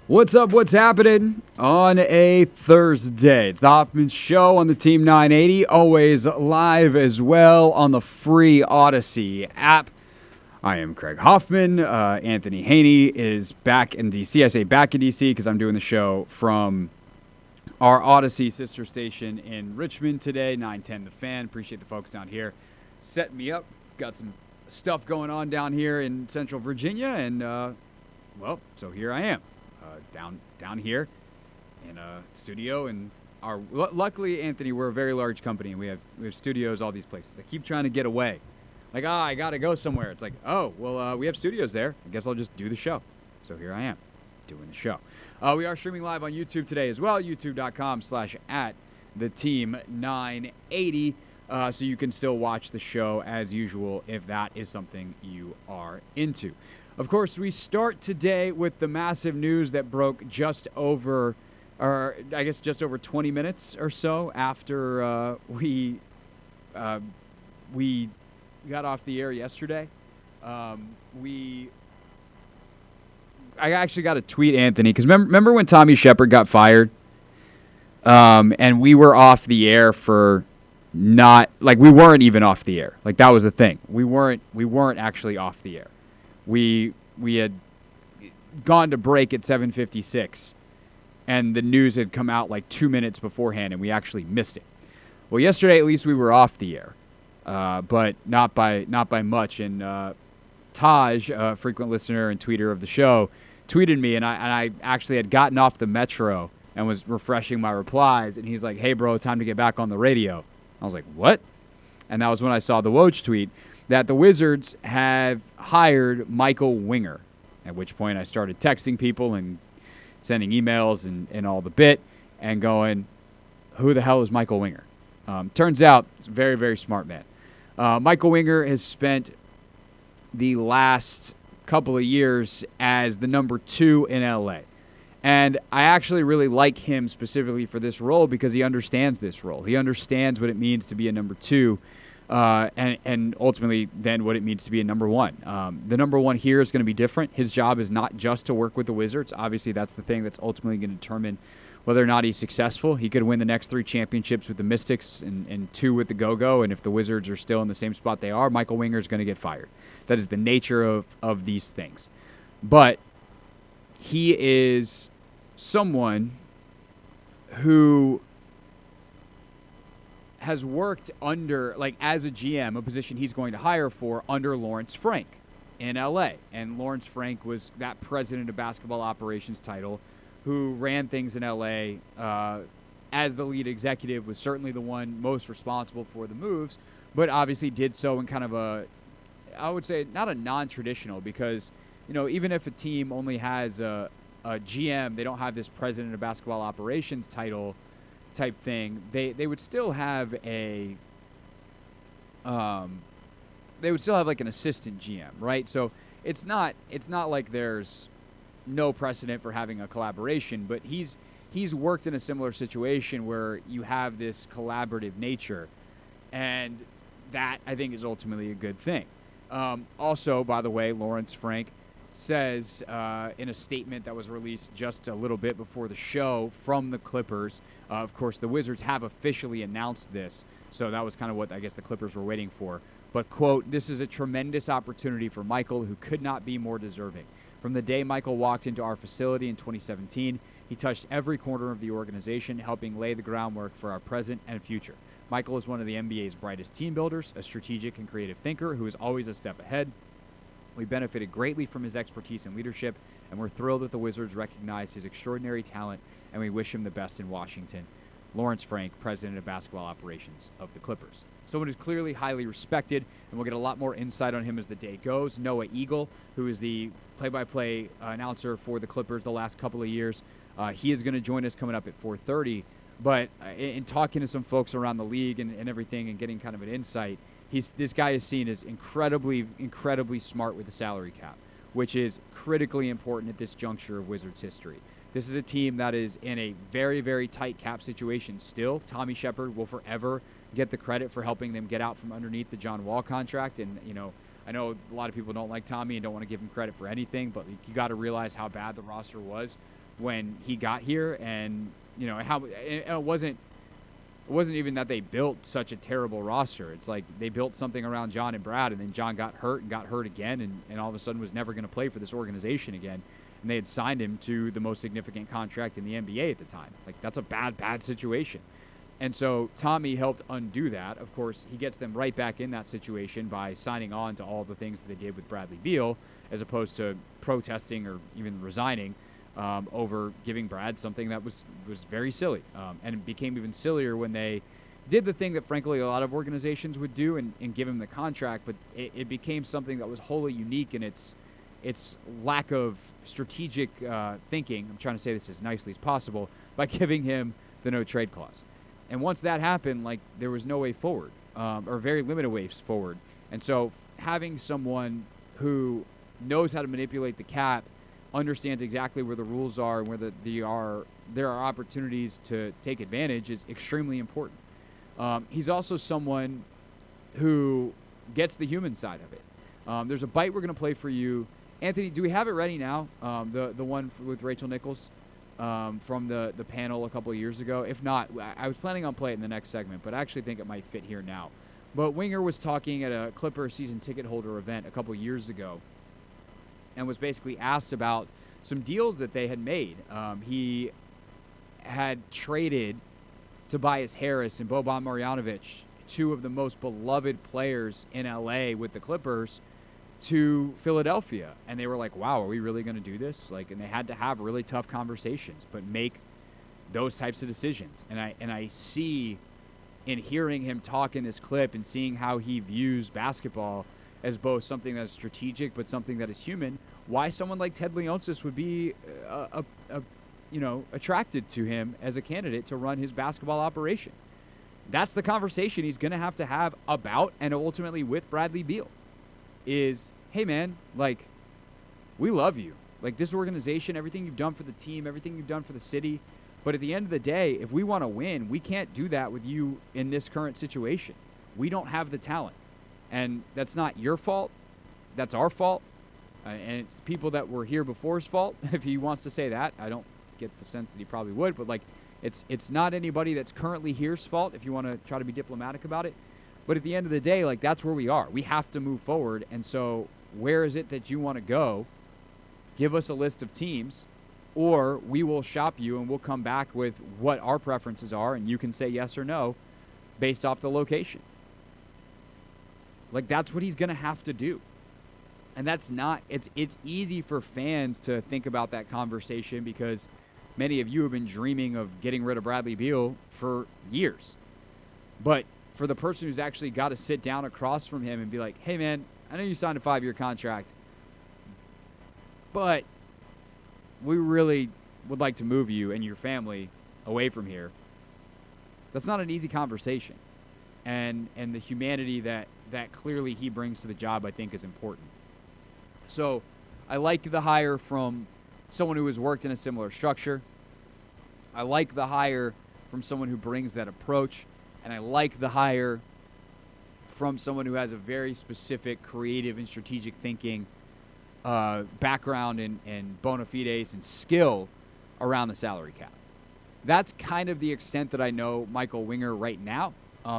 What's up? What's happening on a Thursday? It's the Hoffman Show on the Team 980, always live as well on the free Odyssey app. I am Craig Hoffman. Anthony Haney is back in D.C. I say back in D.C. because I'm doing the show from our Odyssey sister station in Richmond today, 910 The Fan. Appreciate the folks down here setting me up. Got some stuff going on down here in Central Virginia, and, so here I am. Down here in a studio, and luckily, Anthony, we're a very large company, and we have studios all these places. I keep trying to get away, like I gotta go somewhere. It's like, we have studios there. I guess I'll just do the show. So here I am doing the show. We are streaming live on YouTube today as well, youtube.com/@theteam980. So you can still watch the show as usual if that is something you are into. Of course, we start today with the massive news that broke just over 20 minutes or so after we got off the air yesterday. I actually got a tweet, Anthony, because remember when Tommy Shepard got fired? And we were off the air for we weren't even off the air. Like, that was the thing. We weren't actually off the air. We had gone to break at 7:56, and the news had come out like 2 minutes beforehand, and we actually missed it. Well, yesterday at least we were off the air, but not by much. And Taj, a frequent listener and tweeter of the show, tweeted me, and I actually had gotten off the Metro and was refreshing my replies, and he's like, "Hey, bro, time to get back on the radio." I was like, "What?" And that was when I saw the Woj tweet that the Wizards have hired Michael Winger, at which point I started texting people and sending emails and all the bit and going, who the hell is Michael Winger? Turns out he's a very, very smart man. Michael Winger has spent the last couple of years as the number 2 in L.A., and I actually really like him specifically for this role because he understands this role. He understands what it means to be a number 2, and ultimately then what it means to be a number 1. The number 1 here is going to be different. His job is not just to work with the Wizards. Obviously, that's the thing that's ultimately going to determine whether or not he's successful. He could win the next 3 championships with the Mystics and 2 with the Go-Go, and if the Wizards are still in the same spot they are, Michael Winger is going to get fired. That is the nature of these things. But he is someone who has worked under, as a GM, a position he's going to hire for under Lawrence Frank in LA. And Lawrence Frank was that president of basketball operations title who ran things in LA as the lead executive, was certainly the one most responsible for the moves, but obviously did so in kind of I would say not a non-traditional, because, even if a team only has a GM, they don't have this president of basketball operations title type thing, they would still have an assistant GM, right? So it's not like there's no precedent for having a collaboration, but he's worked in a similar situation where you have this collaborative nature, and that, I think, is ultimately a good thing. Also, by the way, Lawrence Frank says in a statement that was released just a little bit before the show from the Clippers, of course, the Wizards have officially announced this, so that was kind of what I guess the Clippers were waiting for. But, quote, "This is a tremendous opportunity for Michael, who could not be more deserving. From the day Michael walked into our facility in 2017, he touched every corner of the organization, helping lay the groundwork for our present and future. Michael is one of the NBA's brightest team builders, a strategic and creative thinker who is always a step ahead. We benefited greatly from his expertise and leadership, and we're thrilled that the Wizards recognize his extraordinary talent, and we wish him the best in Washington." Lawrence Frank, president of basketball operations of the Clippers. Someone who's clearly highly respected, and we'll get a lot more insight on him as the day goes. Noah Eagle, who is the play-by-play announcer for the Clippers the last couple of years, he is going to join us coming up at 4:30. But in talking to some folks around the league and everything and getting kind of an insight, this guy is seen as incredibly, incredibly smart with the salary cap, which is critically important at this juncture of Wizards history. This is a team that is in a very, very tight cap situation still. Tommy Shepard will forever get the credit for helping them get out from underneath the John Wall contract. And, I know a lot of people don't like Tommy and don't want to give him credit for anything, but you got to realize how bad the roster was when he got here, and how it wasn't even that they built such a terrible roster. It's like they built something around John and Brad, and then John got hurt again, and all of a sudden was never going to play for this organization again. And they had signed him to the most significant contract in the NBA at the time. Like, that's a bad situation. And so Tommy helped undo that. Of course, he gets them right back in that situation by signing on to all the things that they did with Bradley Beal, as opposed to protesting or even resigning over giving Brad something that was very silly. And it became even sillier when they did the thing that, frankly, a lot of organizations would do and give him the contract, but it became something that was wholly unique in its lack of strategic thinking. I'm trying to say this as nicely as possible, by giving him the no-trade clause. And once that happened, like, there was no way forward, or very limited ways forward. And so having someone who knows how to manipulate the cap, understands exactly where the rules are and where there are opportunities to take advantage is extremely important. He's also someone who gets the human side of it. There's a bite we're going to play for you. Anthony, do we have it ready now? The one with Rachel Nichols from the panel a couple of years ago. If not, I was planning on playing it in the next segment, but I actually think it might fit here now. But Winger was talking at a Clipper season ticket holder event a couple of years ago, and was basically asked about some deals that they had made. He had traded Tobias Harris and Boban Marjanovic, two of the most beloved players in LA with the Clippers, to Philadelphia. And they were like, wow, are we really going to do this? Like, and they had to have really tough conversations, but make those types of decisions. And I see, in hearing him talk in this clip and seeing how he views basketball as both something that is strategic but something that is human, why someone like Ted Leonsis would be attracted to him as a candidate to run his basketball operation. That's the conversation he's going to have about and ultimately with Bradley Beal. Is, hey man, like, we love you. Like, this organization, everything you've done for the team, everything you've done for the city. But at the end of the day, if we want to win, we can't do that with you in this current situation. We don't have the talent. And that's not your fault. That's our fault. And it's the people that were here before's fault, if he wants to say that. I don't get the sense that he probably would. But, like, it's not anybody that's currently here's fault, if you want to try to be diplomatic about it. But at the end of the day, like, that's where we are. We have to move forward. And so where is it that you want to go? Give us a list of teams, or we will shop you and we'll come back with what our preferences are, and you can say yes or no based off the location. Like, that's what he's going to have to do. And that's not, it's easy for fans to think about that conversation because many of you have been dreaming of getting rid of Bradley Beal for years. But for the person who's actually got to sit down across from him and be like, hey man, I know you signed a 5-year contract, but we really would like to move you and your family away from here. That's not an easy conversation. And the humanity that clearly he brings to the job, I think, is important. So I like the hire from someone who has worked in a similar structure. I like the hire from someone who brings that approach. And I like the hire from someone who has a very specific creative and strategic thinking background and bona fides and skill around the salary cap. That's kind of the extent that I know Michael Winger right now.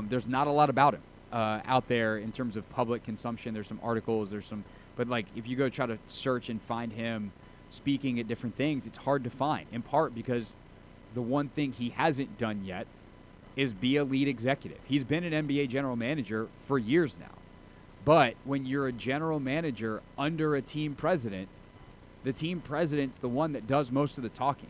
There's not a lot about him out there in terms of public consumption. There's some articles, but like if you go try to search and find him speaking at different things, it's hard to find, in part because the one thing he hasn't done yet is be a lead executive. He's been an NBA general manager for years now. But when you're a general manager under a team president, the team president's the one that does most of the talking.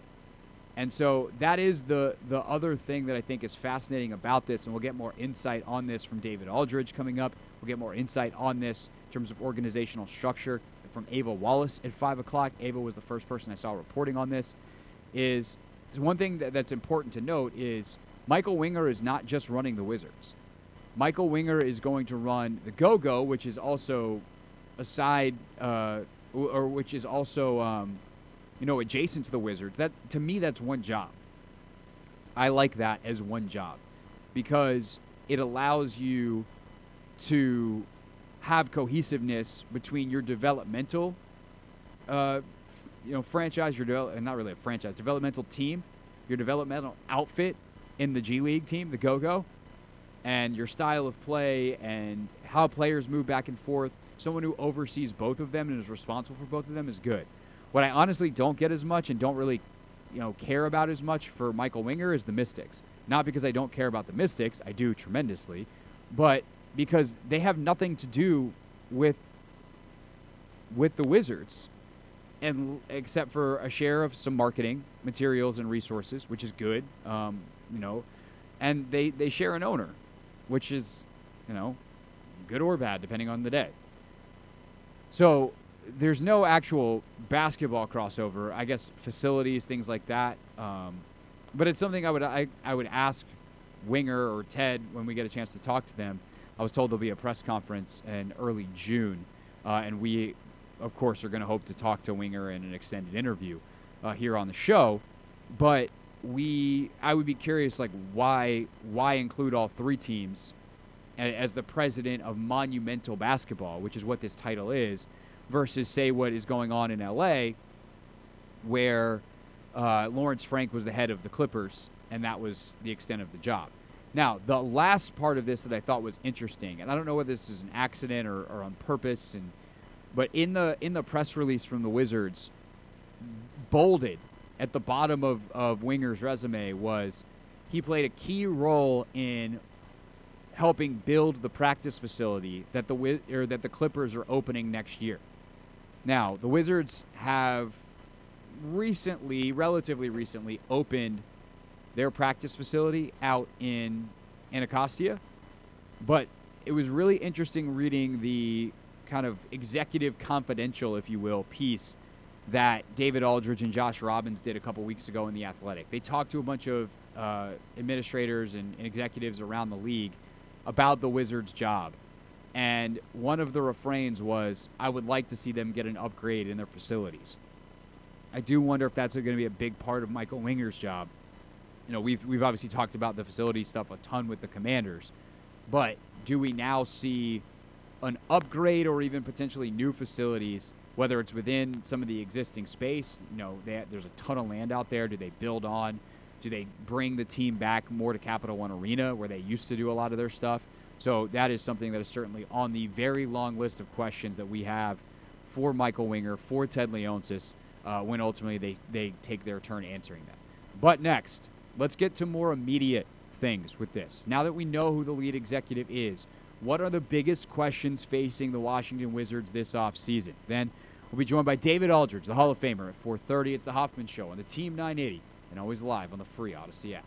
And so that is the other thing that I think is fascinating about this, and we'll get more insight on this from David Aldridge coming up. We'll get more insight on this in terms of organizational structure from Ava Wallace at 5 o'clock. Ava was the first person I saw reporting on this. Is one thing that's important to note is Michael Winger is not just running the Wizards. Michael Winger is going to run the Go-Go, which is also aside, or which is also, adjacent to the Wizards. That, to me, that's one job. I like that as one job because it allows you to have cohesiveness between your developmental franchise, not really a franchise, developmental team, your developmental outfit in the G League team, the Go-Go, and your style of play and how players move back and forth, someone who oversees both of them and is responsible for both of them is good. What I honestly don't get as much and don't really, care about as much for Michael Winger is the Mystics. Not because I don't care about the Mystics, I do tremendously, but because they have nothing to do with the Wizards, and except for a share of some marketing materials and resources, which is good, and they share an owner, which is, good or bad depending on the day. So there's no actual basketball crossover. I guess facilities, things like that. But it's something I would ask Winger or Ted when we get a chance to talk to them. I was told there'll be a press conference in early June, and we, of course, are going to hope to talk to Winger in an extended interview here on the show. But I would be curious, why include all three teams as the president of Monumental Basketball, which is what this title is, versus, say, what is going on in L.A., where Lawrence Frank was the head of the Clippers, and that was the extent of the job. Now, the last part of this that I thought was interesting, and I don't know whether this is an accident or on purpose, but in the press release from the Wizards, bolded at the bottom of Winger's resume was he played a key role in helping build the practice facility that the Clippers are opening next year. Now, the Wizards have relatively recently, opened their practice facility out in Anacostia, but it was really interesting reading the kind of executive confidential, if you will, piece that David Aldridge and Josh Robbins did a couple weeks ago in The Athletic. They talked to a bunch of administrators and executives around the league about the Wizards' job. And one of the refrains was, I would like to see them get an upgrade in their facilities. I do wonder if that's going to be a big part of Michael Winger's job. We've obviously talked about the facility stuff a ton with the Commanders, but do we now see an upgrade or even potentially new facilities, whether it's within some of the existing space? There's a ton of land out there. Do they build on? Do they bring the team back more to Capital One Arena where they used to do a lot of their stuff? So that is something that is certainly on the very long list of questions that we have for Michael Winger, for Ted Leonsis, when ultimately they take their turn answering them. But next, let's get to more immediate things with this. Now that we know who the lead executive is, what are the biggest questions facing the Washington Wizards this offseason? Then we'll be joined by David Aldridge, the Hall of Famer, at 4:30. It's the Hoffman Show on the Team 980 and always live on the free Odyssey app.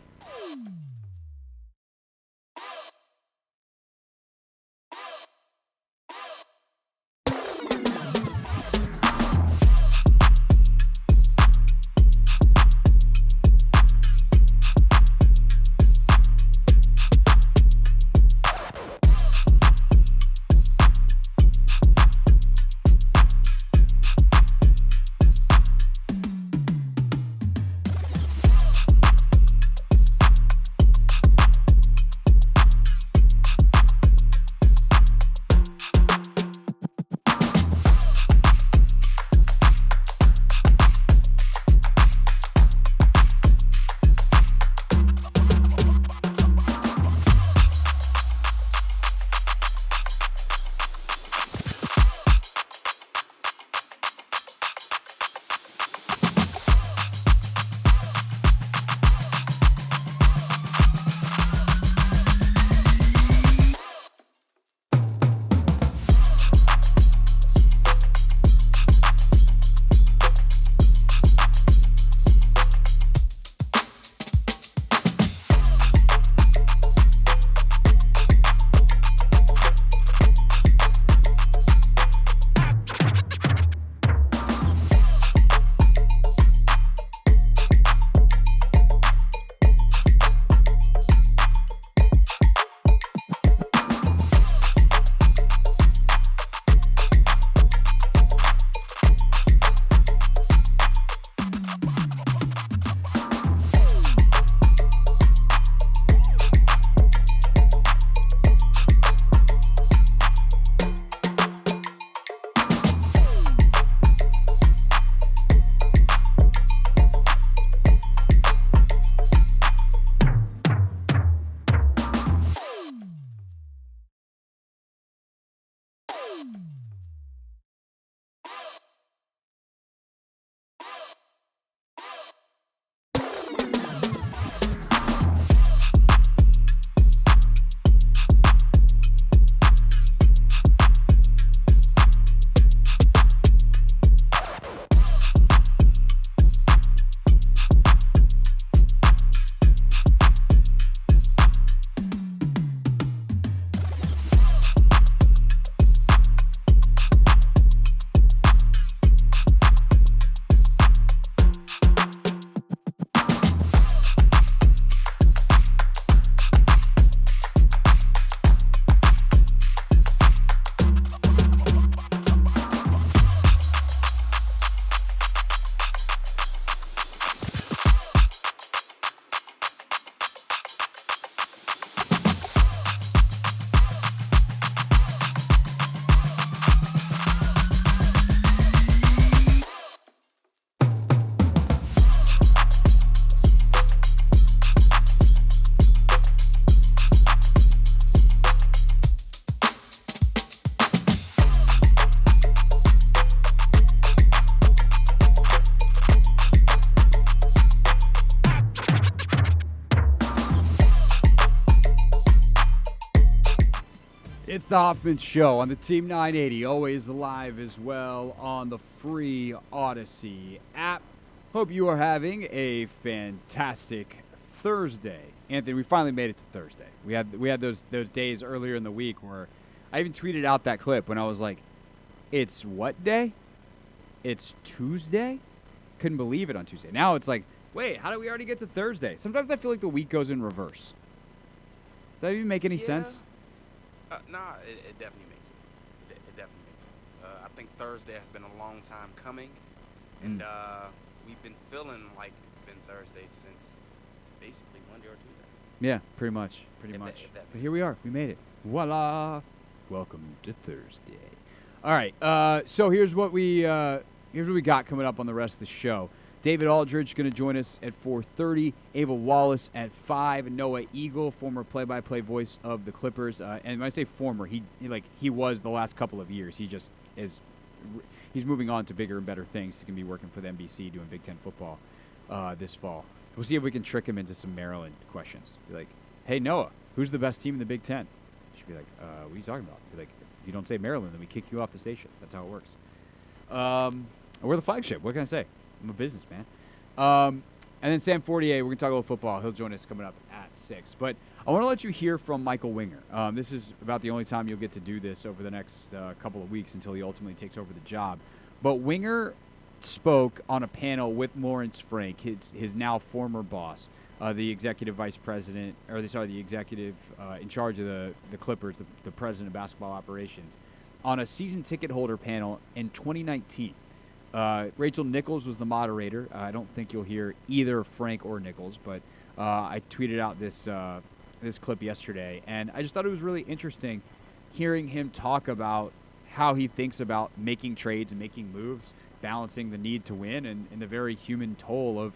the Hoffman Show on the Team 980, always live as well on the free Odyssey app. Hope you are having a fantastic Thursday. Anthony, we finally made it to Thursday. We had those days earlier in the week where I even tweeted out that clip when I was like, it's what day? It's Tuesday? Couldn't believe it on Tuesday. Now it's like, wait, how did we already get to Thursday? Sometimes I feel like the week goes in reverse. Does that even make any sense? Nah, it definitely makes sense. It definitely makes sense. I think Thursday has been a long time coming, and we've been feeling like it's been Thursday since basically Monday or Tuesday. Yeah, pretty much. But here we are. We made it. Voila! Welcome to Thursday. All right. So here's what we got coming up on the rest of the show. David Aldridge going to join us at 4:30. Ava Wallace at 5. Noah Eagle, former play-by-play voice of the Clippers, and when I say former, he was the last couple of years. He just is. He's moving on to bigger and better things. He can be working for the NBC doing Big Ten football this fall. We'll see if we can trick him into some Maryland questions. Be like, hey Noah, who's the best team in the Big Ten? He should be like, what are you talking about? Be like, if you don't say Maryland, then we kick you off the station. That's how it works. We're the flagship. What can I say? I'm a businessman. And then Sam Fortier, we're going to talk about football. He'll join us coming up at 6. But I want to let you hear from Michael Winger. This is about the only time you'll get to do this over the next couple of weeks until he ultimately takes over the job. But Winger spoke on a panel with Lawrence Frank, his now former boss, the executive vice president, the executive in charge of the Clippers, the president of basketball operations, on a season ticket holder panel in 2019. Rachel Nichols was the moderator. I don't think you'll hear either Frank or Nichols, but I tweeted out this clip yesterday, and I just thought it was really interesting hearing him talk about how he thinks about making trades and making moves, balancing the need to win and the very human toll of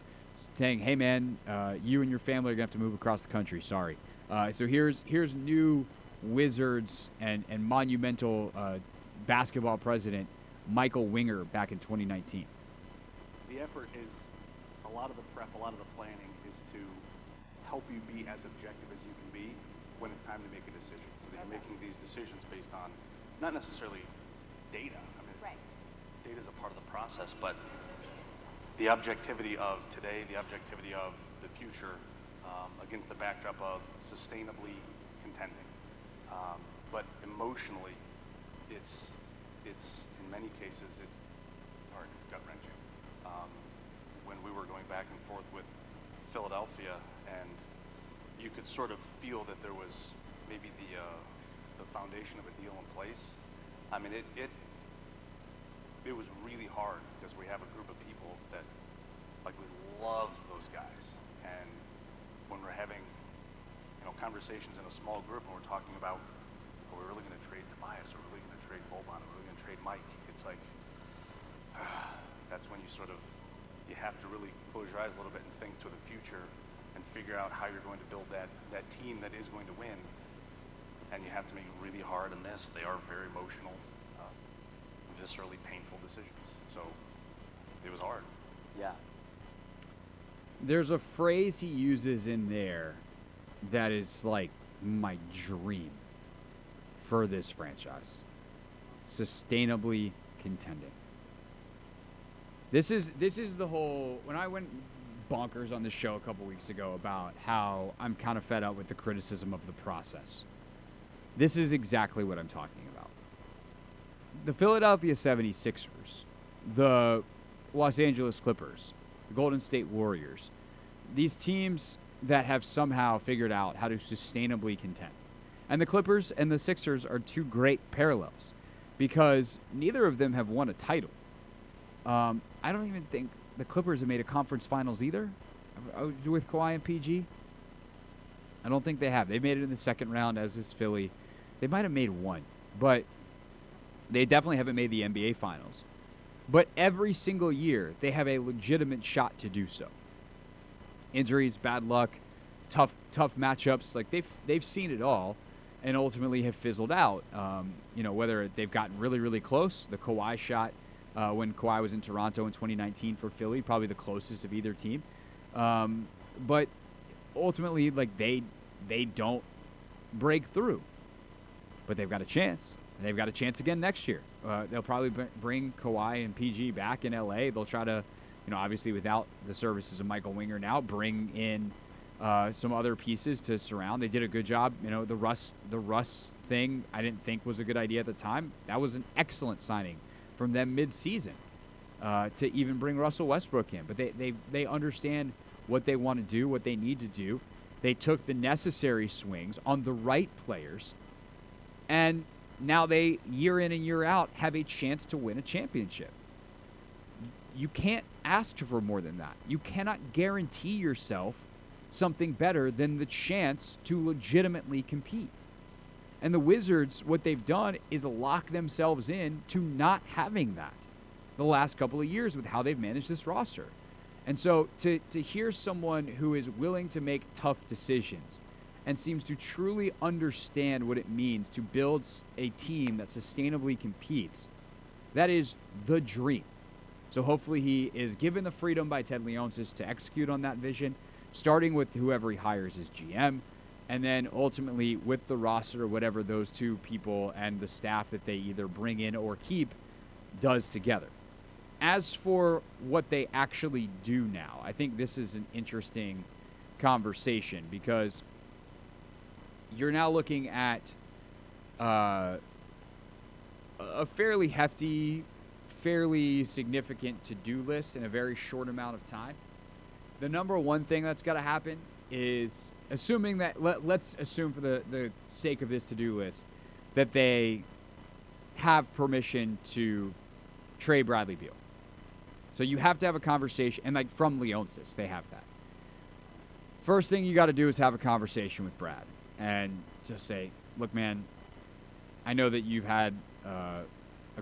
saying, hey man, you and your family are going to have to move across the country. Sorry. So here's new Wizards and monumental basketball president Michael Winger back in 2019. The effort is a lot of the prep, a lot of the planning is to help you be as objective as you can be when it's time to make a decision. So that you're making these decisions based on not necessarily data. I mean, data is a part of the process, but the objectivity of today, the objectivity of the future, against the backdrop of sustainably contending. But emotionally, it's in many cases, it's hard, it's gut-wrenching. When we were going back and forth with Philadelphia, and you could sort of feel that there was maybe the foundation of a deal in place. I mean, it was really hard because we have a group of people that, like, we love those guys. And when we're having, conversations in a small group and we're talking about, are we really going to trade Tobias? Are we really going to trade Boban? Are we really going to trade Mike? It's like, that's when you have to really close your eyes a little bit and think to the future and figure out how you're going to build that team that is going to win. And you have to make it really hard in this. They are very emotional, viscerally painful decisions. So it was hard. Yeah. There's a phrase he uses in there that is like my dream for this franchise. Sustainably contending. This is the whole, when I went bonkers on the show a couple weeks ago about how I'm kind of fed up with the criticism of the process. This is exactly what I'm talking about. The Philadelphia 76ers, the Los Angeles Clippers, the Golden State Warriors, these teams that have somehow figured out how to sustainably contend. And the Clippers and the Sixers are two great parallels because neither of them have won a title. I don't even think the Clippers have made a conference finals either with Kawhi and PG. I don't think they have. They made it in the second round, as is Philly. They might have made one, but they definitely haven't made the NBA finals. But every single year, they have a legitimate shot to do so. Injuries, bad luck, tough matchups. Like they've seen it all, and ultimately have fizzled out. Whether they've gotten really, really close. The Kawhi shot when Kawhi was in Toronto in 2019 for Philly, probably the closest of either team. But ultimately, like they don't break through. but they've got a chance. And they've got a chance again next year. They'll probably bring Kawhi and PG back in LA. They'll try to, obviously without the services of Michael Winger now, bring in some other pieces to surround. They did a good job. The Russ thing I didn't think was a good idea at the time. That was an excellent signing from them mid-season to even bring Russell Westbrook in. But they understand what they want to do, what they need to do. They took the necessary swings on the right players, and now they, year in and year out, have a chance to win a championship. You can't ask for more than that. You cannot guarantee yourself something better than the chance to legitimately compete. And the Wizards, what they've done is lock themselves in to not having that the last couple of years with how they've managed this roster. And so to hear someone who is willing to make tough decisions and seems to truly understand what it means to build a team that sustainably competes, that is the dream. So hopefully he is given the freedom by Ted Leonsis to execute on that vision, starting with whoever he hires as GM, and then ultimately with the roster, whatever those two people and the staff that they either bring in or keep does together. As for what they actually do now, I think this is an interesting conversation because you're now looking at a fairly hefty, fairly significant to-do list in a very short amount of time. The number one thing that's got to happen is assuming that, let's assume for the sake of this to-do list, that they have permission to trade Bradley Beal. So you have to have a conversation, and from Leonsis, they have that. First thing you got to do is have a conversation with Brad and just say, look, man, I know that you've had a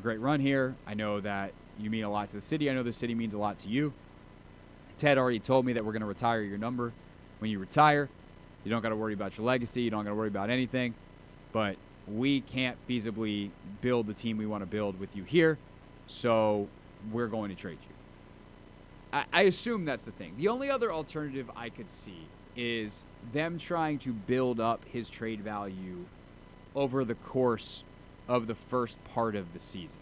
great run here. I know that you mean a lot to the city. I know the city means a lot to you. Ted already told me that we're going to retire your number. When you retire, you don't got to worry about your legacy. You don't got to worry about anything. But we can't feasibly build the team we want to build with you here, so we're going to trade you. I assume that's the thing. The only other alternative I could see is them trying to build up his trade value over the course of the first part of the season.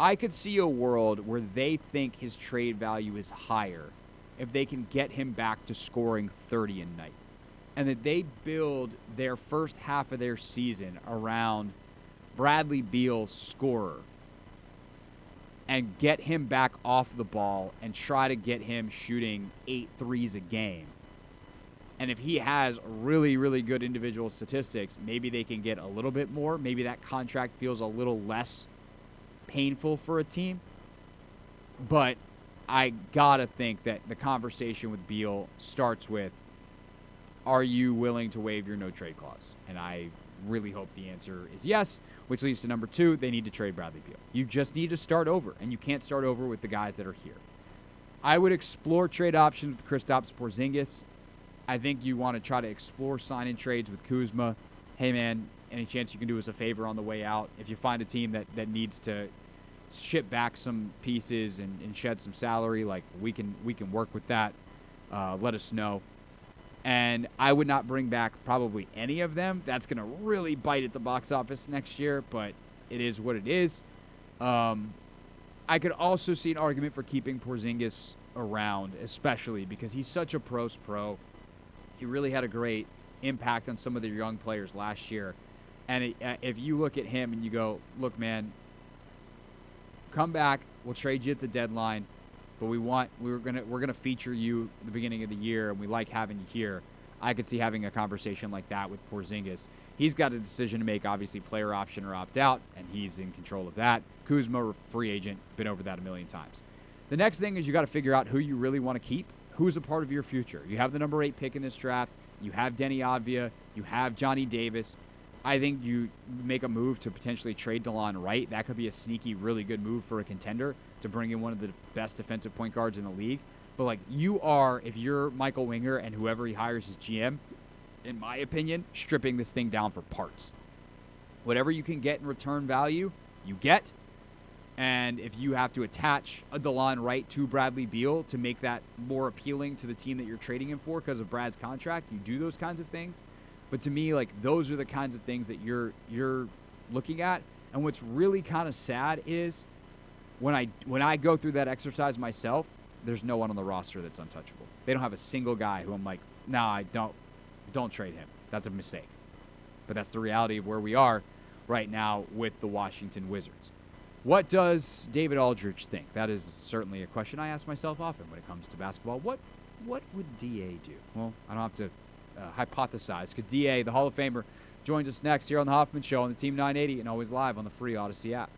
I could see a world where they think his trade value is higher if they can get him back to scoring 30 a night, and that they build their first half of their season around Bradley Beal scorer and get him back off the ball and try to get him shooting 8 threes a game. And if he has really, really good individual statistics, maybe they can get a little bit more. Maybe that contract feels a little less painful for a team. But I gotta think that the conversation with Beal starts with, are you willing to waive your no-trade clause? And I really hope the answer is yes, which leads to number 2, they need to trade Bradley Beal. You just need to start over, and you can't start over with the guys that are here. I would explore trade options with Kristaps Porzingis. I think you want to try to explore sign-in trades with Kuzma. Hey, man, any chance you can do us a favor on the way out? If you find a team that needs to ship back some pieces and shed some salary, we can work with that. Let us know. And I would not bring back probably any of them. That's going to really bite at the box office next year, but it is what it is. I could also see an argument for keeping Porzingis around, especially because he's such a pro's pro. He really had a great impact on some of their young players last year. And if you look at him and you go, look, man, come back. We'll trade you at the deadline. But we're gonna feature you at the beginning of the year, and we like having you here. I could see having a conversation like that with Porzingis. He's got a decision to make, obviously, player option or opt out, and he's in control of that. Kuzma, free agent, been over that a million times. The next thing is you got to figure out who you really want to keep, who's a part of your future. You have the number 8 pick in this draft. You have Denny Avdia. You have Johnny Davis. I think you make a move to potentially trade DeLon Wright. That could be a sneaky, really good move for a contender to bring in one of the best defensive point guards in the league. But if you're Michael Winger and whoever he hires as GM, in my opinion, stripping this thing down for parts. Whatever you can get in return value, you get. And if you have to attach a DeLon Wright to Bradley Beal to make that more appealing to the team that you're trading him for because of Brad's contract, you do those kinds of things. But to me, like, those are the kinds of things that you're looking at. And what's really kind of sad is when I go through that exercise myself, there's no one on the roster that's untouchable. They don't have a single guy who I'm like, nah, I don't trade him. That's a mistake. But that's the reality of where we are right now with the Washington Wizards. What does David Aldridge think? That is certainly a question I ask myself often when it comes to basketball. What would DA do? Well, I don't have to hypothesize, because DA, the Hall of Famer, joins us next here on the Hoffman Show on the Team 980 and always live on the free Odyssey app.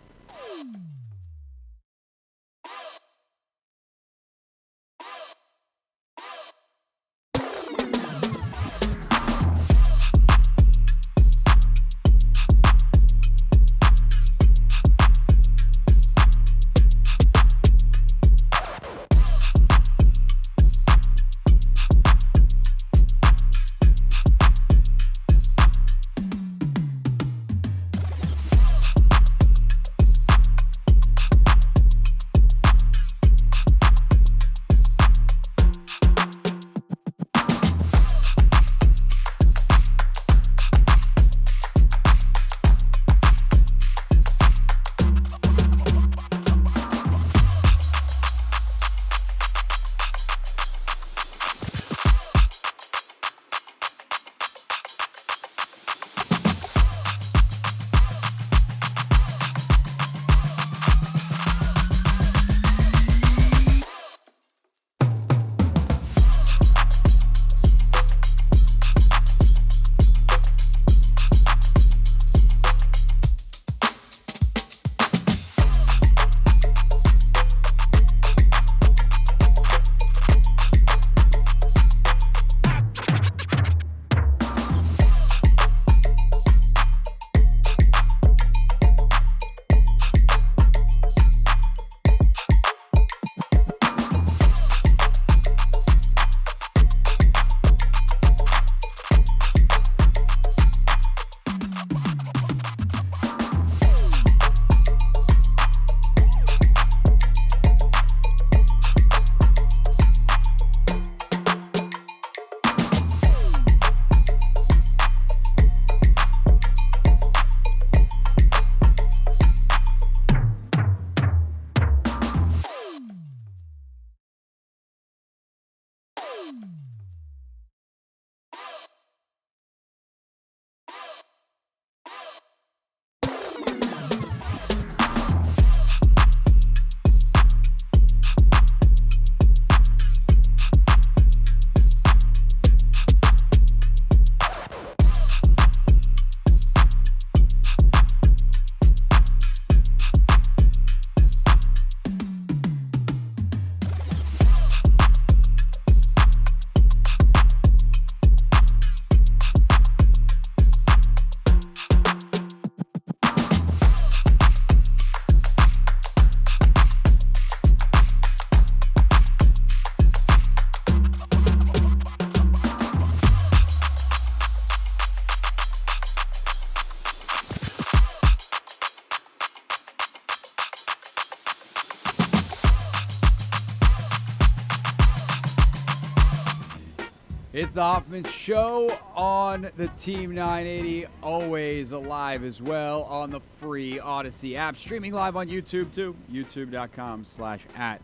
It's the Hoffman Show on the Team 980, always alive as well on the free Odyssey app, streaming live on YouTube too, youtube.com/at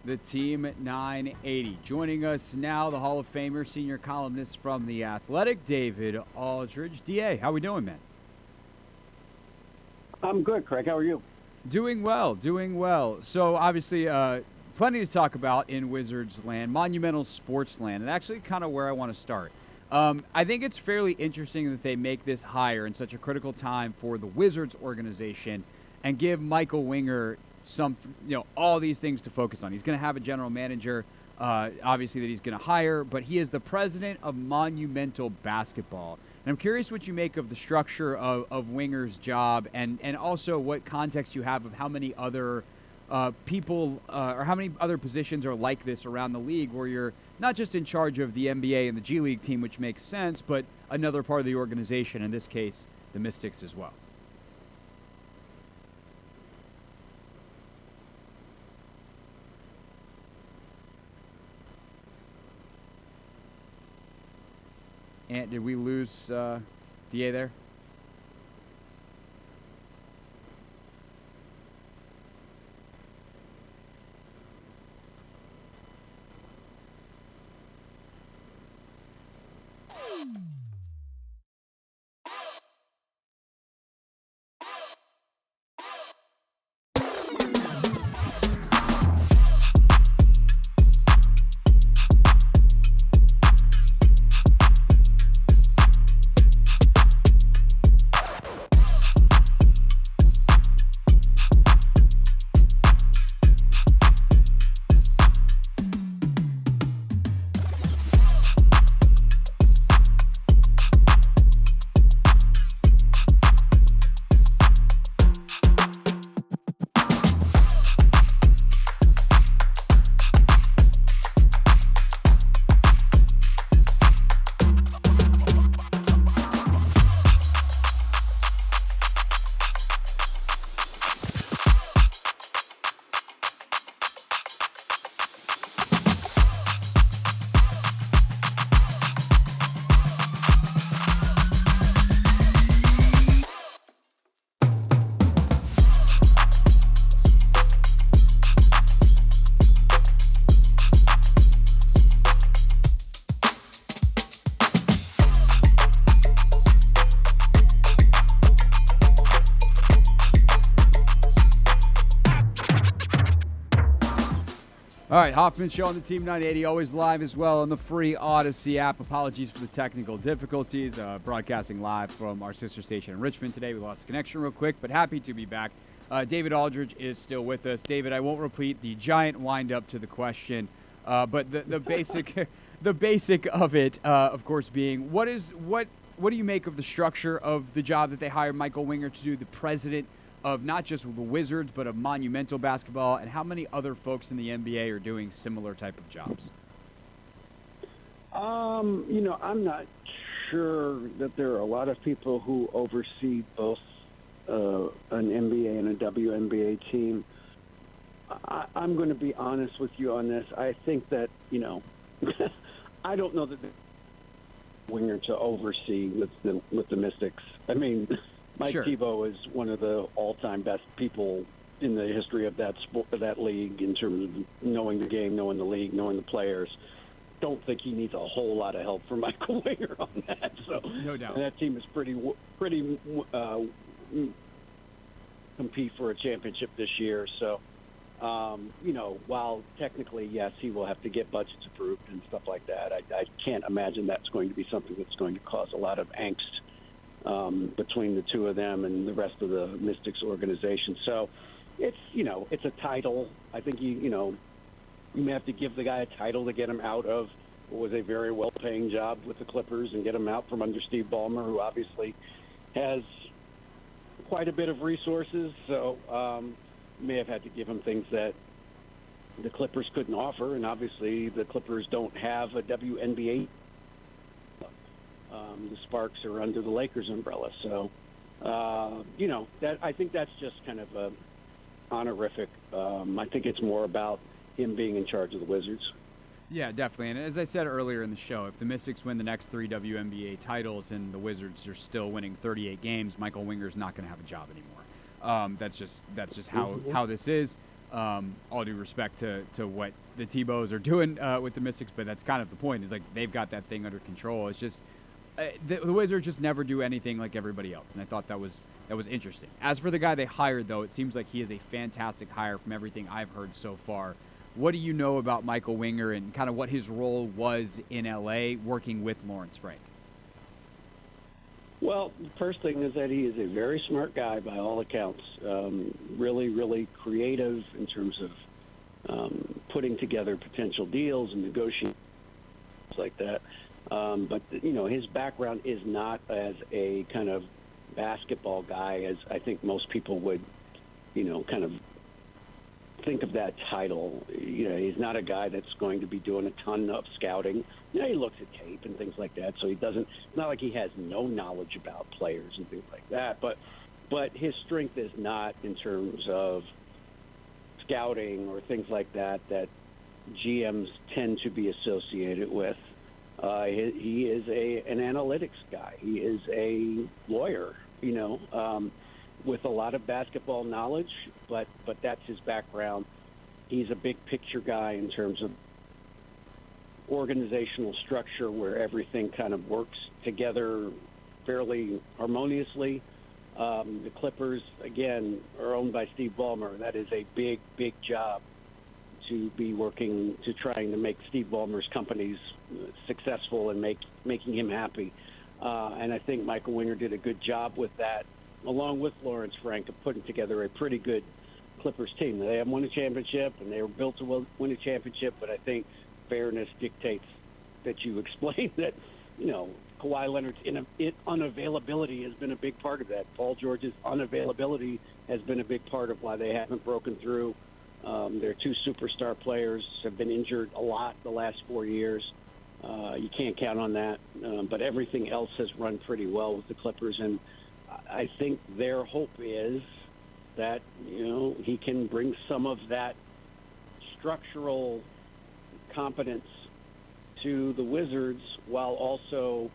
the Team 980. Joining us now, the Hall of Famer, senior columnist from The Athletic, David Aldridge. DA, how we doing, man? I'm good, Craig. How are you? Doing well, doing well. So obviously, plenty to talk about in Wizards land, monumental sports land, and actually kind of where I want to start. I think it's fairly interesting that they make this hire in such a critical time for the Wizards organization and give Michael Winger all these things to focus on. He's going to have a general manager, obviously, that he's going to hire, but he is the president of Monumental Basketball. And I'm curious what you make of the structure of Winger's job and also what context you have of how many other people or how many other positions are like this around the league where you're not just in charge of the NBA and the G League team, which makes sense, but another part of the organization, in this case, the Mystics as well. Ant, did we lose DA there? All right, Hoffman Show on the Team 980, always live as well on the free Odyssey app. Apologies for the technical difficulties. Broadcasting live from our sister station in Richmond today. We lost the connection real quick, but happy to be back. David Aldridge is still with us. David, I won't repeat the giant wind-up to the question, but the basic the basic of it, of course, being what do you make of the structure of the job that they hired Michael Winger to do, the president of not just the Wizards, but of Monumental Basketball, and how many other folks in the NBA are doing similar type of jobs? I'm not sure that there are a lot of people who oversee both an NBA and a WNBA team. I'm going to be honest with you on this. I think that, I don't know that Winger to oversee with the Mystics. I mean, Mike Sure. Tebow is one of the all-time best people in the history of that sport, of that league, in terms of knowing the game, knowing the league, knowing the players. Don't think he needs a whole lot of help from Michael Winger on that. So No doubt. and that team is pretty compete for a championship this year. So, while technically, yes, he will have to get budgets approved and stuff like that, I can't imagine that's going to be something that's going to cause a lot of angst between the two of them and the rest of the Mystics organization. So it's a title. I think you may have to give the guy a title to get him out of what was a very well-paying job with the Clippers and get him out from under Steve Ballmer, who obviously has quite a bit of resources. So you may have had to give him things that the Clippers couldn't offer, and obviously the Clippers don't have a WNBA. The Sparks are under the Lakers umbrella. So, that I think that's just kind of a honorific. I think it's more about him being in charge of the Wizards. Yeah, definitely. And as I said earlier in the show, if the Mystics win the next 3 WNBA titles and the Wizards are still winning 38 games, Michael Winger's not going to have a job anymore. That's just how this is. All due respect to what the Tebows are doing with the Mystics, but that's kind of the point. Is like they've got that thing under control. It's just the Wizards just never do anything like everybody else, and I thought that was interesting. As for the guy they hired, though, it seems like he is a fantastic hire from everything I've heard so far. What do you know about Michael Winger and kind of what his role was in LA working with Lawrence Frank? Well, the first thing is that he is a very smart guy by all accounts. Really, really creative in terms of putting together potential deals and negotiating like that. But his background is not as a kind of basketball guy as I think most people would, kind of think of that title. He's not a guy that's going to be doing a ton of scouting. He looks at tape and things like that, so it's not like he has no knowledge about players and things like that. But his strength is not in terms of scouting or things like that GMs tend to be associated with. He is an analytics guy. He is a lawyer, with a lot of basketball knowledge, but that's his background. He's a big picture guy in terms of organizational structure where everything kind of works together fairly harmoniously. The Clippers, again, are owned by Steve Ballmer. That is a big, big job to be working to trying to make Steve Ballmer's companies successful and making him happy. And I think Michael Winger did a good job with that, along with Lawrence Frank, of putting together a pretty good Clippers team. They haven't won a championship, and they were built to win a championship, but I think fairness dictates that you explain that, Kawhi Leonard's unavailability has been a big part of that. Paul George's unavailability has been a big part of why they haven't broken through. Their two superstar players have been injured a lot the last 4 years. You can't count on that. But everything else has run pretty well with the Clippers, and I think their hope is that, he can bring some of that structural competence to the Wizards while also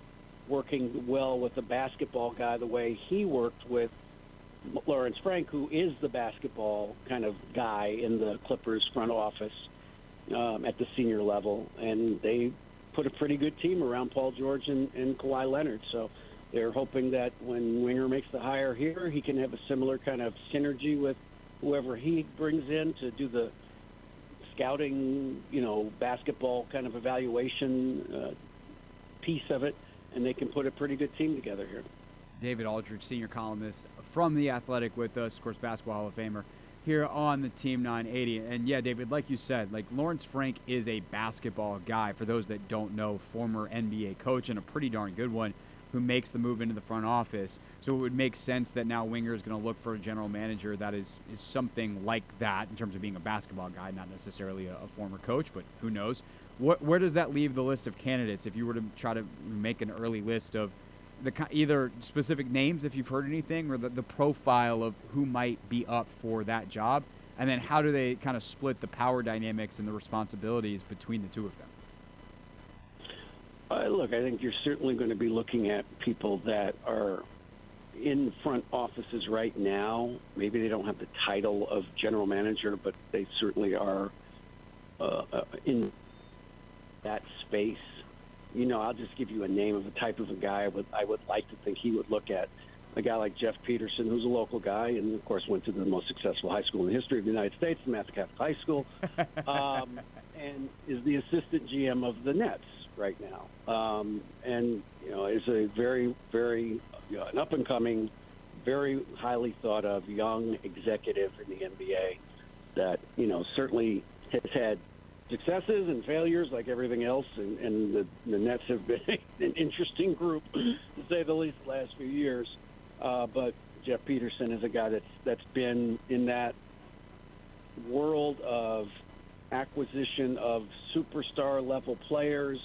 working well with the basketball guy the way he worked with Lawrence Frank, who is the basketball kind of guy in the Clippers front office at the senior level. And they put a pretty good team around Paul George and Kawhi Leonard. So they're hoping that when Winger makes the hire here, he can have a similar kind of synergy with whoever he brings in to do the scouting, basketball kind of evaluation piece of it, and they can put a pretty good team together here. David Aldridge, senior columnist from The Athletic with us, of course, Basketball Hall of Famer here on the Team 980. And yeah, David, like you said, Lawrence Frank is a basketball guy. For those that don't know, former NBA coach and a pretty darn good one, who makes the move into the front office. So it would make sense that now Winger is going to look for a general manager that is something like that in terms of being a basketball guy, not necessarily a former coach, but who knows. Where does that leave the list of candidates if you were to try to make an early list of either specific names, if you've heard anything, or the profile of who might be up for that job? And then how do they kind of split the power dynamics and the responsibilities between the two of them? Look, I think you're certainly going to be looking at people that are in front offices right now. Maybe they don't have the title of general manager, but they certainly are in that space. I'll just give you a name of a type of a guy I would like to think he would look at. A guy like Jeff Peterson, who's a local guy, and of course went to the most successful high school in the history of the United States, the Math Catholic High School, and is the assistant GM of the Nets right now, and is a very, very an up-and-coming, very highly thought of young executive in the NBA that certainly has had successes and failures like everything else, and the Nets have been an interesting group to say the least the last few years. But Jeff Peterson is a guy that's been in that world of acquisition of superstar level players,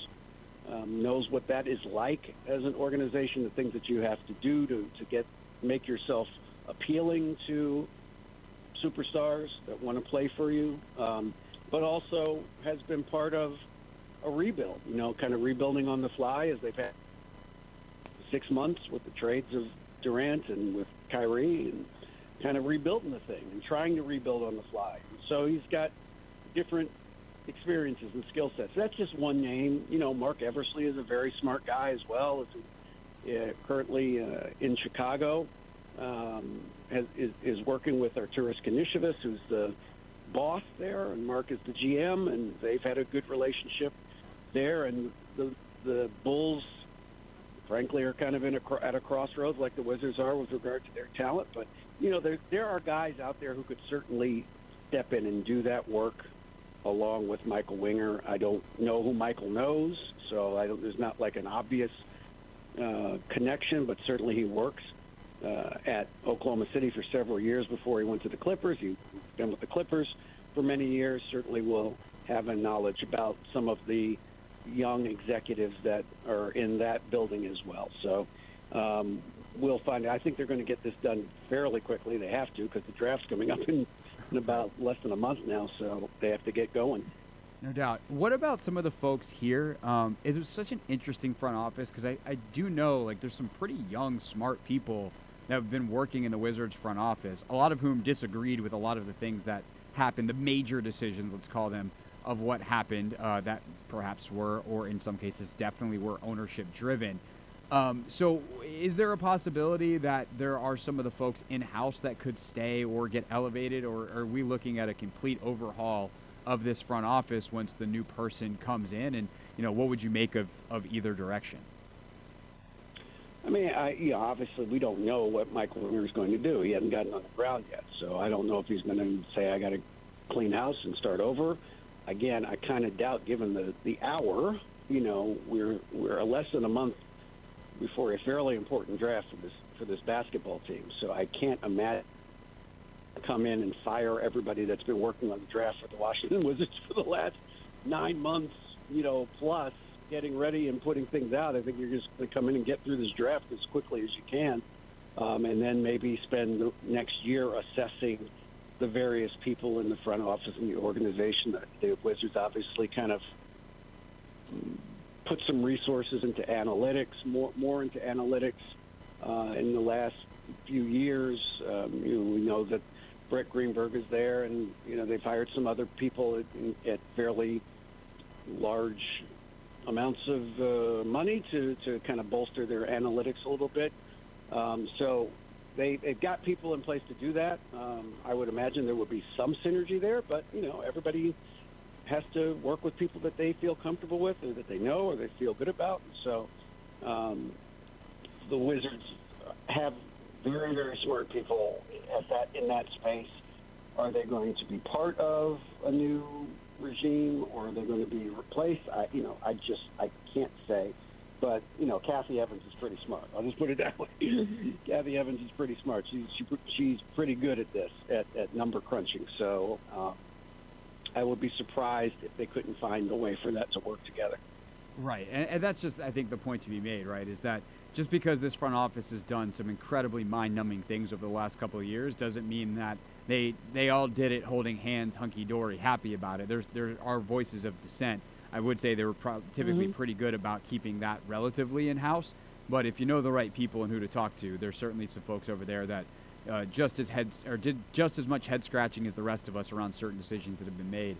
knows what that is like as an organization, the things that you have to do to make yourself appealing to superstars that want to play for you, but also has been part of a rebuild, kind of rebuilding on the fly as they've had 6 months with the trades of Durant and with Kyrie, and kind of rebuilding the thing and trying to rebuild on the fly. So he's got different experiences and skill sets. That's just one name. Mark Eversley is a very smart guy as well. Is currently in Chicago. Is working with Arturas Kanishevas, who's the boss there, and Mark is the GM, and they've had a good relationship there. And the Bulls, frankly, are kind of at a crossroads like the Wizards are with regard to their talent. But there are guys out there who could certainly step in and do that work along with Michael Winger. I don't know who Michael knows, so there's not like an obvious connection, but certainly he works at Oklahoma City for several years before he went to the Clippers. He's been with the Clippers for many years, certainly will have a knowledge about some of the young executives that are in that building as well. So we'll find out. I think they're going to get this done fairly quickly. They have to, because the draft's coming up in about less than a month now, so they have to get going. No doubt. What about some of the folks here? It was such an interesting front office because I do know like there's some pretty young, smart people that have been working in the Wizards front office, a lot of whom disagreed with a lot of the things that happened, the major decisions, let's call them, of what happened that perhaps were, or in some cases definitely were ownership driven. So is there a possibility that there are some of the folks in-house that could stay or get elevated, or are we looking at a complete overhaul of this front office once the new person comes in? And, what would you make of either direction? I mean, obviously we don't know what Michael Winger is going to do. He hasn't gotten on the ground yet, so I don't know if he's going to say I got to clean house and start over. Again, I kind of doubt, given the hour. We're less than a month before a fairly important draft for this basketball team. So I can't imagine come in and fire everybody that's been working on the draft for the Washington Wizards for the last 9 months, plus getting ready and putting things out. I think you're just going to come in and get through this draft as quickly as you can, and then maybe spend the next year assessing the various people in the front office and the organization. The Wizards obviously kind of put some resources into analytics, more into analytics in the last few years. We know that Brett Greenberg is there, and they've hired some other people at fairly large amounts of money to kind of bolster their analytics a little bit. So they've got people in place to do that. I would imagine there would be some synergy there, but everybody has to work with people that they feel comfortable with, or that they know, or they feel good about. And so the Wizards have very, very smart people in that space. Are they going to be part of a new regime, or are they going to be replaced? I can't say. But Kathy Evans is pretty smart. I'll just put it that way. Kathy Evans is pretty smart. She's pretty good at this, at number crunching. So I would be surprised if they couldn't find a way for that to work together. Right, and that's just, I think, the point to be made, right, is that just because this front office has done some incredibly mind-numbing things over the last couple of years doesn't mean that they all did it holding hands, hunky-dory, happy about it. There are voices of dissent. I would say they were typically pretty good about keeping that relatively in-house, but if you know the right people and who to talk to, there's certainly some folks over there that did just as much head-scratching as the rest of us around certain decisions that have been made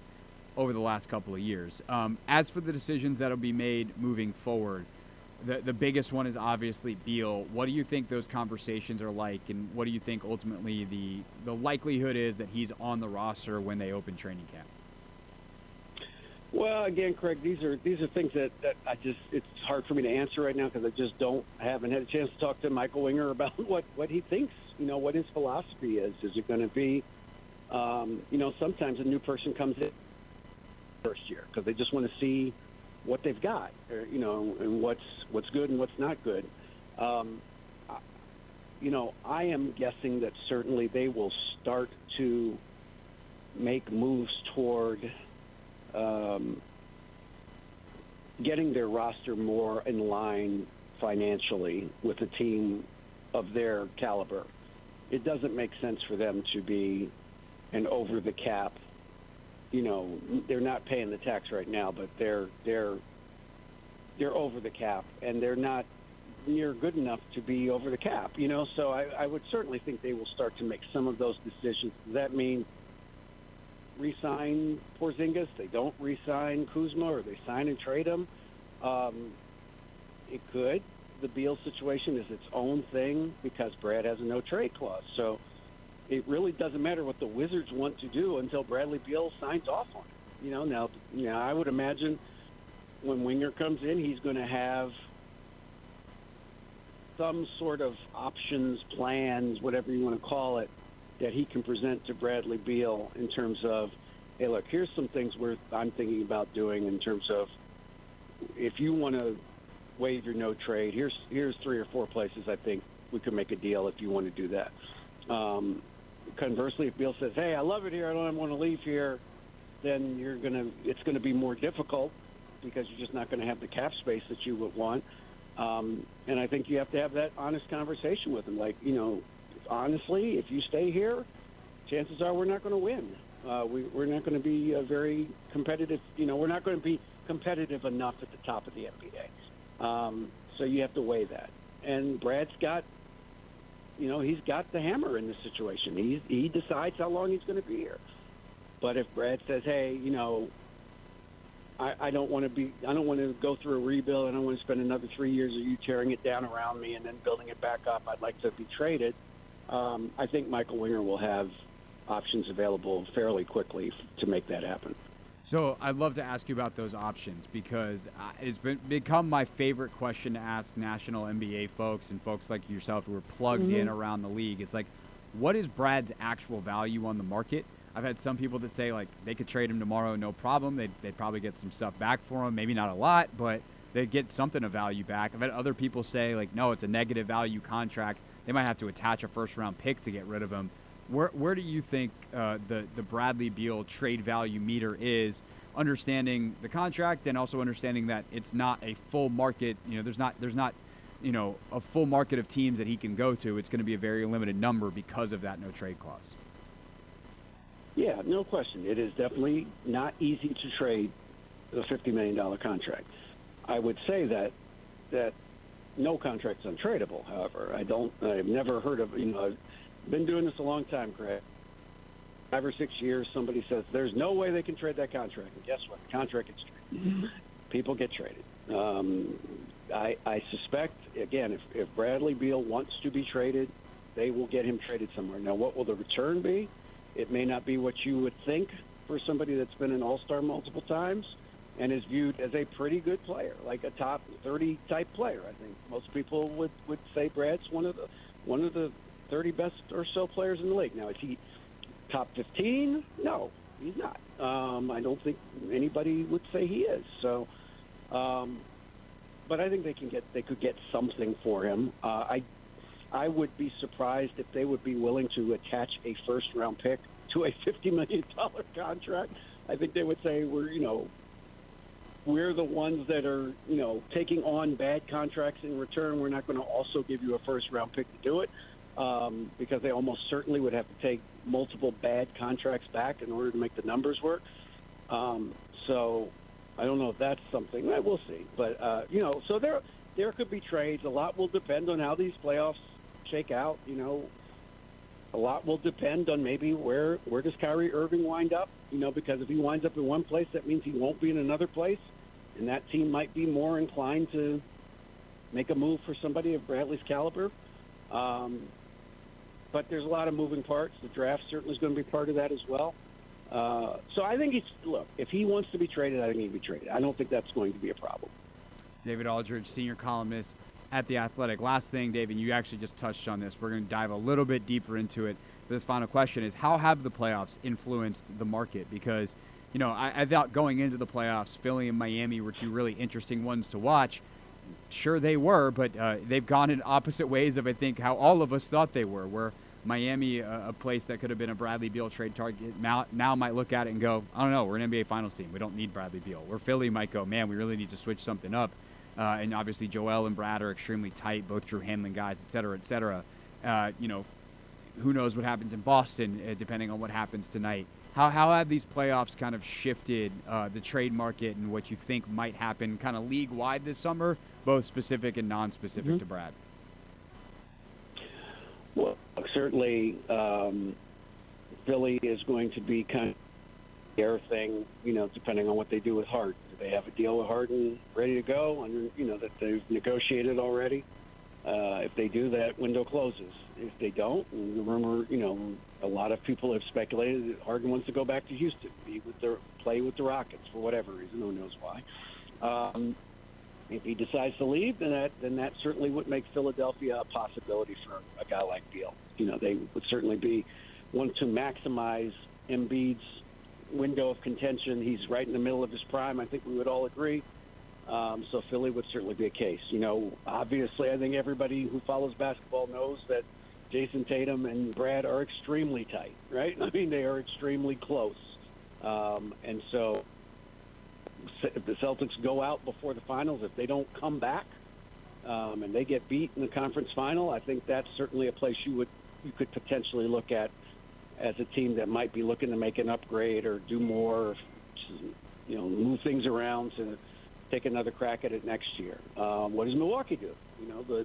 over the last couple of years. As for the decisions that will be made moving forward, the biggest one is obviously Beal. What do you think those conversations are like, and what do you think ultimately the likelihood is that he's on the roster when they open training camp? Well, again, Craig, these are things that it's hard for me to answer right now because I haven't had a chance to talk to Michael Winger about what he thinks, what his philosophy is. Is it going to be, sometimes a new person comes in first year because they just want to see what they've got, and what's good and what's not good. I am guessing that certainly they will start to make moves toward getting their roster more in line financially with a team of their caliber. It doesn't make sense for them to be an over the cap. They're not paying the tax right now, but they're over the cap, and they're not near good enough to be over the cap. So I would certainly think they will start to make some of those decisions. Does that mean re-sign Porzingis? They don't re-sign Kuzma, or they sign and trade him? It could. The Beal situation is its own thing because Brad has a no-trade clause. So it really doesn't matter what the Wizards want to do until Bradley Beal signs off on it. Now, I would imagine when Winger comes in, he's going to have some sort of options, plans, whatever you want to call it, that he can present to Bradley Beal in terms of, hey, look, here's some things I'm thinking about doing in terms of if you want to waive your no trade, here's 3 or 4 places I think we could make a deal if you want to do that. Conversely, if Beal says, hey, I love it here, I don't want to leave here, then it's going to be more difficult because you're just not going to have the cap space that you would want. And I think you have to have that honest conversation with him. Like, honestly, if you stay here, chances are we're not going to win. We're not going to be very competitive. We're not going to be competitive enough at the top of the NBA. So you have to weigh that. And Brad's got, he's got the hammer in this situation. He decides how long he's going to be here. But if Brad says, hey, I don't want to go through a rebuild. I don't want to spend another 3 years of you tearing it down around me and then building it back up. I'd like to be traded. I think Michael Winger will have options available fairly quickly to make that happen. So I'd love to ask you about those options because it's become my favorite question to ask national NBA folks and folks like yourself who are plugged in around the league. It's like, what is Brad's actual value on the market? I've had some people that say, like, they could trade him tomorrow, no problem. They'd probably get some stuff back for him. Maybe not a lot, but they'd get something of value back. I've had other people say, like, no, it's a negative value contract. They might have to attach a first-round pick to get rid of him. Where do you think the Bradley Beal trade value meter is, understanding the contract and also understanding that it's not a full market? There's not a full market of teams that he can go to. It's going to be a very limited number because of that no trade clause. Yeah, no question. It is definitely not easy to trade a $50 million contract. I would say that no contract's untradeable. However, I've never heard of, I've been doing this a long time, Craig. 5 or 6 years, somebody says there's no way they can trade that contract. And guess what? The contract gets traded. People get traded. I suspect, again, if Bradley Beal wants to be traded, they will get him traded somewhere. Now, what will the return be? It may not be what you would think for somebody that's been an all-star multiple times and is viewed as a pretty good player, like a top 30 type player. I think most people would say Brad's one of the 30 best or so players in the league. Now, is he top 15? No, he's not. I don't think anybody would say he is. So, but I think they could get something for him. I would be surprised if they would be willing to attach a first-round pick to a $50 million contract. I think they would say we're the ones that are, taking on bad contracts in return. We're not going to also give you a first-round pick to do it because they almost certainly would have to take multiple bad contracts back in order to make the numbers work. So I don't know if that's something. We'll see. But, so there could be trades. A lot will depend on how these playoffs shake out. A lot will depend on maybe where does Kyrie Irving wind up, because if he winds up in one place, that means he won't be in another place, and that team might be more inclined to make a move for somebody of Bradley's caliber. But there's a lot of moving parts. The draft certainly is going to be part of that as well. So I think if he wants to be traded, I think he'd be traded. I don't think that's going to be a problem. David Aldridge, senior columnist at The Athletic. Last thing, David, you actually just touched on this. We're going to dive a little bit deeper into it. This final question is, how have the playoffs influenced the market? Because, I thought going into the playoffs, Philly and Miami were two really interesting ones to watch. Sure, they were, but they've gone in opposite ways of, I think, how all of us thought they were, where Miami, a place that could have been a Bradley Beal trade target, now might look at it and go, I don't know, we're an NBA Finals team. We don't need Bradley Beal. Where Philly might go, man, we really need to switch something up. And obviously Joel and Brad are extremely tight, both true handling guys, et cetera, et cetera. Who knows what happens in Boston, depending on what happens tonight. How have these playoffs kind of shifted the trade market and what you think might happen kind of league-wide this summer, both specific and non-specific to Brad? Well, certainly Philly is going to be kind of their thing, depending on what they do with Harden. Do they have a deal with Harden ready to go, and that they've negotiated already? If they do, that window closes. If they don't, and the rumor, a lot of people have speculated that Harden wants to go back to Houston, play with the Rockets for whatever reason, who knows why. If he decides to leave, then that certainly would make Philadelphia a possibility for a guy like Beal. They would certainly want to maximize Embiid's window of contention. He's right in the middle of his prime. I think we would all agree. So Philly would certainly be a case. Obviously, I think everybody who follows basketball knows that Jason Tatum and Brad are extremely tight, right? I mean, they are extremely close. And so if the Celtics go out before the finals, if they don't come back and they get beat in the conference final, I think that's certainly a place you could potentially look at as a team that might be looking to make an upgrade or do more, move things around to take another crack at it next year. What does Milwaukee do?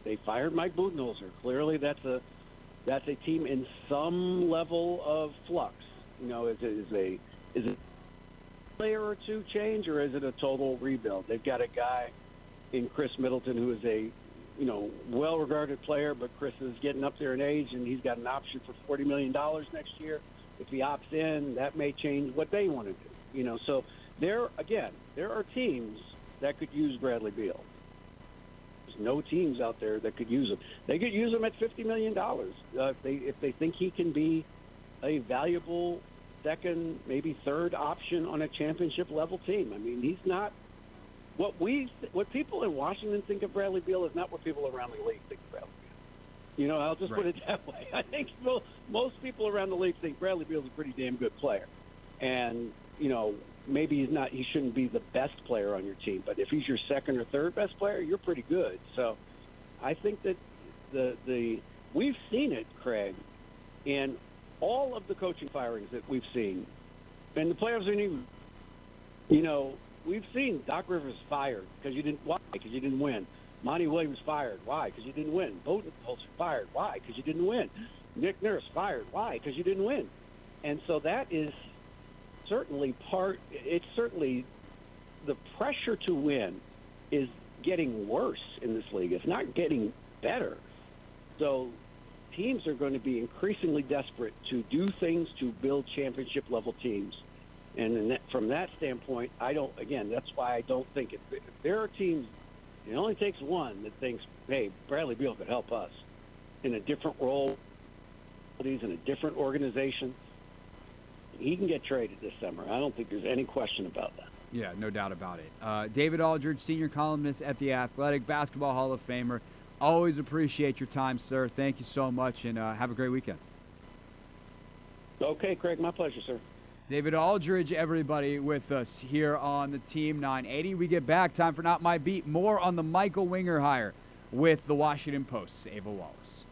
They fired Mike Budenholzer. Clearly, that's a team in some level of flux. Is it a player or two change, or is it a total rebuild? They've got a guy in Chris Middleton who is a well-regarded player, but Chris is getting up there in age, and he's got an option for $40 million next year. If he opts in, that may change what they want to do. So there are teams that could use Bradley Beal. There's no teams out there that could use him. They could use him at $50 million if they think he can be a valuable second, maybe third option on a championship-level team. I mean, he's not what people in Washington think of Bradley Beal is not what people around the league think of Bradley Beal. I'll just put it that way. I think most people around the league think Bradley Beal's a pretty damn good player. And, maybe he shouldn't be the best player on your team, but if he's your second or third best player, you're pretty good. So I think that we've seen it, Craig, in all of the coaching firings that we've seen, and the players aren't even, we've seen Doc Rivers fired because you didn't win. Monty Williams fired. Why? Because you didn't win. Budenholzer fired. Why? Because you didn't win. Nick Nurse fired. Why? Because you didn't win. And so that is certainly it's certainly the pressure to win is getting worse in this league. It's not getting better. So teams are going to be increasingly desperate to do things to build championship-level teams. And from that standpoint, that's why I don't think if there are teams, it only takes one that thinks, hey, Bradley Beal could help us in a different role, in a different organization. He can get traded this summer. I don't think there's any question about that. Yeah, no doubt about it. David Aldridge, senior columnist at The Athletic, Basketball Hall of Famer. Always appreciate your time, sir. Thank you so much, and have a great weekend. Okay, Craig, my pleasure, sir. David Aldridge, everybody, with us here on the Team 980. We get back. Time for Not My Beat. More on the Michael Winger hire with the Washington Post's Ava Wallace.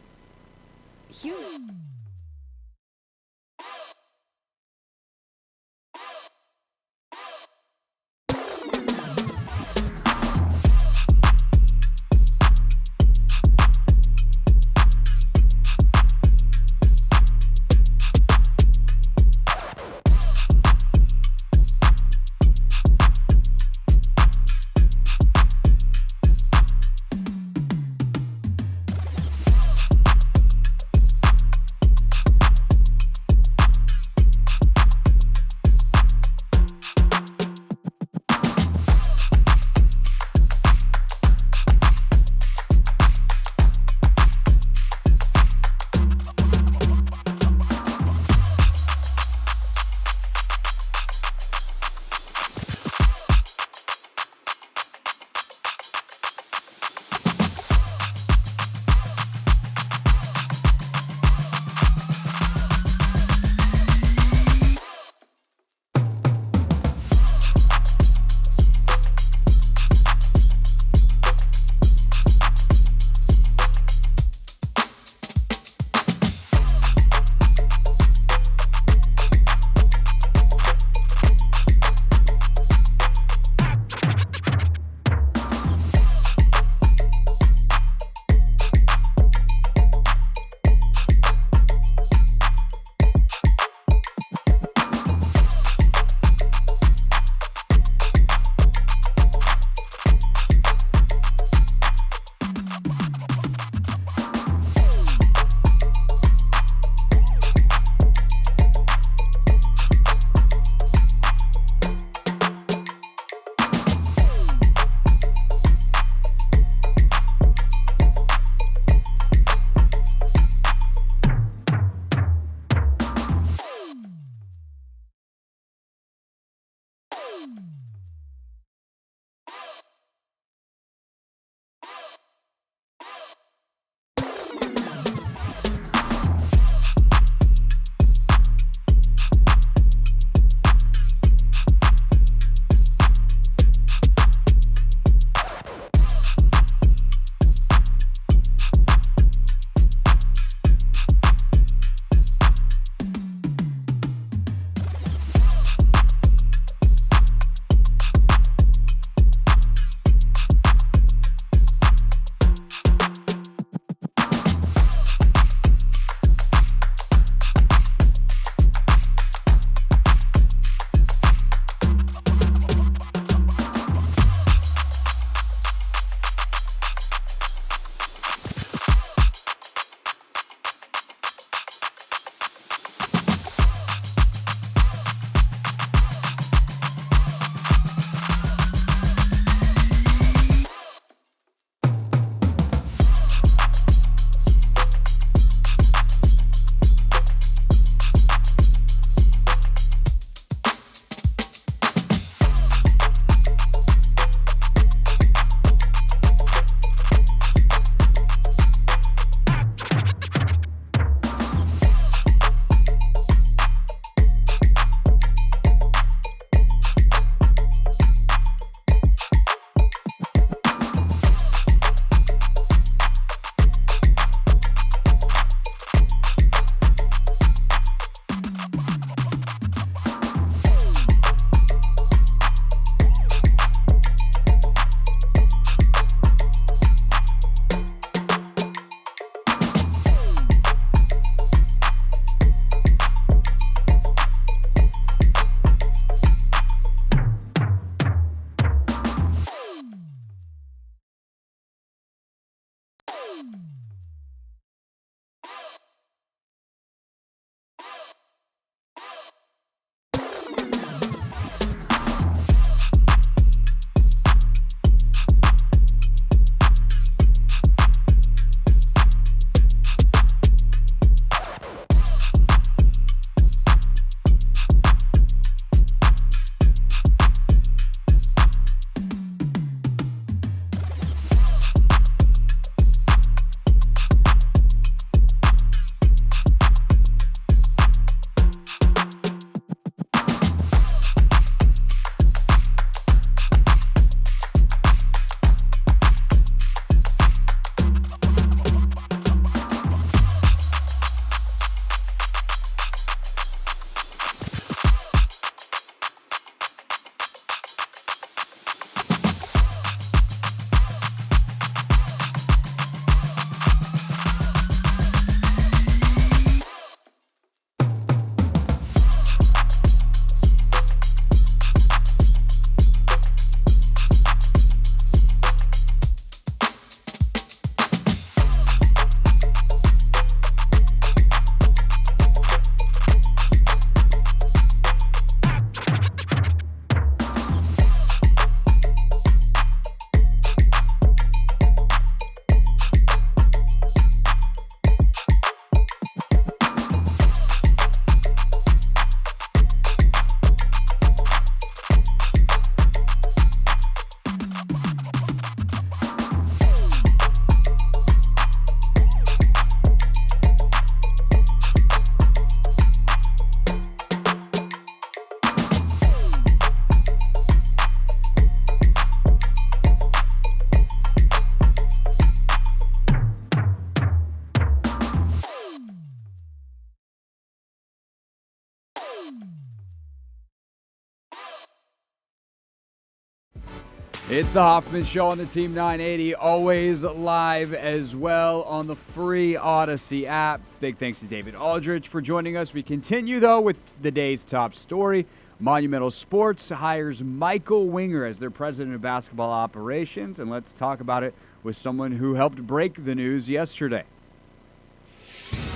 It's the Hoffman Show on the Team 980, always live as well on the free Odyssey app. Big thanks to David Aldridge for joining us. We continue, though, with the day's top story. Monumental Sports hires Michael Winger as their president of basketball operations, and let's talk about it with someone who helped break the news yesterday.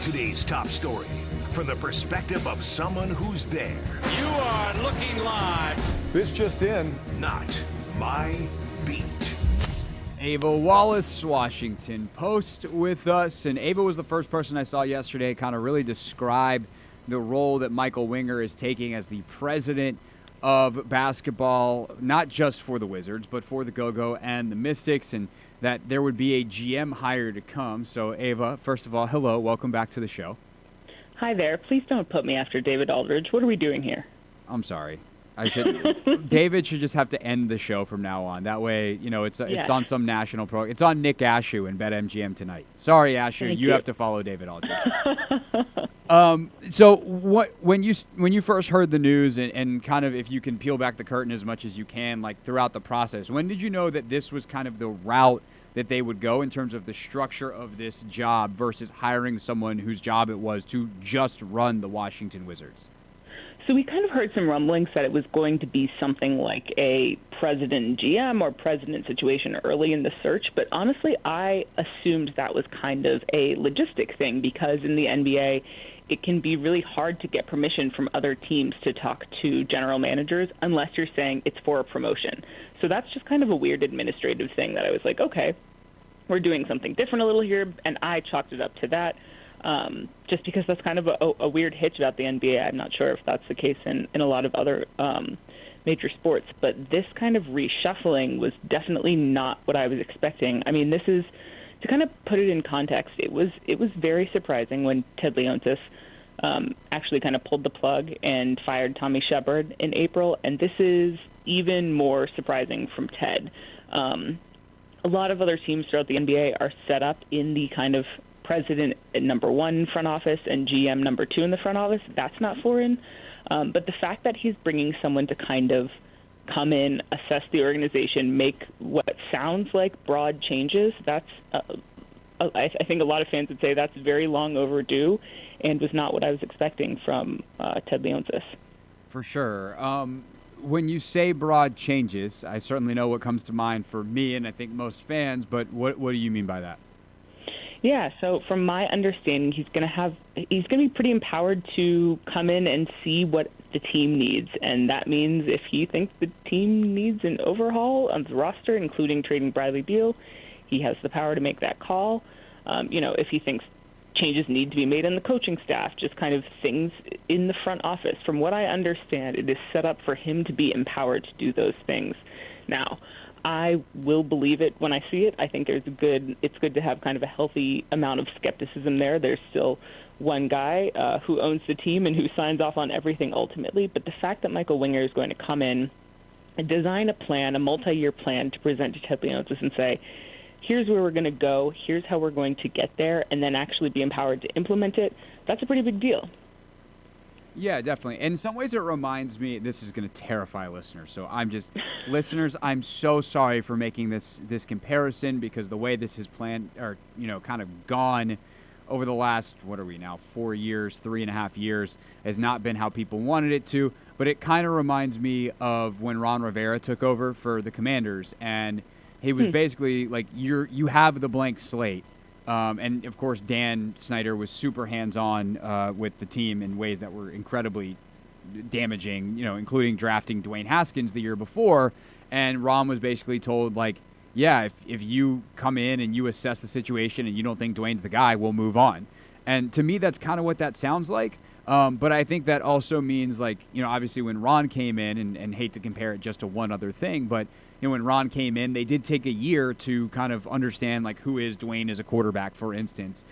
Today's top story from the perspective of someone who's there. You are looking live. This just in. Not my beat. Ava Wallace, Washington Post with us. And Ava was the first person I saw yesterday kind of really describe the role that Michael Winger is taking as the president of basketball, not just for the Wizards, but for the Go-Go and the Mystics, and that there would be a GM hire to come. So, Ava, first of all, hello. Welcome back to the show. Hi there. Please don't put me after David Aldridge. What are we doing here? I'm sorry. David should just have to end the show from now on. That way, it's on some national program. It's on Nick Ashew in BetMGM tonight. Sorry, Ashew, you have to follow David Aldridge. So when you first heard the news and kind of, if you can peel back the curtain as much as you can, like throughout the process, when did you know that this was kind of the route that they would go in terms of the structure of this job versus hiring someone whose job it was to just run the Washington Wizards? So we kind of heard some rumblings that it was going to be something like a president GM or president situation early in the search, but honestly, I assumed that was kind of a logistic thing because in the NBA, it can be really hard to get permission from other teams to talk to general managers unless you're saying it's for a promotion. So that's just kind of a weird administrative thing that I was like, okay, we're doing something different a little here, and I chalked it up to that. Just because that's kind of a weird hitch about the NBA. I'm not sure if that's the case in a lot of other major sports, but this kind of reshuffling was definitely not what I was expecting. I mean, this is, to kind of put it in context, it was very surprising when Ted Leonsis actually kind of pulled the plug and fired Tommy Shepard in April, and this is even more surprising from Ted. A lot of other teams throughout the NBA are set up in the kind of president at number one front office and GM number two in the front office. That's not foreign. But the fact that he's bringing someone to kind of come in, assess the organization, make what sounds like broad changes, that's, I think a lot of fans would say that's very long overdue and was not what I was expecting from Ted Leonsis. For sure. When you say broad changes, I certainly know what comes to mind for me and I think most fans, but what do you mean by that? Yeah, so from my understanding, he's going to be pretty empowered to come in and see what the team needs, and that means if he thinks the team needs an overhaul of the roster, including trading Bradley Beal, he has the power to make that call. If he thinks changes need to be made on the coaching staff, just kind of things in the front office. From what I understand, it is set up for him to be empowered to do those things. Now, I will believe it when I see it. I think it's good to have kind of a healthy amount of skepticism there. There's still one guy who owns the team and who signs off on everything ultimately. But the fact that Michael Winger is going to come in and design a plan, a multi-year plan to present to Ted Leonsis and say, here's where we're going to go, here's how we're going to get there, and then actually be empowered to implement it, that's a pretty big deal. Yeah, definitely. In some ways, it reminds me, this is going to terrify listeners. So listeners, I'm so sorry for making this comparison because the way this has planned or, kind of gone over the last, 4 years, 3.5 years, has not been how people wanted it to. But it kind of reminds me of when Ron Rivera took over for the Commanders. And he was basically like, you have the blank slate. And, of course, Dan Snyder was super hands-on with the team in ways that were incredibly damaging, including drafting Dwayne Haskins the year before. And Ron was basically told, like, yeah, if you come in and you assess the situation and you don't think Dwayne's the guy, we'll move on. And to me, that's kind of what that sounds like. But I think that also means, like, obviously when Ron came in, and hate to compare it just to one other thing, but when Ron came in, they did take a year to kind of understand, like, who is Dwayne as a quarterback, for instance.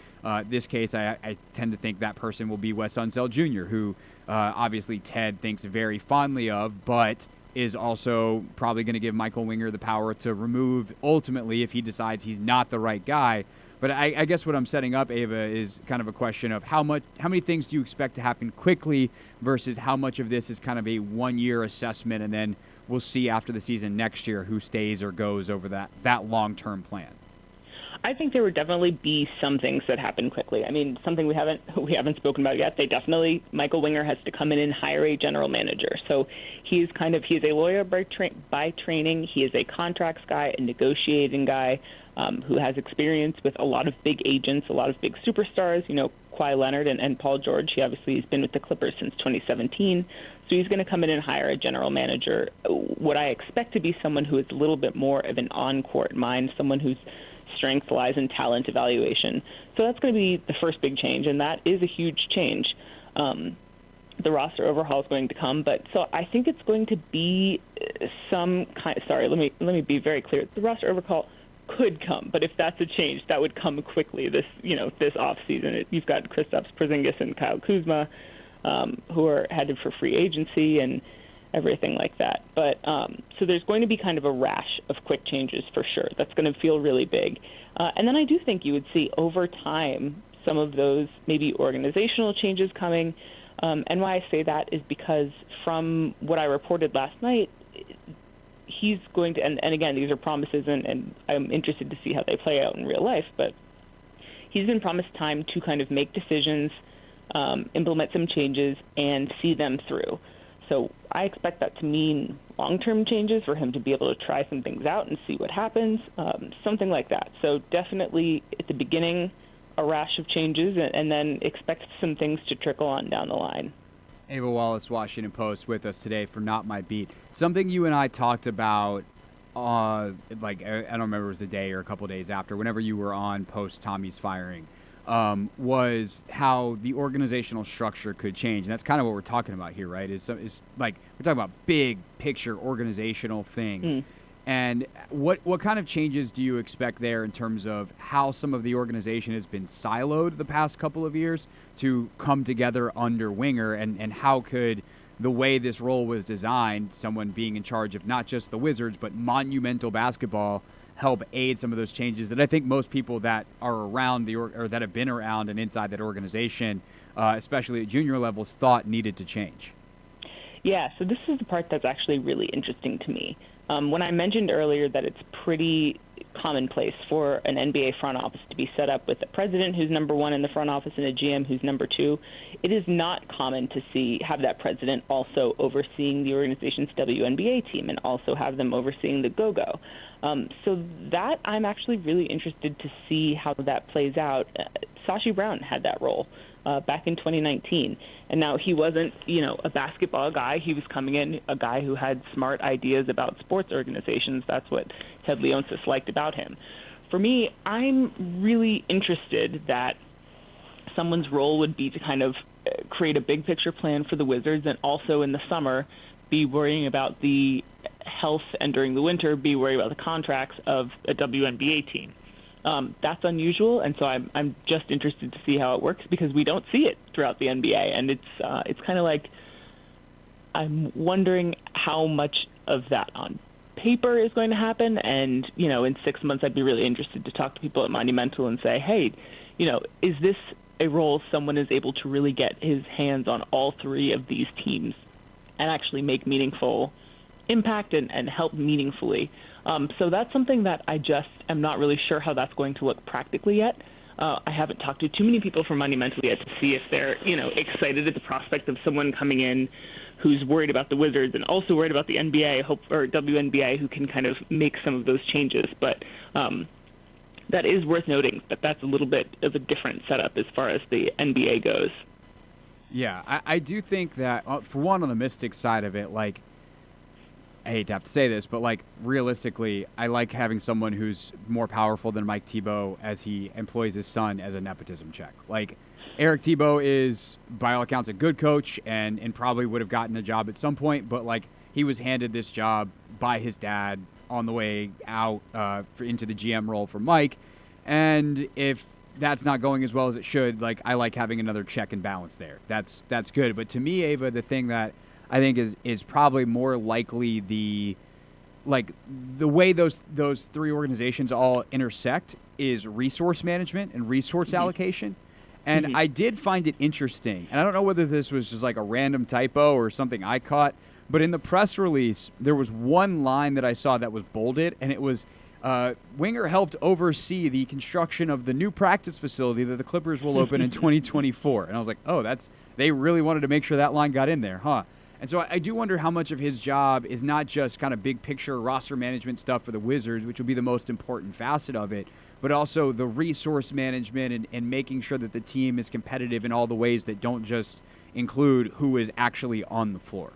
This case, I tend to think that person will be Wes Unseld Jr., who obviously Ted thinks very fondly of, but is also probably going to give Michael Winger the power to remove, ultimately, if he decides he's not the right guy. But I guess what I'm setting up, Ava, is kind of a question of how many things do you expect to happen quickly versus how much of this is kind of a one-year assessment and then we'll see after the season next year who stays or goes over that long-term plan? I think there would definitely be some things that happen quickly. I mean, something we haven't spoken about yet. Michael Winger has to come in and hire a general manager. So he's a lawyer by training. He is a contracts guy, a negotiating guy who has experience with a lot of big agents, a lot of big superstars. Kawhi Leonard and Paul George. He's been with the Clippers since 2017. So he's going to come in and hire a general manager. What I expect to be someone who is a little bit more of an on-court mind, someone whose strength lies in talent evaluation. So that's going to be the first big change, and that is a huge change. The roster overhaul is going to come, but so I think it's going to be some kind. Sorry, let me be very clear. The roster overhaul could come, but if that's a change, that would come quickly this off season. You've got Kristaps Porzingis and Kyle Kuzma, who are headed for free agency and everything like that. But so there's going to be kind of a rash of quick changes for sure. That's going to feel really big. And then I do think you would see over time some of those maybe organizational changes coming. And why I say that is because from what I reported last night, he's going to, and again, these are promises, and I'm interested to see how they play out in real life, but he's been promised time to kind of make decisions, implement some changes, and see them through. So I expect that to mean long-term changes for him to be able to try some things out and see what happens, something like that. So definitely at the beginning, a rash of changes, and then expect some things to trickle on down the line. Ava Wallace, Washington Post, with us today for Not My Beat. Something you and I talked about, I don't remember if it was the day or a couple days after, whenever you were on post Tommy's firing, was how the organizational structure could change. And that's kind of what we're talking about here, right? Is like we're talking about big picture organizational things. And what kind of changes do you expect there in terms of how some of the organization has been siloed the past couple of years to come together under Winger, and how could the way this role was designed, someone being in charge of not just the Wizards but monumental basketball, help aid some of those changes that I think most people that are around or that have been around and inside that organization, especially at junior levels, thought needed to change? Yeah, so this is the part that's actually really interesting to me. When I mentioned earlier that it's pretty commonplace for an NBA front office to be set up with a president who's number one in the front office and a GM who's number two, it is not common to have that president also overseeing the organization's WNBA team and also have them overseeing the go-go. So that I'm actually really interested to see how that plays out. Sashi Brown had that role back in 2019. And now he wasn't, a basketball guy. He was coming in a guy who had smart ideas about sports organizations. That's what Ted Leonsis liked about him. For me, I'm really interested that someone's role would be to kind of create a big picture plan for the Wizards, and also in the summer be worrying about the health, and during the winter be worried about the contracts of a WNBA team. That's unusual, and so I'm just interested to see how it works, because we don't see it throughout the NBA, and it's kind of like I'm wondering how much of that on paper is going to happen, and in 6 months I'd be really interested to talk to people at Monumental and say, hey, is this a role someone is able to really get his hands on all three of these teams and actually make meaningful impact and help meaningfully. So that's something that I just am not really sure how that's going to look practically yet. I haven't talked to too many people from Monumental yet to see if they're, excited at the prospect of someone coming in who's worried about the Wizards and also worried about the NBA or WNBA, who can kind of make some of those changes. But that is worth noting that that's a little bit of a different setup as far as the NBA goes. Yeah, I do think that, for one, on the Mystics side of it, like, I hate to have to say this, but realistically, I like having someone who's more powerful than Mike Thibault as he employs his son as a nepotism check. Eric Thibault is, by all accounts, a good coach and probably would have gotten a job at some point, but he was handed this job by his dad on the way out into the GM role for Mike, and if that's not going as well as it should, I like having another check and balance there. That's good. But to me, Ava, the thing that I think is probably more likely the way those three organizations all intersect is resource management and resource allocation. And I did find it interesting, and I don't know whether this was just a random typo or something I caught, But in the press release, there was one line that I saw that was bolded, and it was, Winger helped oversee the construction of the new practice facility that the Clippers will open in 2024. And I was like, oh, they really wanted to make sure that line got in there, huh? And so I do wonder how much of his job is not just kind of big picture roster management stuff for the Wizards, which will be the most important facet of it, but also the resource management and making sure that the team is competitive in all the ways that don't just include who is actually on the floor.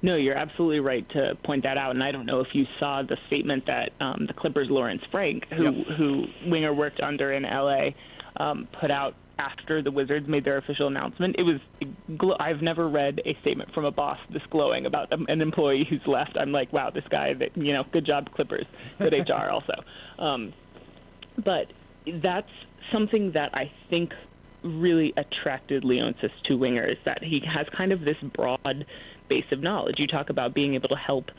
No, you're absolutely right to point that out. And I don't know if you saw the statement that the Clippers' Lawrence Frank, who Winger worked under in L.A., put out after the Wizards made their official announcement. It was I've never read a statement from a boss this glowing about an employee who's left. I'm like, wow, this guy, good job, Clippers. Good HR also. But that's something that I think really attracted Leonsis to Winger, is that he has kind of this broad base of knowledge. You talk about being able to help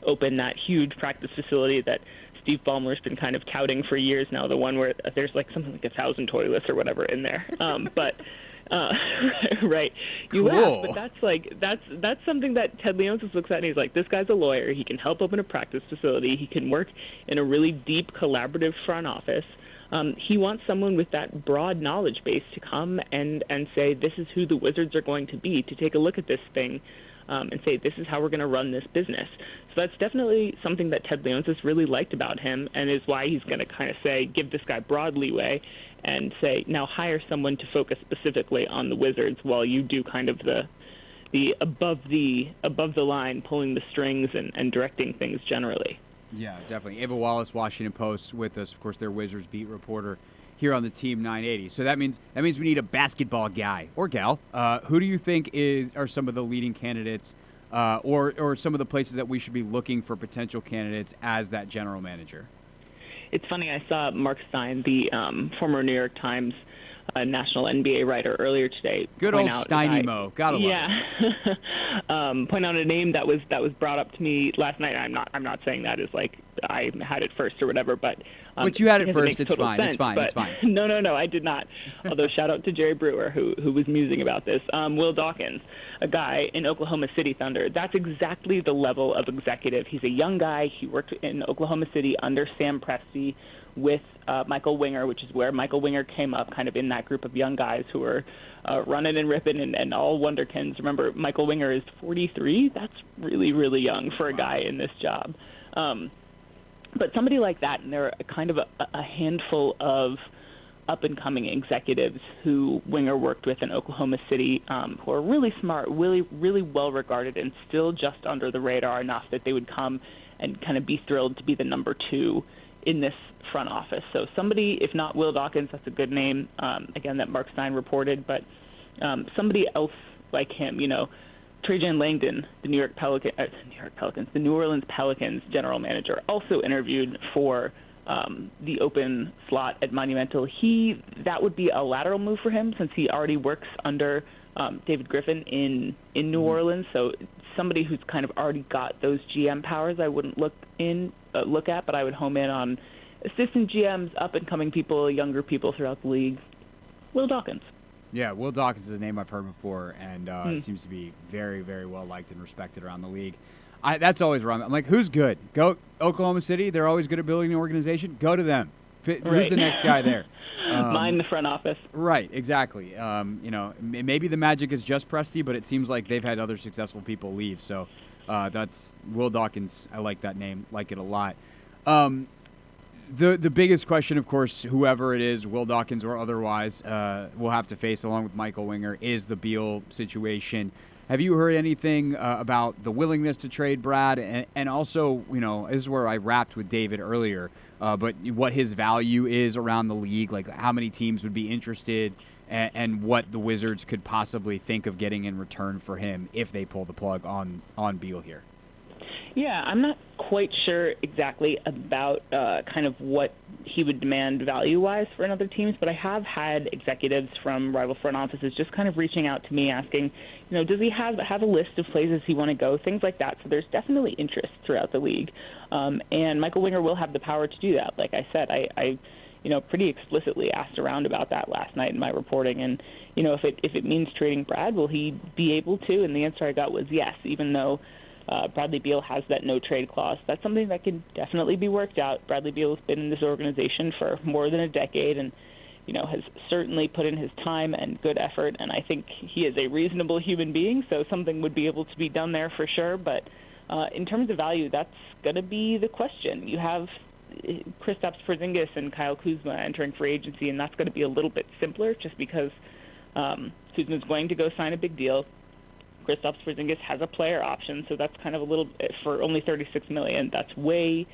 open that huge practice facility that Steve Ballmer's been kind of touting for years now, the one where there's like something like 1,000 toilets or whatever in there. Right. You cool. Laugh, but that's something that Ted Leonsis looks at and he's like, this guy's a lawyer. He can help open a practice facility. He can work in a really deep collaborative front office. He wants someone with that broad knowledge base to come and say, this is who the Wizards are going to be, to take a look at this thing and say, this is how we're going to run this business. So that's definitely something that Ted Leonsis really liked about him, and is why he's going to kind of say, give this guy broad leeway and say, now hire someone to focus specifically on the Wizards while you do kind of the above the line, pulling the strings and directing things generally. Yeah, definitely. Ava Wallace, Washington Post, with us. Of course, their Wizards beat reporter here on the Team 980. So that means we need a basketball guy or gal. Who do you think are some of the leading candidates, or some of the places that we should be looking for potential candidates as that general manager? It's funny. I saw Mark Stein, the former New York Times national NBA writer, earlier today. Good old Steiny Mo. Gotta love it. Point out a name that was brought up to me last night. I'm not saying that as like I had it first or whatever, but you had it first. It's fine. Sense, it's fine. No, I did not. Although shout out to Jerry Brewer who was musing about this. Will Dawkins, a guy in Oklahoma City Thunder. That's exactly the level of executive. He's a young guy. He worked in Oklahoma City under Sam Presti with Michael Winger, which is where Michael Winger came up, kind of in that group of young guys who were running and ripping and all wonderkins. Remember, Michael Winger is 43. That's really, really young for a guy in this job. But somebody like that, and there are kind of a handful of up-and-coming executives who Winger worked with in Oklahoma City who are really smart, really, really well-regarded, and still just under the radar enough that they would come and kind of be thrilled to be the number two in this front office. So somebody, if not Will Dawkins, that's a good name, again, that Mark Stein reported, but somebody else like him, Trajan Langdon, the New Orleans Pelicans general manager, also interviewed for the open slot at Monumental. That would be a lateral move for him since he already works under David Griffin in New Orleans. So somebody who's kind of already got those GM powers, I wouldn't look at, but I would home in on assistant GMs, up-and-coming people, younger people throughout the league. Will Dawkins. Yeah, Will Dawkins is a name I've heard before, and seems to be very, very well liked and respected around the league. That's always wrong. I'm like, who's good? Go Oklahoma City. They're always good at building an organization. Go to them. Who's the next guy there? Mind the front office. Right, exactly. Maybe the magic is just Presti, but it seems like they've had other successful people leave. So that's Will Dawkins. I like that name. Like it a lot. The biggest question, of course, whoever it is, Will Dawkins or otherwise, will have to face, along with Michael Winger, is the Beal situation. Have you heard anything about the willingness to trade Brad? And also, this is where I rapped with David earlier, but what his value is around the league, like how many teams would be interested, and what the Wizards could possibly think of getting in return for him if they pull the plug on Beal here. Yeah, I'm not quite sure exactly about kind of what he would demand value-wise for another teams, but I have had executives from rival front offices just kind of reaching out to me asking, does he have a list of places he want to go, things like that. So there's definitely interest throughout the league. And Michael Winger will have the power to do that. Like I said, pretty explicitly asked around about that last night in my reporting. And, if it means trading Brad, will he be able to? And the answer I got was yes, even though Bradley Beal has that no-trade clause. That's something that can definitely be worked out. Bradley Beal has been in this organization for more than a decade and, has certainly put in his time and good effort, and I think he is a reasonable human being, so something would be able to be done there for sure. But in terms of value, that's going to be the question. You have Kristaps Porzingis and Kyle Kuzma entering free agency, and that's going to be a little bit simpler just because Kuzma's going to go sign a big deal. Kristaps Porzingis has a player option, so that's kind of a little for only $36 million. That's way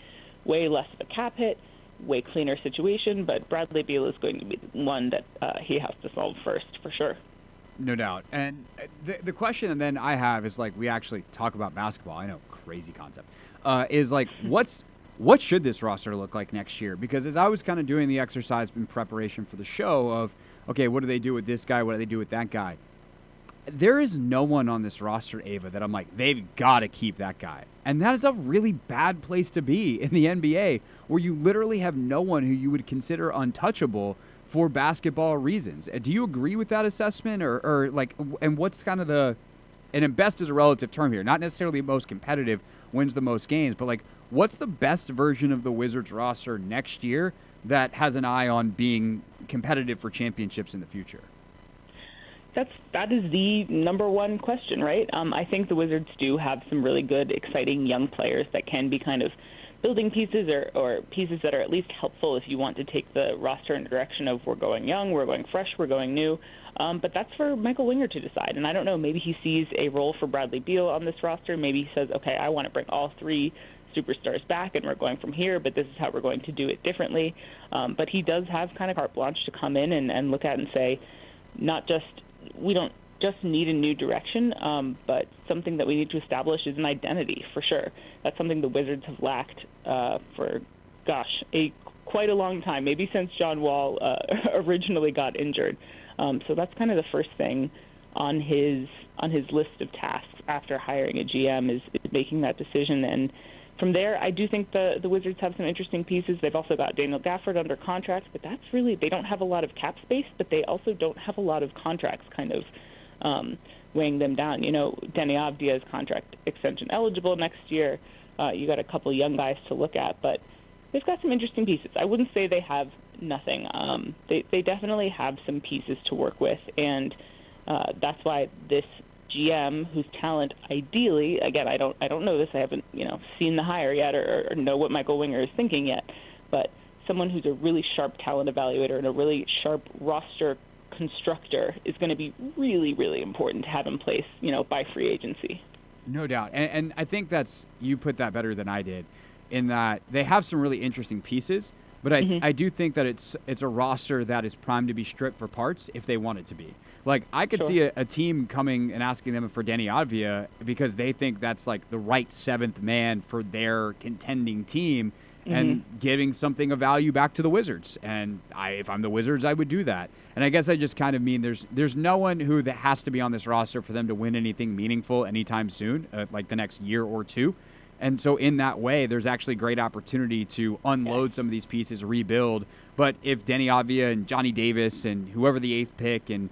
less of a cap hit, way cleaner situation. But Bradley Beal is going to be the one that he has to solve first, for sure. No doubt. And the question then I have is, like, we actually talk about basketball. I know, crazy concept. Is like, what should this roster look like next year? Because as I was kind of doing the exercise in preparation for the show of, okay, what do they do with this guy? What do they do with that guy? There is no one on this roster, Ava, that I'm like, they've got to keep that guy. And that is a really bad place to be in the NBA, where you literally have no one who you would consider untouchable for basketball reasons. Do you agree with that assessment? Or like, and what's kind of and best is a relative term here, not necessarily most competitive wins the most games, but like, what's the best version of the Wizards roster next year that has an eye on being competitive for championships in the future? That is the number one question, right? I think the Wizards do have some really good, exciting young players that can be kind of building pieces or pieces that are at least helpful if you want to take the roster in the direction of we're going young, we're going fresh, we're going new. But that's for Michael Winger to decide. And I don't know, maybe he sees a role for Bradley Beal on this roster. Maybe he says, okay, I want to bring all three superstars back and we're going from here, but this is how we're going to do it differently. But he does have kind of carte blanche to come in and look at and say, we don't just need a new direction, but something that we need to establish is an identity, for sure. That's something the Wizards have lacked for, quite a long time, maybe since John Wall originally got injured. So that's kind of the first thing on his list of tasks after hiring a GM is making that decision. And from there, I do think the Wizards have some interesting pieces. They've also got Daniel Gafford under contract, but that's really, they don't have a lot of cap space, but they also don't have a lot of contracts kind of weighing them down. Deni Avdia's contract extension eligible next year. You got a couple young guys to look at, but they've got some interesting pieces. I wouldn't say they have nothing. They definitely have some pieces to work with, and that's why this GM, whose talent ideally, again, I don't know this, I haven't seen the hire yet or know what Michael Winger is thinking yet, but someone who's a really sharp talent evaluator and a really sharp roster constructor is going to be really, really important to have in place, by free agency. No doubt. And I think you put that better than I did, in that they have some really interesting pieces, but I do think that it's a roster that is primed to be stripped for parts if they want it to be. Like, I could see a team coming and asking them for Deni Avdija because they think that's like the right seventh man for their contending team and giving something of value back to the Wizards. And if I'm the Wizards, I would do that. And I guess I just kind of mean there's no one who that has to be on this roster for them to win anything meaningful anytime soon, like the next year or two. And so in that way, there's actually great opportunity to unload some of these pieces, rebuild. But if Deni Avdija and Johnny Davis and whoever the eighth pick and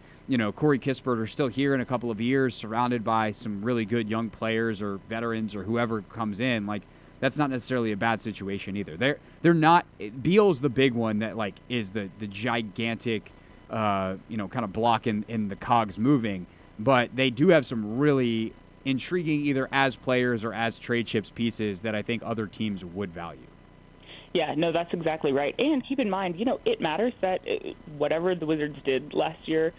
Corey Kispert are still here in a couple of years, surrounded by some really good young players or veterans or whoever comes in, like, that's not necessarily a bad situation either. They're not. Beal's the big one that like is the gigantic, kind of block in the cogs moving. But they do have some really intriguing either as players or as trade chips pieces that I think other teams would value. Yeah, no, that's exactly right. And keep in mind, it matters that whatever the Wizards did last year.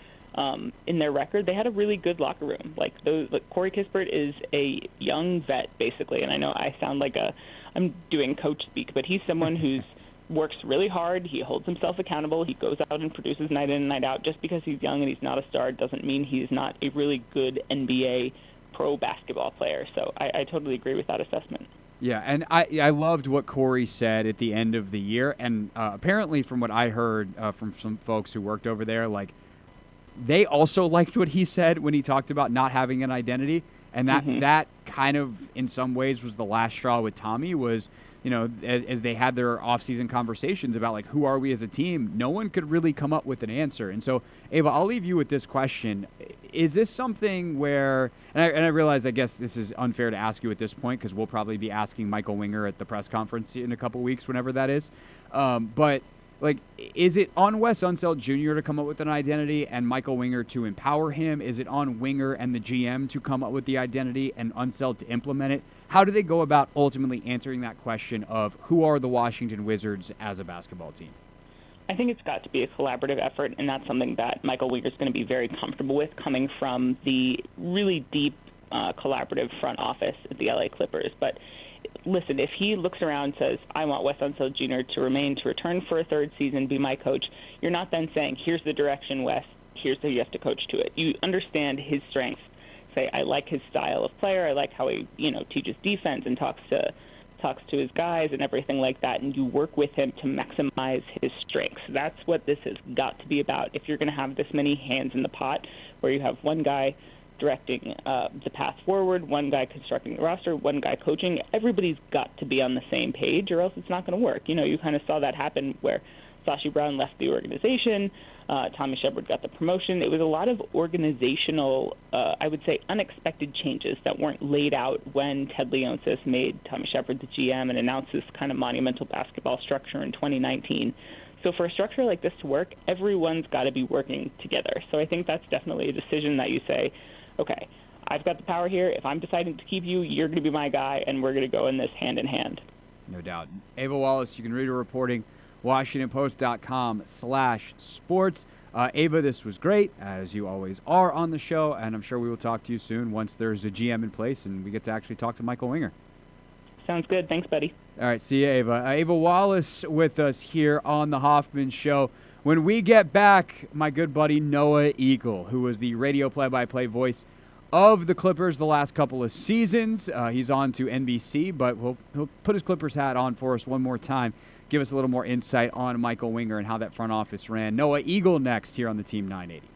In their record, they had a really good locker room. Like Corey Kispert is a young vet, basically, and I know I sound like I'm doing coach speak, but he's someone who's works really hard. He holds himself accountable. He goes out and produces night in and night out. Just because he's young and he's not a star doesn't mean he's not a really good NBA pro basketball player. So I totally agree with that assessment. Yeah, and I loved what Corey said at the end of the year, and apparently from what I heard from some folks who worked over there, like, they also liked what he said when he talked about not having an identity, and that kind of, in some ways, was the last straw with Tommy was, as they had their offseason conversations about like who are we as a team, no one could really come up with an answer. And so, Ava, I'll leave you with this question: is this something where, and I realize I guess this is unfair to ask you at this point because we'll probably be asking Michael Winger at the press conference in a couple weeks, whenever that is, but. Like, is it on Wes Unseld Jr. to come up with an identity and Michael Winger to empower him? Is it on Winger and the GM to come up with the identity and Unseld to implement it? How do they go about ultimately answering that question of who are the Washington Wizards as a basketball team? I think it's got to be a collaborative effort, and that's something that Michael Winger is going to be very comfortable with, coming from the really deep collaborative front office at the LA Clippers. But listen, if he looks around and says, I want Wes Unseld Jr. to return for a third season, be my coach, you're not then saying, here's the direction, Wes, here's how you have to coach to it. You understand his strengths. Say, I like his style of player, I like how he, teaches defense and talks to his guys and everything like that, and you work with him to maximize his strengths. That's what this has got to be about. If you're going to have this many hands in the pot, where you have one guy directing the path forward, one guy constructing the roster, one guy coaching, everybody's got to be on the same page or else it's not going to work. You kind of saw that happen where Sashi Brown left the organization, Tommy Shepard got the promotion. It was a lot of organizational, I would say, unexpected changes that weren't laid out when Ted Leonsis made Tommy Shepard the GM and announced this kind of monumental basketball structure in 2019. So for a structure like this to work, everyone's got to be working together. So I think that's definitely a decision that you say, okay, I've got the power here. If I'm deciding to keep you, you're going to be my guy, and we're going to go in this hand in hand. No doubt. Ava Wallace, you can read her reporting, WashingtonPost.com/sports. Ava, this was great, as you always are on the show, and I'm sure we will talk to you soon once there's a GM in place and we get to actually talk to Michael Winger. Sounds good. Thanks, buddy. All right, see you, Ava. Ava Wallace with us here on the Hoffman Show. When we get back, my good buddy Noah Eagle, who was the radio play-by-play voice of the Clippers the last couple of seasons. He's on to NBC, but he'll put his Clippers hat on for us one more time, give us a little more insight on Michael Winger and how that front office ran. Noah Eagle next here on the Team 980.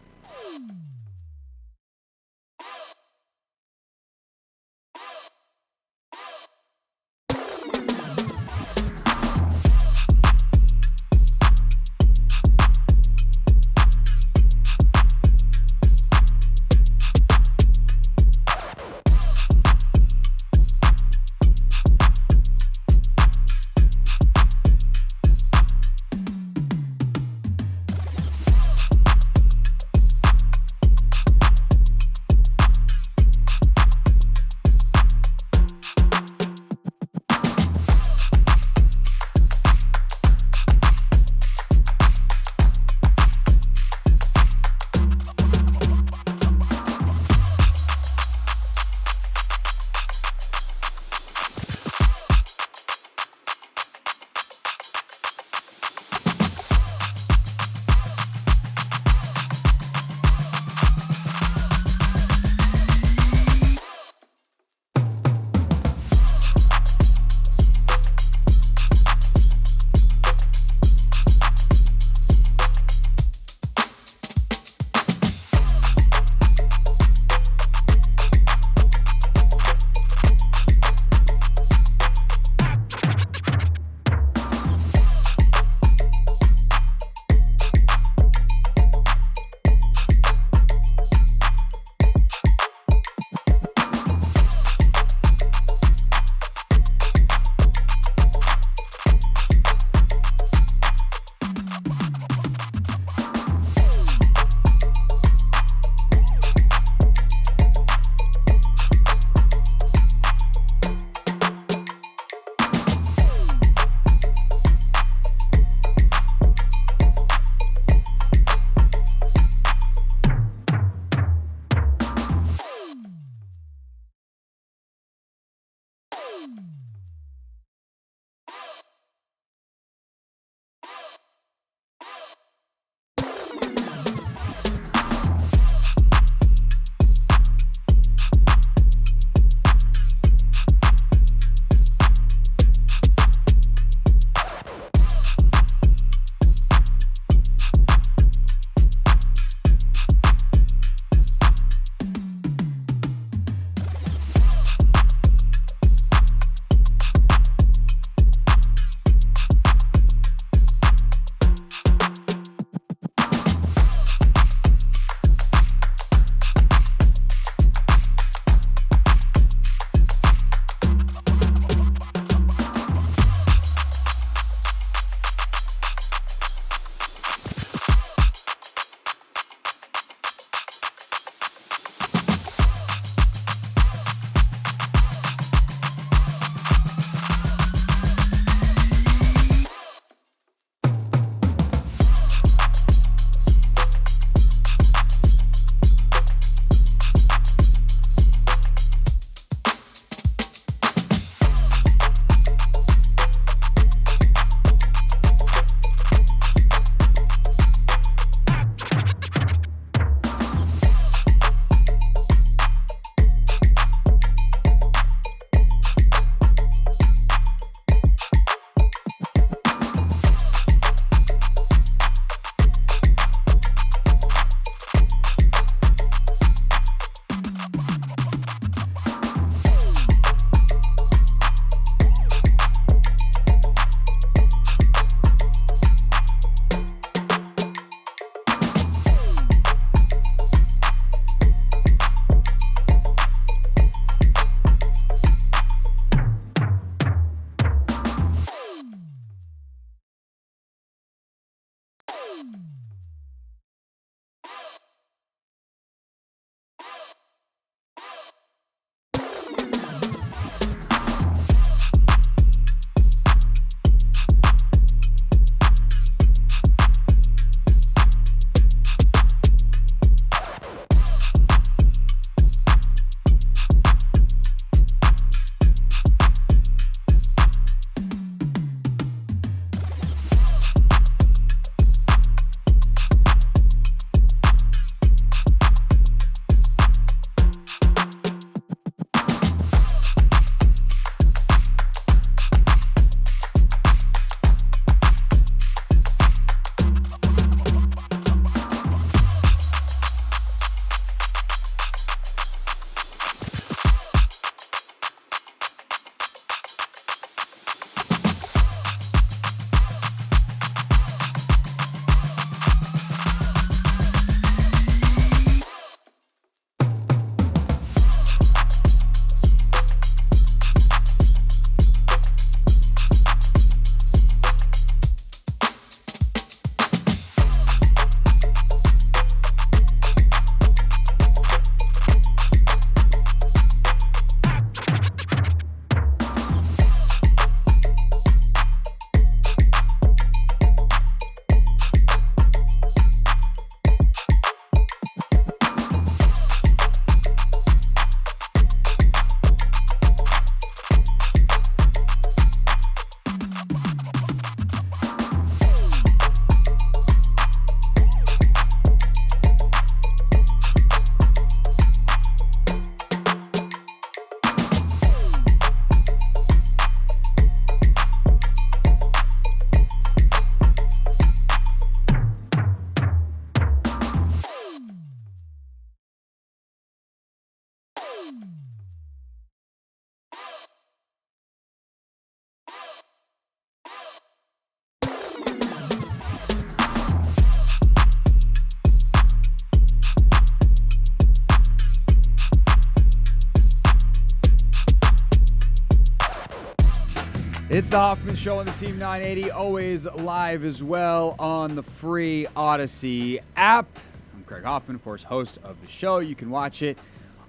It's the Hoffman Show on the Team 980, always live as well on the free Odyssey app. I'm Craig Hoffman, of course, host of the show. You can watch it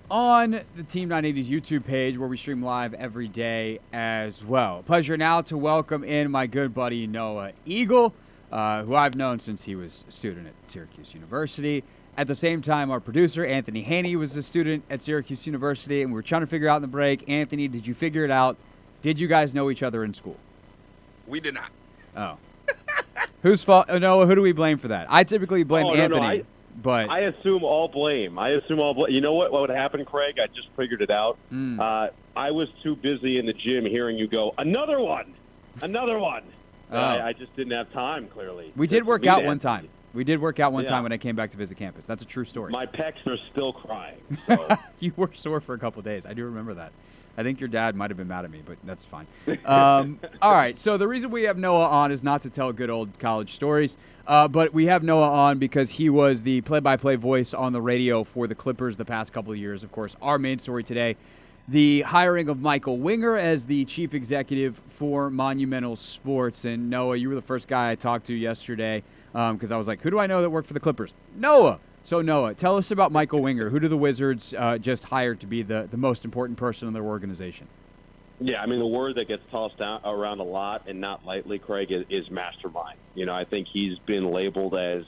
on the Team 980's YouTube page where we stream live every day as well. Pleasure now to welcome in my good buddy Noah Eagle, who I've known since he was a student at Syracuse University. At the same time, our producer, Anthony Haney, was a student at Syracuse University, and we were trying to figure out in the break, Anthony, did you figure it out? Did you guys know each other in school? We did not. Oh. Whose fault? Noah, who do we blame for that? I typically blame Anthony, but I assume all blame. You know what would happen, Craig? I just figured it out. I was too busy in the gym hearing you go, another one. I just didn't have time, clearly. We did work out one time. We did work out one time when I came back to visit campus. That's a true story. My pecs are still crying. So. You were sore for a couple of days. I do remember that. I think your dad might have been mad at me, but that's fine. All right, so the reason we have Noah on is not to tell good old college stories, but we have Noah on because he was the play-by-play voice on the radio for the Clippers the past couple of years. Of course, our main story today, the hiring of Michael Winger as the chief executive for Monumental Sports. And Noah, you were the first guy I talked to yesterday because I was like, who do I know that worked for the Clippers? Noah! So, Noah, tell us about Michael Winger. Who do the Wizards just hire to be the most important person in their organization? Yeah, I mean, the word that gets tossed around a lot, and not lightly, Craig, is mastermind. You know, I think he's been labeled as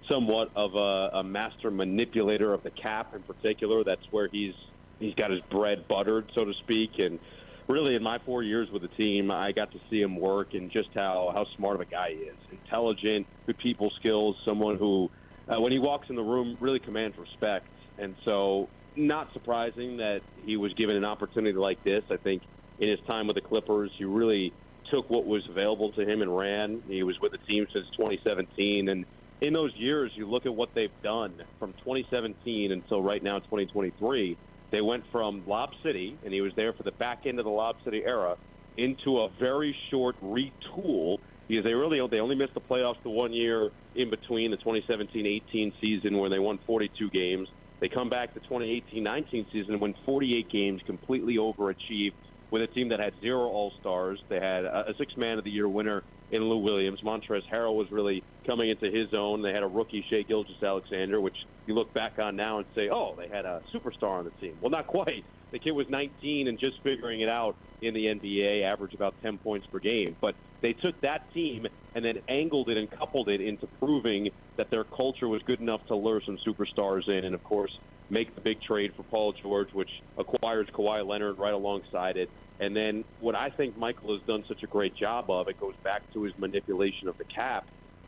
somewhat of a master manipulator of the cap in particular. That's where he's got his bread buttered, so to speak. And really, in my 4 years with the team, I got to see him work and just how smart of a guy he is. Intelligent, good people skills, someone who – when he walks in the room, really commands respect. And so not surprising that he was given an opportunity like this. I think in his time with the Clippers, he really took what was available to him and ran. He was with the team since 2017. And in those years, you look at what they've done from 2017 until right now, 2023. They went from Lob City, and he was there for the back end of the Lob City era, into a very short retool because they only missed the playoffs the 1 year in between the 2017-18 season where they won 42 games. They come back to 2018-19 season and win 48 games, completely overachieved with a team that had 0 All-Stars. They had a Six-Man of the Year winner in Lou Williams. Montrezl Harrell was really coming into his own. They had a rookie, Shai Gilgeous-Alexander, which you look back on now and say, oh, they had a superstar on the team. Well, not quite. The kid was 19 and just figuring it out in the NBA, averaged about 10 points per game. But they took that team and then angled it and coupled it into proving that their culture was good enough to lure some superstars in and, of course, make the big trade for Paul George, which acquires Kawhi Leonard right alongside it. And then what I think Michael has done such a great job of, it goes back to his manipulation of the cap,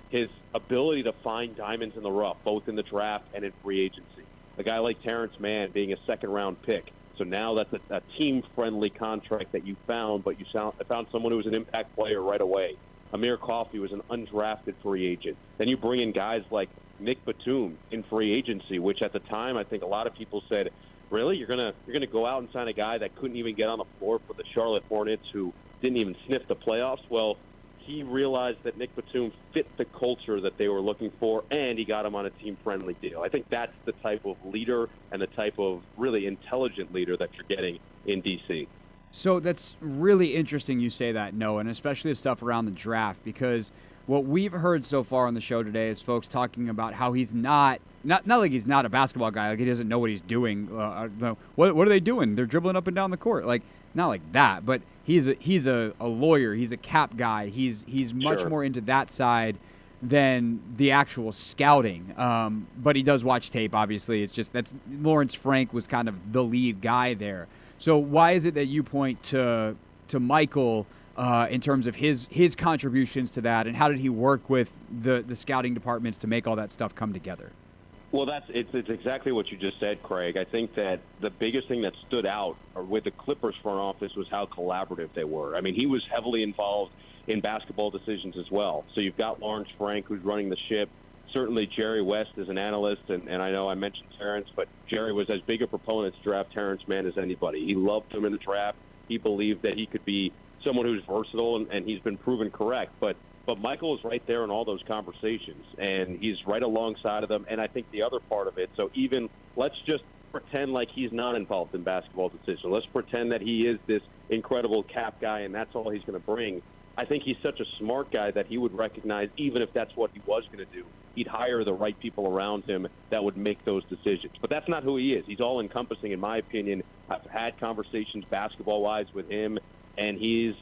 his ability to find diamonds in the rough, both in the draft and in free agency. A guy like Terrence Mann being a second-round pick. So now that's a team-friendly contract that you found, but you found someone who was an impact player right away. Amir Coffey was an undrafted free agent. Then you bring in guys like Nick Batum in free agency, which at the time I think a lot of people said, really, you're gonna go out and sign a guy that couldn't even get on the floor for the Charlotte Hornets, who didn't even sniff the playoffs? Well, he realized that Nick Batum fit the culture that they were looking for, and he got him on a team-friendly deal. I think that's the type of leader and the type of really intelligent leader that you're getting in D.C. So that's really interesting you say that, Noah, and especially the stuff around the draft, because what we've heard so far on the show today is folks talking about how he's not like he's not a basketball guy, like he doesn't know what he's doing. What are they doing? They're dribbling up and down the court. Like, not like that, but he's a lawyer. He's a cap guy. He's much more into that side than the actual scouting. But he does watch tape, obviously. It's just that's Lawrence Frank was kind of the lead guy there. So why is it that you point to Michael in terms of his contributions to that, and how did he work with the scouting departments to make all that stuff come together? Well, it's exactly what you just said, Craig. I think that the biggest thing that stood out with the Clippers front office was how collaborative they were. I mean, he was heavily involved in basketball decisions as well. So you've got Lawrence Frank, who's running the ship. Certainly Jerry West is an analyst, and I know I mentioned Terrence, but Jerry was as big a proponent to draft Terrence Mann as anybody. He loved him in the draft. He believed that he could be someone who's versatile, and he's been proven correct. But Michael is right there in all those conversations, and he's right alongside of them. And I think the other part of it, so even let's just pretend like he's not involved in basketball decisions. Let's pretend that he is this incredible cap guy and that's all he's going to bring. I think he's such a smart guy that he would recognize, even if that's what he was going to do, he'd hire the right people around him that would make those decisions. But that's not who he is. He's all-encompassing, in my opinion. I've had conversations basketball-wise with him, and he's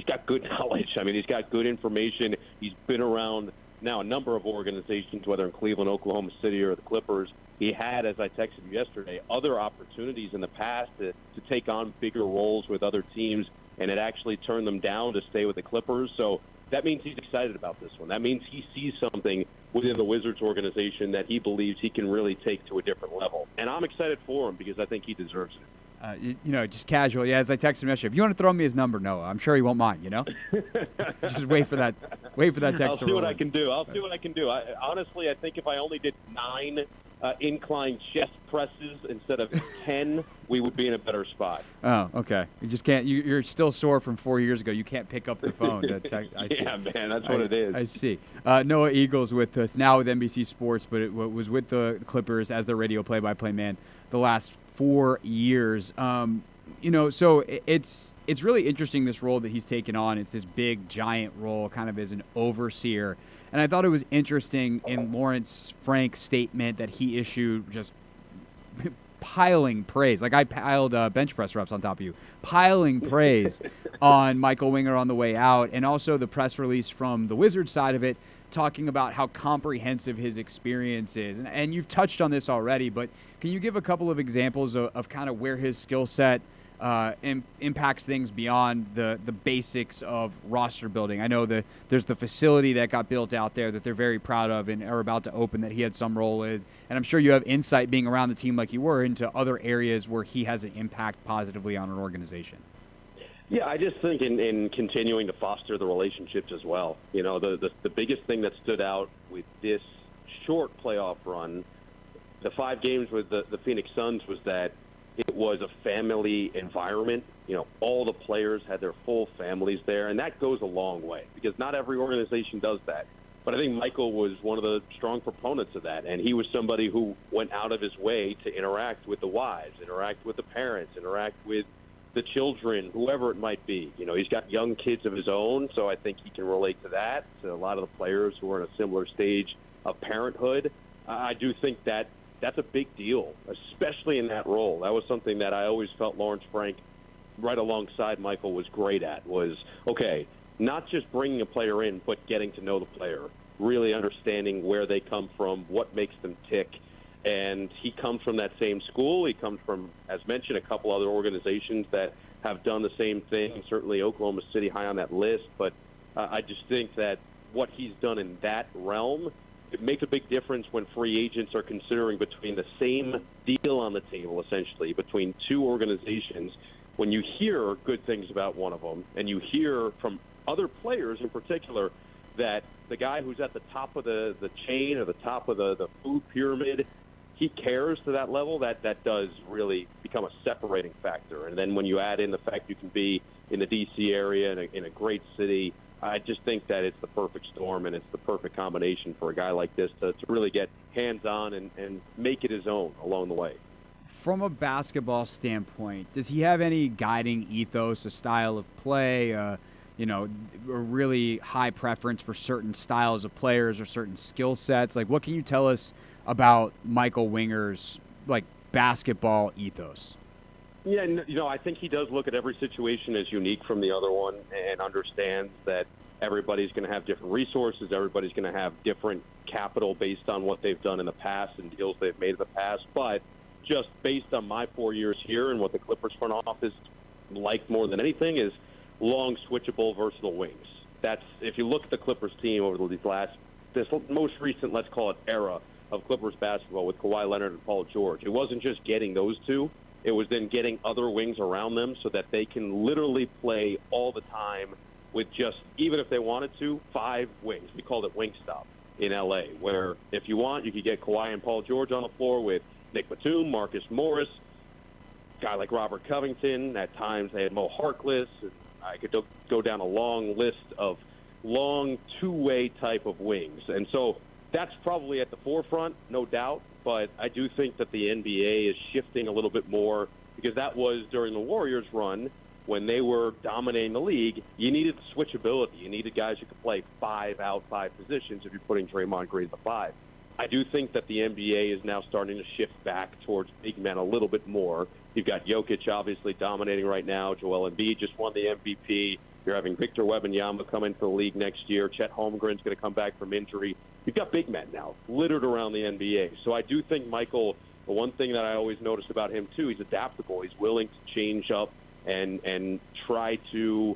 got good knowledge. I mean, he's got good information. He's been around now a number of organizations, whether in Cleveland, Oklahoma City, or the Clippers. He had, as I texted you yesterday, other opportunities in the past to take on bigger roles with other teams, and it actually turned them down to stay with the Clippers. So that means he's excited about this one. That means he sees something within the Wizards organization that he believes he can really take to a different level. And I'm excited for him because I think he deserves it. Just casual. Yeah, as I texted him yesterday, if you want to throw me his number, Noah, I'm sure he won't mind, Just wait for that text. I'll see what I can do. Honestly, I think if I only did 9 incline chest presses instead of 10, we would be in a better spot. Oh, okay. You just can't. You're still sore from 4 years ago. You can't pick up the phone. I see. Yeah, man, that's what it is. I see. Noah Eagles with us now with NBC Sports, but it was with the Clippers as their radio play-by-play man the last 4 years. So it's really interesting, this role that he's taken on. It's this big, giant role, kind of as an overseer. And I thought it was interesting in Lawrence Frank's statement that he issued, just piling praise. Like I piled bench press reps on top of you. Piling praise on Michael Winger on the way out. And also the press release from the Wizards side of it, talking about how comprehensive his experience is. And you've touched on this already, but can you give a couple of examples of kind of where his skill set impacts things beyond the basics of roster building? I know that there's the facility that got built out there that they're very proud of and are about to open that he had some role in. And I'm sure you have insight, being around the team like you were, into other areas where he has an impact positively on an organization. Yeah, I just think in continuing to foster the relationships as well. The biggest thing that stood out with this short playoff run, the 5 games with the Phoenix Suns, was that it was a family environment. All the players had their full families there, and that goes a long way because not every organization does that. But I think Michael was one of the strong proponents of that, and he was somebody who went out of his way to interact with the wives, interact with the parents, interact with the children, whoever it might be. He's got young kids of his own, so I think he can relate to that, to a lot of the players who are in a similar stage of parenthood. I do think that that's a big deal, especially in that role. That was something that I always felt Lawrence Frank, right alongside Michael, was great at, was, okay, not just bringing a player in, but getting to know the player, really understanding where they come from, what makes them tick. And he comes from that same school. He comes from, as mentioned, a couple other organizations that have done the same thing, certainly Oklahoma City high on that list. But I just think that what he's done in that realm, it makes a big difference when free agents are considering between the same deal on the table, essentially, between 2 organizations. When you hear good things about one of them, and you hear from other players in particular that the guy who's at the top of the chain or the top of the food pyramid, he cares to that level, that does really become a separating factor. And then when you add in the fact you can be in the D.C. area in a great city, I just think that it's the perfect storm, and it's the perfect combination for a guy like this to really get hands-on and make it his own along the way. From a basketball standpoint, does he have any guiding ethos, a style of play, a really high preference for certain styles of players or certain skill sets? Like, what can you tell us about Michael Winger's, basketball ethos? Yeah, I think he does look at every situation as unique from the other one and understands that everybody's going to have different resources. Everybody's going to have different capital based on what they've done in the past and deals they've made in the past. But just based on my 4 years here and what the Clippers front office liked more than anything is long, switchable, versatile wings. That's, if you look at the Clippers team over this most recent, let's call it, era of Clippers basketball with Kawhi Leonard and Paul George, it wasn't just getting those 2. It was then getting other wings around them so that they can literally play all the time with just, even if they wanted to, 5 wings. We called it Wingstop in L.A., where if you want, you could get Kawhi and Paul George on the floor with Nick Batum, Marcus Morris, a guy like Robert Covington. At times they had Mo Harkless. And I could go down a long list of long 2-way type of wings. And so that's probably at the forefront, no doubt. but I do think that the NBA is shifting a little bit more because that was during the Warriors run when they were dominating the league. You needed switchability. You needed guys who could play 5 out 5 positions if you're putting Draymond Green at the 5. I do think that the NBA is now starting to shift back towards big men a little bit more. You've got Jokic obviously dominating right now. Joel Embiid just won the MVP. You're having Victor Wembanyama come into the league next year. Chet Holmgren's going to come back from injury. You've got big men now littered around the NBA. So I do think Michael, the one thing that I always noticed about him too, he's adaptable. He's willing to change up and try to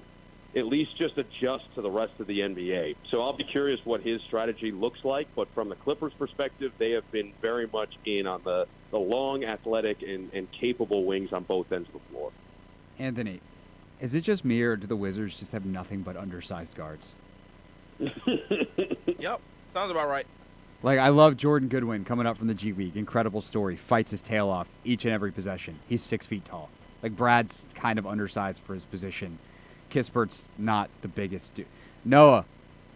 at least just adjust to the rest of the NBA. So I'll be curious what his strategy looks like. But from the Clippers' perspective, they have been very much in on the long, athletic, and capable wings on both ends of the floor. Anthony, is it just me, or do the Wizards just have nothing but undersized guards? Yep, sounds about right. Like, I love Jordan Goodwin coming up from the G League. Incredible story. Fights his tail off each and every possession. He's 6 feet tall. Like, Brad's kind of undersized for his position. Kispert's not the biggest dude. Noah,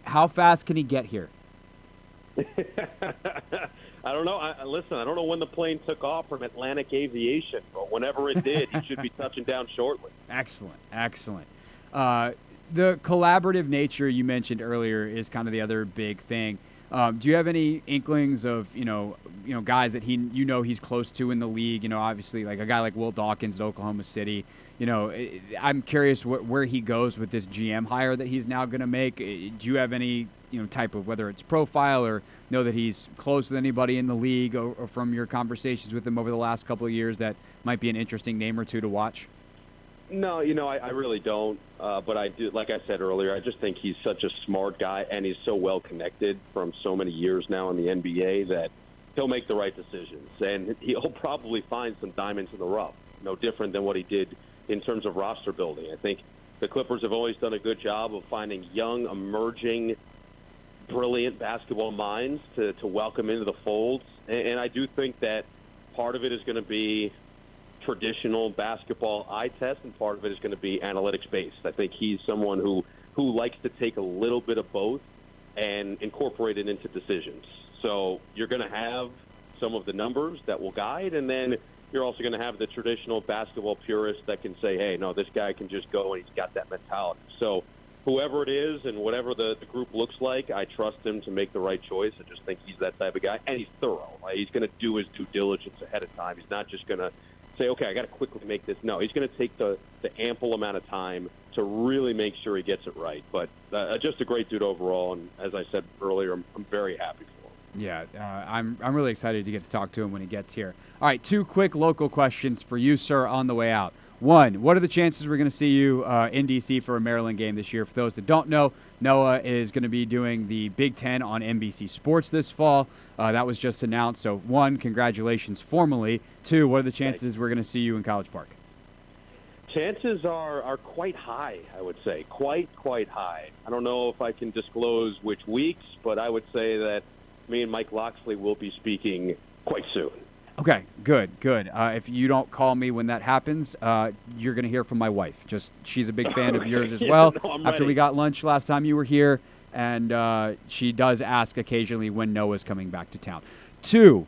how fast can he get here? I don't know. Listen, I don't know when the plane took off from Atlantic Aviation, but whenever it did, he should be touching down shortly. Excellent, excellent. The collaborative nature you mentioned earlier is kind of the other big thing. Do you have any inklings of guys that he's close to in the league? Obviously like a guy like Will Dawkins at Oklahoma City. I'm curious where he goes with this GM hire that he's now going to make. Do you have any type of, whether it's profile or know that he's close with anybody in the league or from your conversations with him over the last couple of years that might be an interesting name or two to watch? No, I really don't. But I do, like I said earlier, I just think he's such a smart guy, and he's so well connected from so many years now in the NBA that he'll make the right decisions, and he'll probably find some diamonds in the rough. No different than what he did in terms of roster building. I think the Clippers have always done a good job of finding young, emerging, brilliant basketball minds to welcome into the fold, and I do think that part of it is going to be traditional basketball eye test, and part of it is going to be analytics based. I think he's someone who likes to take a little bit of both and incorporate it into decisions. So you're going to have some of the numbers that will guide, and then you're also going to have the traditional basketball purist that can say, hey, no, this guy can just go and he's got that mentality. So whoever it is and whatever the group looks like, I trust him to make the right choice. I just think he's that type of guy, and he's thorough. He's going to do his due diligence ahead of time. He's not just going to say, okay, I got to quickly make this. No, he's going to take the ample amount of time to really make sure he gets it right. But just a great dude overall, and as I said earlier, I'm very happy for him. Yeah, I'm really excited to get to talk to him when he gets here. All right, 2 quick local questions for you, sir, on the way out. 1, what are the chances we're going to see you in D.C. for a Maryland game this year? For those that don't know, Noah is going to be doing the Big Ten on NBC Sports this fall. That was just announced. So, 1, congratulations formally. 2, what are the chances we're going to see you in College Park? Chances are quite high, I would say. Quite high. I don't know if I can disclose which weeks, but I would say that me and Mike Loxley will be speaking quite soon. Okay, good. If you don't call me when that happens, you're going to hear from my wife. She's a big fan of yours as well. After we got lunch last time you were here, and she does ask occasionally when Noah's coming back to town. 2,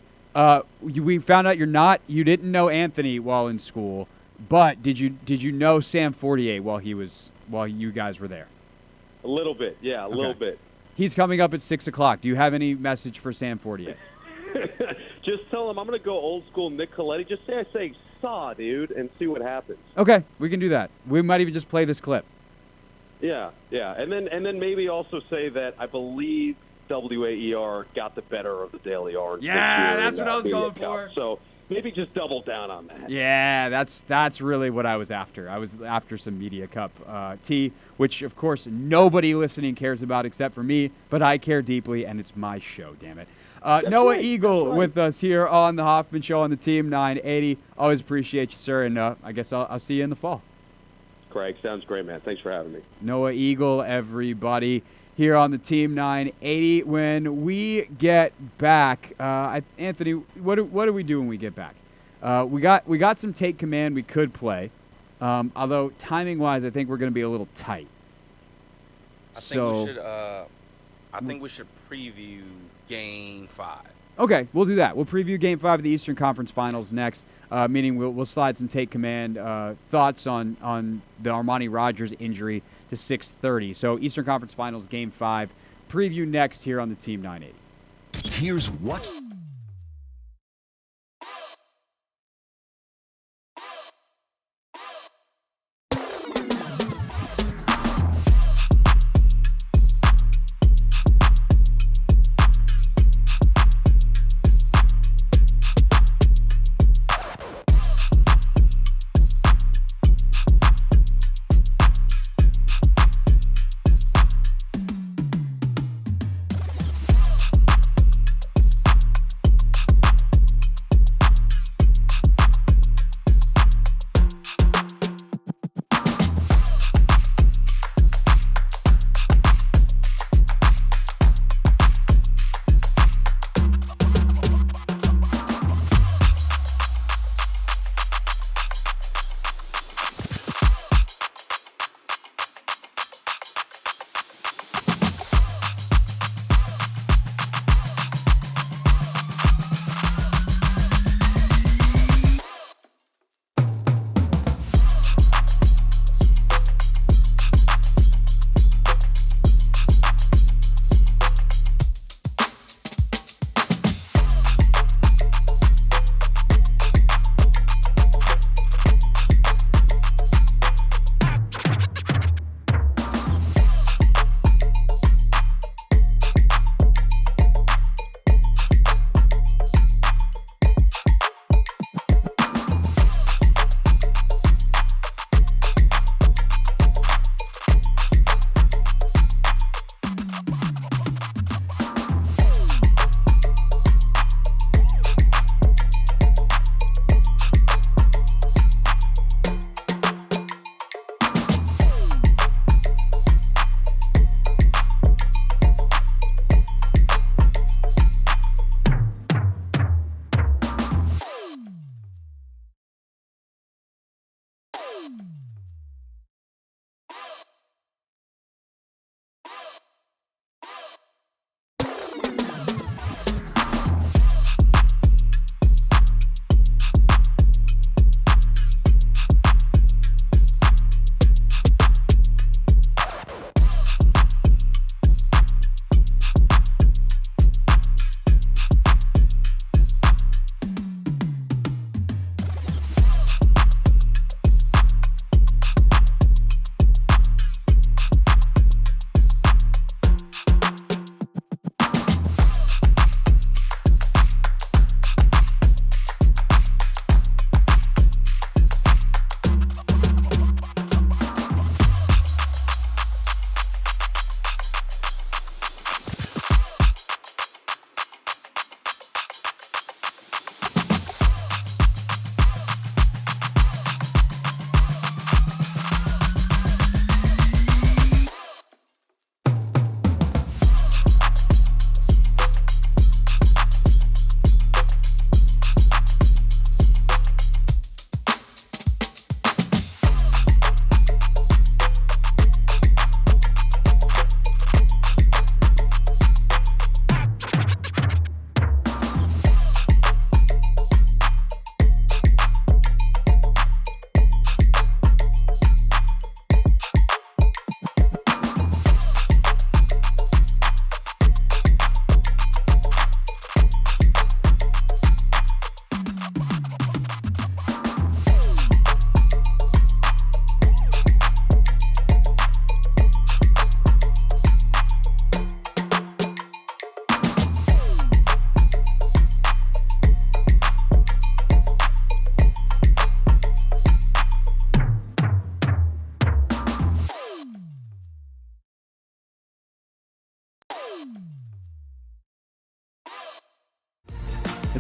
we found out you didn't know Anthony while in school, but did you know Sam Fortier while you guys were there? A little bit, yeah, a little bit. He's coming up at 6 o'clock. Do you have any message for Sam Fortier? Just tell him I'm going to go old school Nick Coletti. Just say saw, dude, and see what happens. Okay, we can do that. We might even just play this clip. Yeah. And then maybe also say that I believe WAER got the better of the Daily Orange. Yeah, that's what I was going for. So maybe just double down on that. Yeah, that's really what I was after. I was after some Media Cup tea, which, of course, nobody listening cares about except for me, but I care deeply, and it's my show, damn it. Noah Eagle with us here on the Hoffman Show on the Team 980. Always appreciate you, sir, and I guess I'll see you in the fall. Craig, sounds great, man. Thanks for having me. Noah Eagle, everybody, here on the Team 980. When we get back, Anthony, what do we do when we get back? We got some Take Command we could play, although timing-wise, I think we're going to be a little tight. I think we should preview Game 5. Okay, we'll do that. We'll preview Game 5 of the Eastern Conference Finals next, meaning we'll slide some Take Command thoughts on the Armani Rogers injury to 6:30. So Eastern Conference Finals Game 5 preview next here on the Team 980. Here's what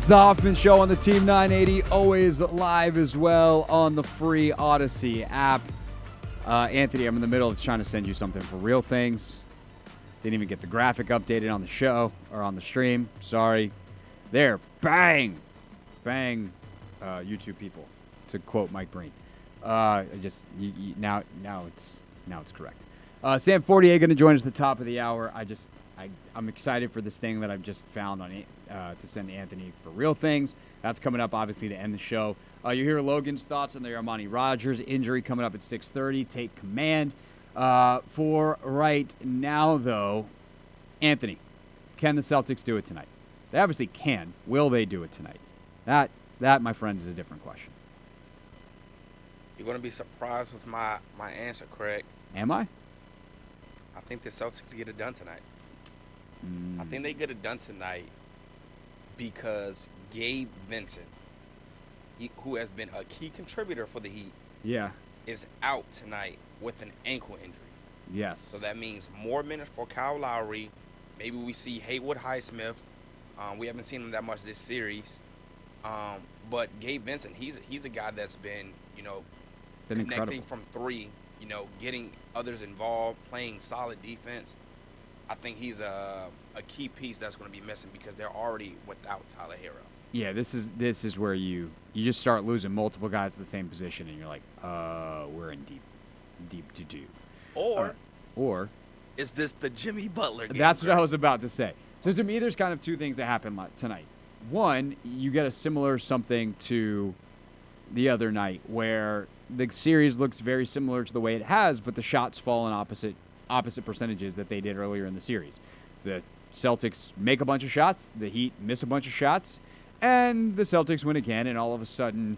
It's the Hoffman Show on the Team 980, always live as well on the free Odyssey app. Anthony, I'm in the middle of trying to send you something for real things. Didn't even get the graphic updated on the show or on the stream. Sorry. There, bang, bang, YouTube people, to quote Mike Breen. Now it's correct. Sam Fortier going to join us at the top of the hour. I'm excited for this thing that I've just found on to send Anthony for real things. That's coming up, obviously, to end the show. You hear Logan's thoughts on the Armani Rogers injury coming up at 6:30. Take command. For right now, though, Anthony, can the Celtics do it tonight? They obviously can. Will they do it tonight? That, my friend, is a different question. You're going to be surprised with my answer, Craig. Am I? I think the Celtics get it done tonight. I think they get it done tonight because Gabe Vincent, who has been a key contributor for the Heat, is out tonight with an ankle injury. Yes. So that means more minutes for Kyle Lowry. Maybe we see Haywood Highsmith. We haven't seen him that much this series. But Gabe Vincent, he's a guy that's been connecting incredible from three, getting others involved, playing solid defense. I think he's a key piece that's going to be missing because they're already without Tyler Hero. Yeah, this is where you just start losing multiple guys at the same position, and you're like, we're in deep to do. Or is this the Jimmy Butler game? That's what I was about to say. So to me, there's kind of two things that happen tonight. One, you get a similar something to the other night where the series looks very similar to the way it has, but the shots fall in opposite percentages that they did earlier in the series. The Celtics make a bunch of shots, the Heat miss a bunch of shots, and the Celtics win again, and all of a sudden,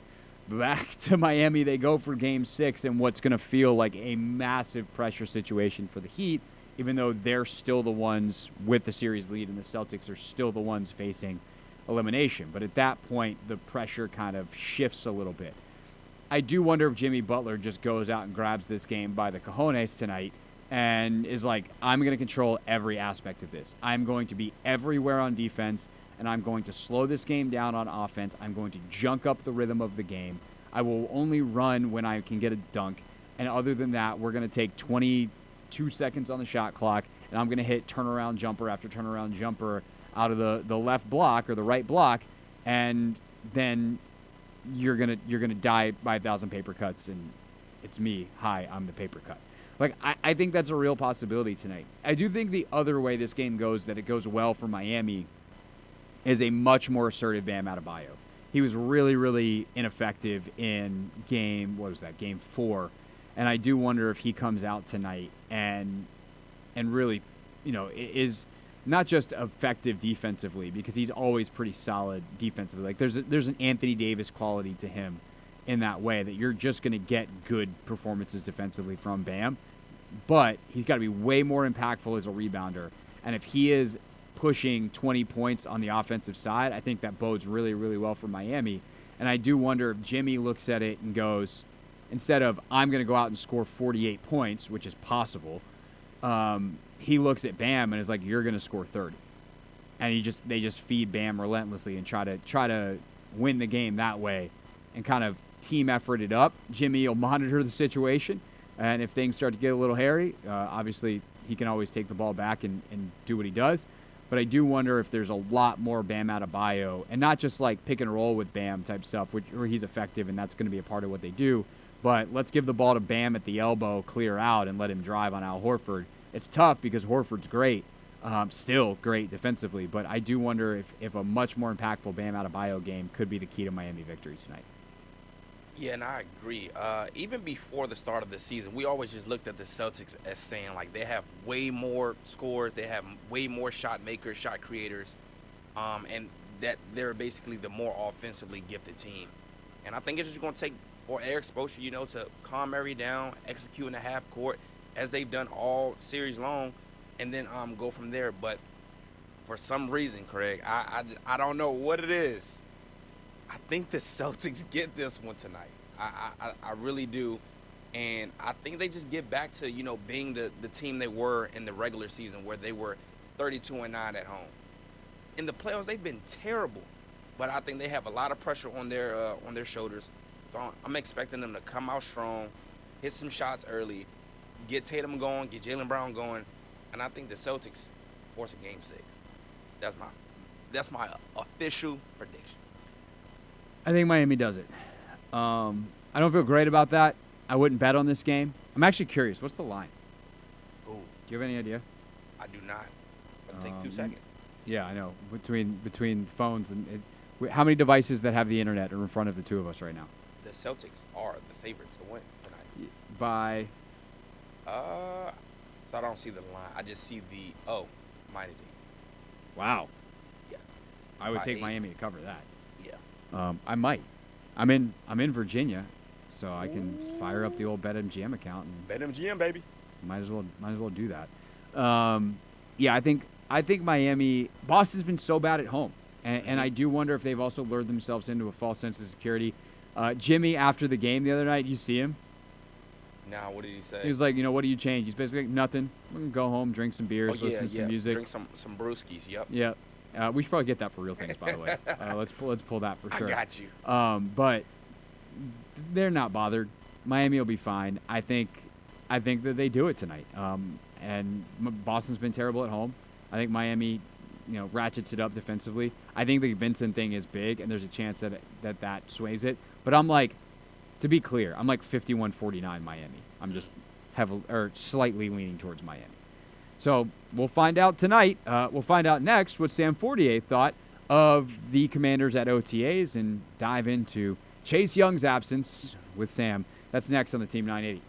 back to Miami they go for Game 6 in what's going to feel like a massive pressure situation for the Heat, even though they're still the ones with the series lead and the Celtics are still the ones facing elimination. But at that point, the pressure kind of shifts a little bit. I do wonder if Jimmy Butler just goes out and grabs this game by the cojones tonight and is like, I'm going to control every aspect of this. I'm going to be everywhere on defense, and I'm going to slow this game down on offense. I'm going to junk up the rhythm of the game. I will only run when I can get a dunk. And other than that, we're going to take 22 seconds on the shot clock, and I'm going to hit turnaround jumper after turnaround jumper out of the left block or the right block, and then you're gonna die by 1,000 paper cuts, and it's me. Hi, I'm the paper cut. Like, I think that's a real possibility tonight. I do think the other way this game goes, that it goes well for Miami, is a much more assertive Bam Adebayo. He was really, really ineffective in Game 4, and I do wonder if he comes out tonight and really, is not just effective defensively, because he's always pretty solid defensively. Like, there's an Anthony Davis quality to him in that way, that you're just going to get good performances defensively from Bam, but he's got to be way more impactful as a rebounder. And if he is pushing 20 points on the offensive side, I think that bodes really, really well for Miami. And I do wonder if Jimmy looks at it and goes, instead of I'm going to go out and score 48 points, which is possible, he looks at Bam and is like, you're going to score 30. And they just feed Bam relentlessly and try to win the game that way and kind of team effort it up. Jimmy will monitor the situation, and if things start to get a little hairy, obviously he can always take the ball back and do what he does. But I do wonder if there's a lot more Bam Adebayo, and not just like pick and roll with Bam type stuff, where he's effective and that's going to be a part of what they do. But let's give the ball to Bam at the elbow, clear out, and let him drive on Al Horford. It's tough because Horford's great, still great defensively. But I do wonder if a much more impactful Bam Adebayo game could be the key to Miami victory tonight. Yeah, and I agree. Even before the start of the season, we always just looked at the Celtics as saying, like, they have way more scores, they have way more shot makers, shot creators, and that they're basically the more offensively gifted team. And I think it's just going to take more air exposure, to calm Murray down, execute in the half court, as they've done all series long, and then go from there. But for some reason, Craig, I don't know what it is. I think the Celtics get this one tonight. I really do. And I think they just get back to, being the team they were in the regular season, where they were 32-9 at home. In the playoffs, they've been terrible. But I think they have a lot of pressure on their shoulders. So I'm expecting them to come out strong, hit some shots early, get Tatum going, get Jaylen Brown going. And I think the Celtics force a Game 6. That's my official prediction. I think Miami does it. I don't feel great about that. I wouldn't bet on this game. I'm actually curious. What's the line? Ooh. Do you have any idea? I do not. But take 2 seconds. Yeah, I know. Between phones and how many devices that have the internet are in front of the two of us right now? The Celtics are the favorite to win tonight. By So I don't see the line. I just see the -8. wow, Yes. I would By take 8. Miami to cover that. Yeah. I might. I'm in Virginia, so I can fire up the old BetMGM account and BetMGM, baby. might as well do that. Yeah, I think Miami. Boston's been so bad at home, and I do wonder if they've also lured themselves into a false sense of security. Jimmy, after the game the other night, you see him? Now, what did he say? He was like, what do you change? He's basically like, nothing. I'm gonna go home, drink some beers, listen to some music. Drink some brewskis. Yep. Yeah. We should probably get that for Real Things, by the way. Let's pull that for sure. I got you. But they're not bothered. Miami will be fine. I think that they do it tonight. And Boston's been terrible at home. I think Miami, ratchets it up defensively. I think the Vincent thing is big, and there's a chance that sways it. But I'm like, to be clear, I'm like 51-49 Miami. I'm just slightly leaning towards Miami. So we'll find out tonight. We'll find out next what Sam Fortier thought of the Commanders at OTAs and dive into Chase Young's absence with Sam. That's next on the Team 980.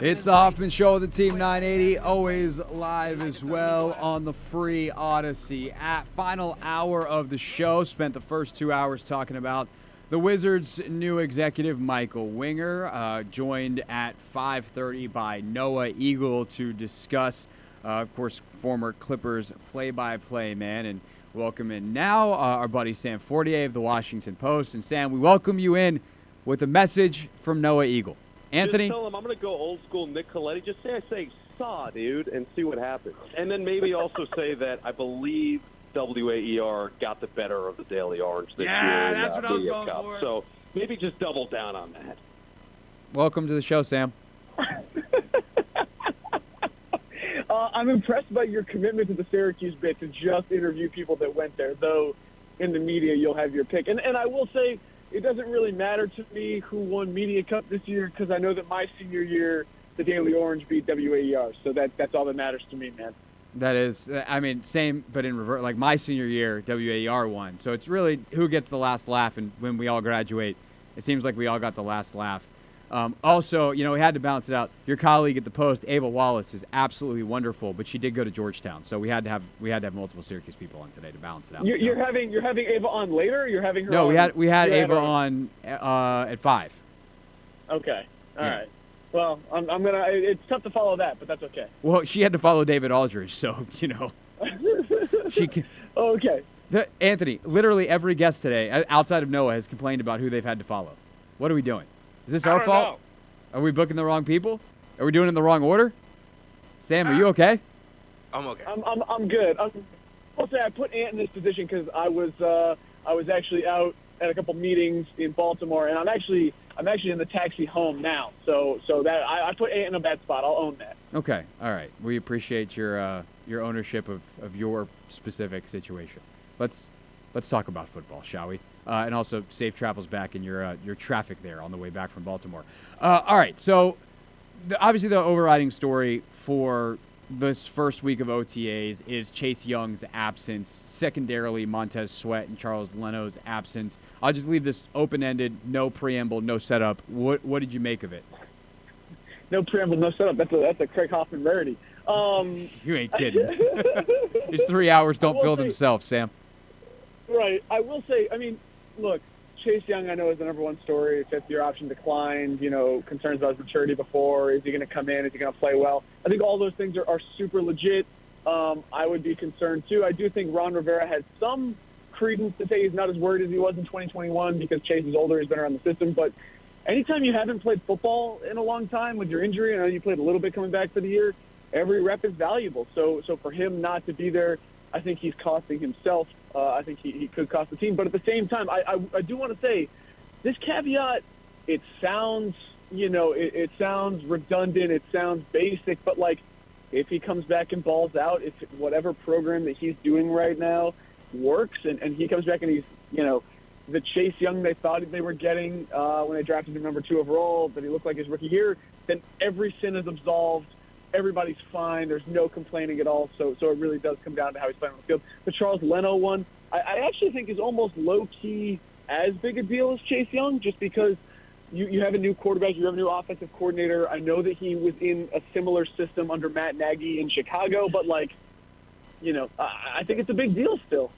It's the Hoffman Show of the Team 980, always live as well on the free Odyssey. At final hour of the show, spent the first 2 hours talking about the Wizards' new executive, Michael Winger, joined at 5:30 by Noah Eagle to discuss, of course, former Clippers play-by-play man, and welcome in now our buddy Sam Fortier of the Washington Post. And Sam, we welcome you in with a message from Noah Eagle. Anthony? Just tell him I'm going to go old school Nick Coletti. Just say saw, dude, and see what happens. And then maybe also say that I believe WAER got the better of the Daily Orange this year. Yeah, that's what I was going Cup. for. So maybe just double down on that. Welcome to the show, Sam. I'm impressed by your commitment to the Syracuse bit to just interview people that went there, though in the media you'll have your pick. And I will say, it doesn't really matter to me who won Media Cup this year because I know that my senior year, the Daily Orange beat WAER. So that's all that matters to me, man. That is, I mean, same, but in reverse. Like my senior year, WAER won. So it's really who gets the last laugh, and when we all graduate, it seems like we all got the last laugh. Also, you know, we had to balance it out. Your colleague at the Post, Ava Wallace, is absolutely wonderful, but she did go to Georgetown, so we had to have multiple Syracuse people on today to balance it out. You're having Ava on later, or you're having her? No, on, we had Ava on at 5. Okay, all right. Well, I'm gonna. It's tough to follow that, but that's okay. Well, she had to follow David Aldridge, so you know. She can, okay. Anthony, literally every guest today, outside of Noah, has complained about who they've had to follow. What are we doing? Is this our fault? Are we booking the wrong people? Are we doing it in the wrong order? Sam, are you okay? I'm okay. I'm good. I'll say I put Ant in this position because I was actually out at a couple meetings in Baltimore, and I'm actually in the taxi home now. So that I put Ant in a bad spot. I'll own that. Okay, all right. We appreciate your ownership of your specific situation. Let's talk about football, shall we? And also safe travels back in your traffic there on the way back from Baltimore. All right, so obviously the overriding story for this first week of OTAs is Chase Young's absence, secondarily Montez Sweat and Charles Leno's absence. I'll just leave this open-ended, no preamble, no setup. What did you make of it? No preamble, no setup. That's a Craig Hoffman rarity. You ain't kidding. These 3 hours don't fill themselves, Sam. Right. I will say, I mean, look, Chase Young, I know, is the number one story. Fifth-year option declined, you know, concerns about his maturity before. Is he going to come in? Is he going to play well? I think all those things are super legit. I would be concerned, too. I do think Ron Rivera has some credence to say he's not as worried as he was in 2021 because Chase is older. He's been around the system. But anytime you haven't played football in a long time with your injury, I know you played a little bit coming back for the year, every rep is valuable. So for him not to be there, I think he's costing himself. I think he could cost the team. But at the same time, I do want to say this caveat, it sounds, you know, it sounds redundant. It sounds basic. But, like, if he comes back and balls out, if whatever program that he's doing right now works and he comes back and he's, you know, the Chase Young they thought they were getting when they drafted him number 2 overall, that he looked like his rookie year, then every sin is absolved. Everybody's fine. There's no complaining at all. So it really does come down to how he's playing on the field. The Charles Leno one, I actually think is almost low-key as big a deal as Chase Young, just because you have a new quarterback, you have a new offensive coordinator. I know that he was in a similar system under Matt Nagy in Chicago, but, like, you know, I think it's a big deal still.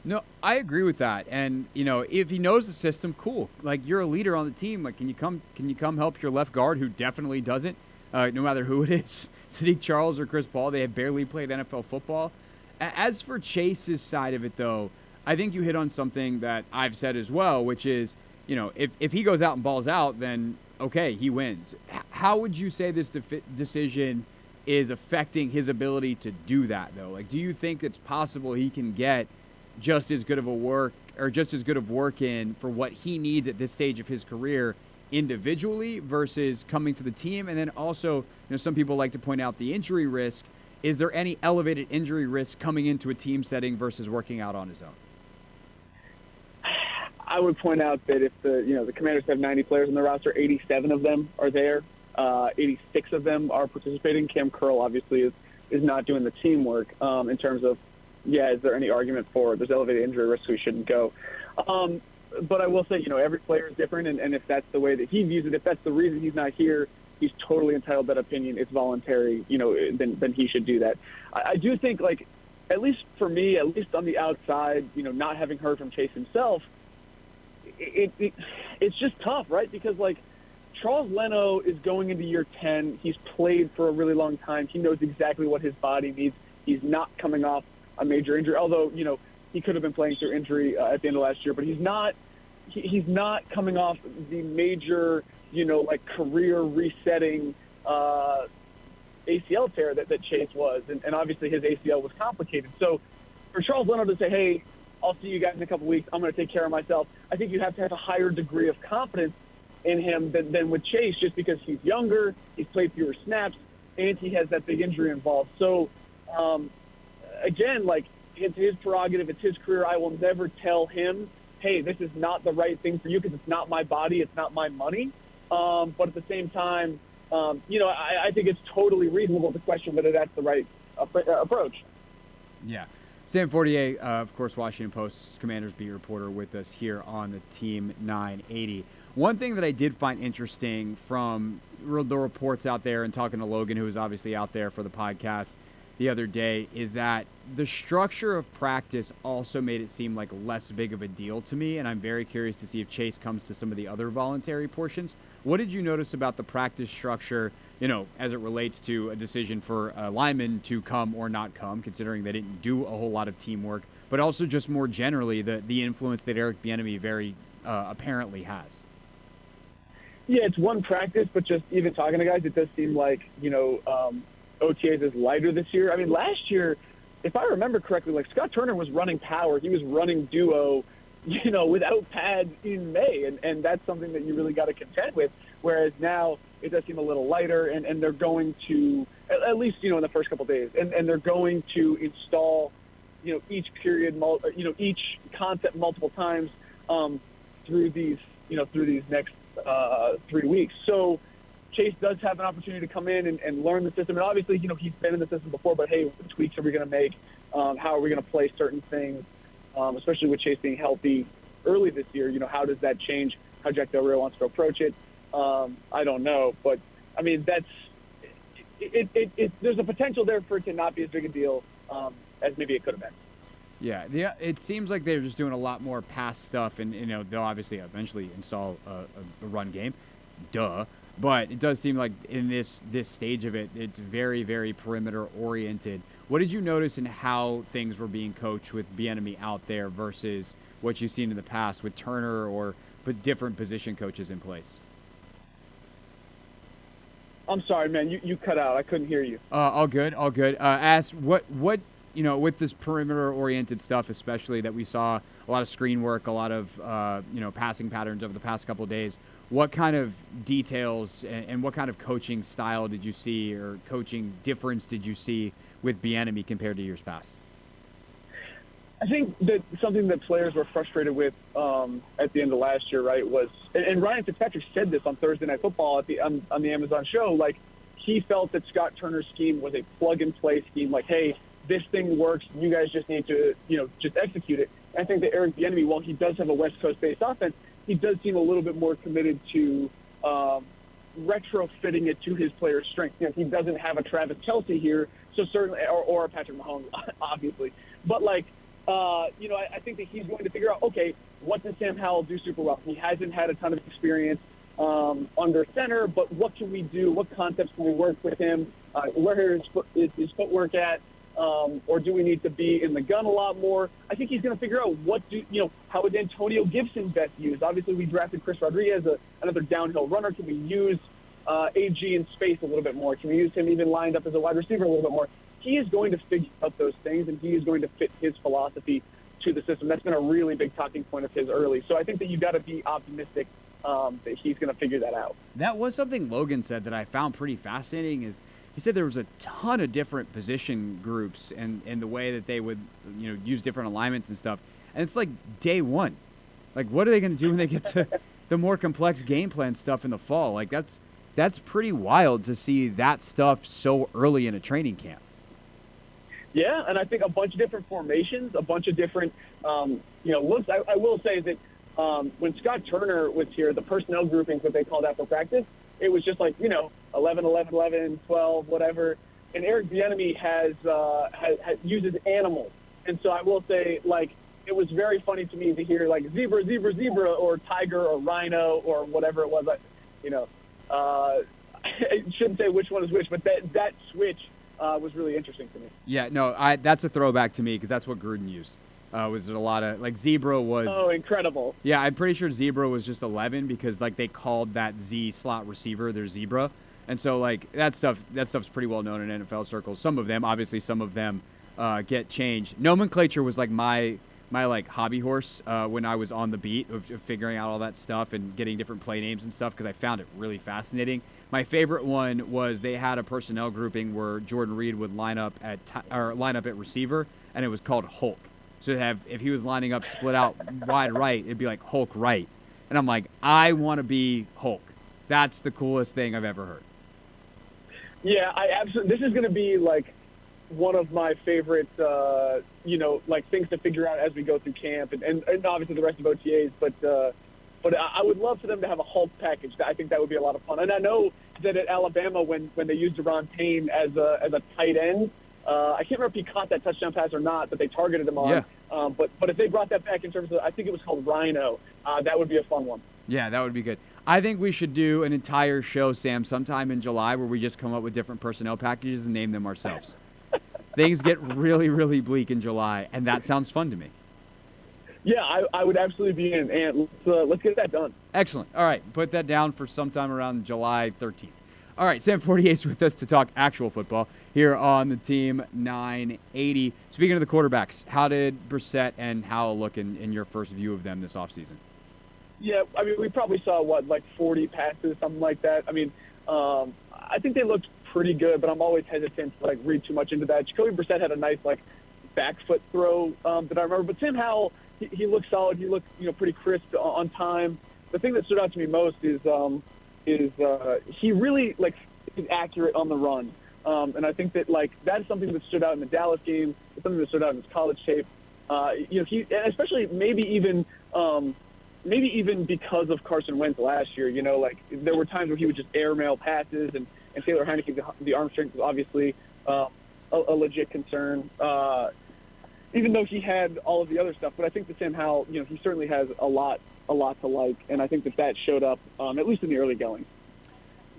No, I agree with that. And, you know, if he knows the system, cool. Like, you're a leader on the team. Like, can you come help your left guard who definitely doesn't? No matter who it is, Sadiq Charles or Chris Paul, they have barely played NFL football. As for Chase's side of it, though, I think you hit on something that I've said as well, which is, you know, if he goes out and balls out, then, okay, he wins. How would you say this decision is affecting his ability to do that, though? Like, do you think it's possible he can get just as good of work in for what he needs at this stage of his career individually versus coming to the team? And then also, you know, some people like to point out the injury risk. Is there any elevated injury risk coming into a team setting versus working out on his own? I would point out that if the Commanders have 90 players on their roster, 87 of them are there. 86 of them are participating. Cam Curl obviously is not doing the teamwork in terms of, is there any argument for there's elevated injury risk so he shouldn't go? But I will say, you know, every player is different, and if that's the way that he views it, if that's the reason he's not here, he's totally entitled to that opinion. It's voluntary, then he should do that. I do think, like, at least for me, at least on the outside, not having heard from Chase himself, it's just tough, right? Because, like, Charles Leno is going into year 10. He's played for a really long time. He knows exactly what his body needs. He's not coming off a major injury, although, he could have been playing through injury at the end of last year, but he's not coming off the major, career resetting ACL tear that Chase was. And obviously his ACL was complicated. So for Charles Leno to say, hey, I'll see you guys in a couple weeks, I'm going to take care of myself, I think you have to have a higher degree of confidence in him than with Chase, just because he's younger, he's played fewer snaps, and he has that big injury involved. So, again, like, it's his prerogative, it's his career. I will never tell him, hey, this is not the right thing for you because it's not my body, it's not my money. But at the same time, I think it's totally reasonable to question whether that's the right approach. Yeah. Sam Fortier, of course, Washington Post Commanders beat reporter with us here on the Team 980. One thing that I did find interesting from the reports out there and talking to Logan, who was obviously out there for the podcast the other day, is that the structure of practice also made it seem like less big of a deal to me, and I'm very curious to see if Chase comes to some of the other voluntary portions. What did you notice about the practice structure, as it relates to a decision for a lineman to come or not come, considering they didn't do a whole lot of teamwork, but also just more generally the influence that Eric Bieniemy very apparently has? Yeah, it's one practice, but just even talking to guys, it does seem like, OTAs is lighter this year. I mean, last year, if I remember correctly, like, Scott Turner was running power. He was running duo, without pads in May, and that's something that you really got to contend with, whereas now it does seem a little lighter, and they're going to, at least, in the first couple of days, and they're going to install, each period, each concept multiple times through these next 3 weeks. So Chase does have an opportunity to come in and learn the system. And obviously, he's been in the system before, but hey, what tweaks are we going to make? How are we going to play certain things, especially with Chase being healthy early this year? How does that change how Jack Del Rio wants to approach it? I don't know. But, I mean, there's a potential there for it to not be as big a deal as maybe it could have been. Yeah, it seems like they're just doing a lot more pass stuff, and they'll obviously eventually install a run game, but it does seem like in this stage of it, it's very, very perimeter oriented. What did you notice in how things were being coached with Bieniemy out there versus what you've seen in the past with Turner or put different position coaches in place? I'm sorry, man, you cut out. I couldn't hear you. All good. Ask what with this perimeter-oriented stuff, especially that we saw a lot of screen work, a lot of passing patterns over the past couple of days. What kind of details and what kind of coaching style did you see, or coaching difference did you see with Bieniemy compared to years past? I think that something that players were frustrated with at the end of last year, right, was, and Ryan Fitzpatrick said this on Thursday Night Football on the Amazon show, like, he felt that Scott Turner's scheme was a plug-and-play scheme, like, hey, this thing works, you guys just need to, just execute it. And I think that Eric Bieniemy, while he does have a West Coast-based offense, he does seem a little bit more committed to retrofitting it to his players' strength. He doesn't have a Travis Kelce here, so certainly, or a Patrick Mahomes, obviously. But, like, I think that he's going to figure out, okay, what does Sam Howell do super well? He hasn't had a ton of experience under center, but what can we do? What concepts can we work with him? Where is his footwork at? Or do we need to be in the gun a lot more? I think he's going to figure out how is Antonio Gibson best used? Obviously, we drafted Chris Rodriguez, another downhill runner. Can we use AG in space a little bit more? Can we use him even lined up as a wide receiver a little bit more? He is going to figure out those things, and he is going to fit his philosophy to the system. That's been a really big talking point of his early. So I think that you've got to be optimistic that he's going to figure that out. That was something Logan said that I found pretty fascinating. Is he said there was a ton of different position groups and the way that they would use different alignments and stuff. And it's like day one. Like, what are they going to do when they get to the more complex game plan stuff in the fall? Like, that's pretty wild to see that stuff so early in a training camp. Yeah, and I think a bunch of different formations, a bunch of different, looks. I will say that when Scott Turner was here, the personnel groupings that they called after practice, it was just like, 11, 11, 11, 12, whatever. And Eric Bieniemy has uses animals. And so I will say, like, it was very funny to me to hear, like, zebra, zebra, zebra, or tiger, or rhino, or whatever it was. I shouldn't say which one is which, but that switch was really interesting to me. Yeah, no, that's a throwback to me because that's what Gruden used. Was a lot of, like, zebra was... Oh, incredible. Yeah, I'm pretty sure zebra was just 11 because, like, they called that Z slot receiver their zebra. And so, like, that stuff's pretty well known in NFL circles. Some of them, obviously, get changed. Nomenclature was, like, my like hobby horse when I was on the beat of figuring out all that stuff and getting different play names and stuff because I found it really fascinating. My favorite one was they had a personnel grouping where Jordan Reed would line up at receiver, and it was called Hulk. So if he was lining up split out wide right, it'd be like Hulk right. And I'm like, I want to be Hulk. That's the coolest thing I've ever heard. Yeah, I absolutely. This is going to be like one of my favorite, like things to figure out as we go through camp and obviously the rest of OTAs. But I would love for them to have a Hulk package. I think that would be a lot of fun. And I know that at Alabama when they used Deron Payne as a tight end, I can't remember if he caught that touchdown pass or not, but they targeted him on. Yeah. But if they brought that back in terms of, I think it was called Rhino, that would be a fun one. Yeah, that would be good. I think we should do an entire show, Sam, sometime in July where we just come up with different personnel packages and name them ourselves. Things get really, really bleak in July, and that sounds fun to me. Yeah, I would absolutely be in, and let's get that done. Excellent. All right, put that down for sometime around July 13th. All right, Sam 48 is with us to talk actual football here on the Team 980. Speaking of the quarterbacks, how did Brissett and Howell look in your first view of them this offseason? Yeah, I mean, we probably saw, 40 passes, something like that. I mean, I think they looked pretty good, but I'm always hesitant to, read too much into that. Jacoby Brissett had a nice, back foot throw that I remember. But Sam Howell, he looked solid. He looked, pretty crisp on time. The thing that stood out to me most is he really, is accurate on the run. And I think that, that's something that stood out in the Dallas game. It's something that stood out in his college tape. He, and especially maybe even because of Carson Wentz last year, there were times where he would just airmail passes, and Taylor Heineke, the arm strength was obviously a legit concern, even though he had all of the other stuff. But I think that Sam Howell, he certainly has a lot to like, and I think that showed up, at least in the early going.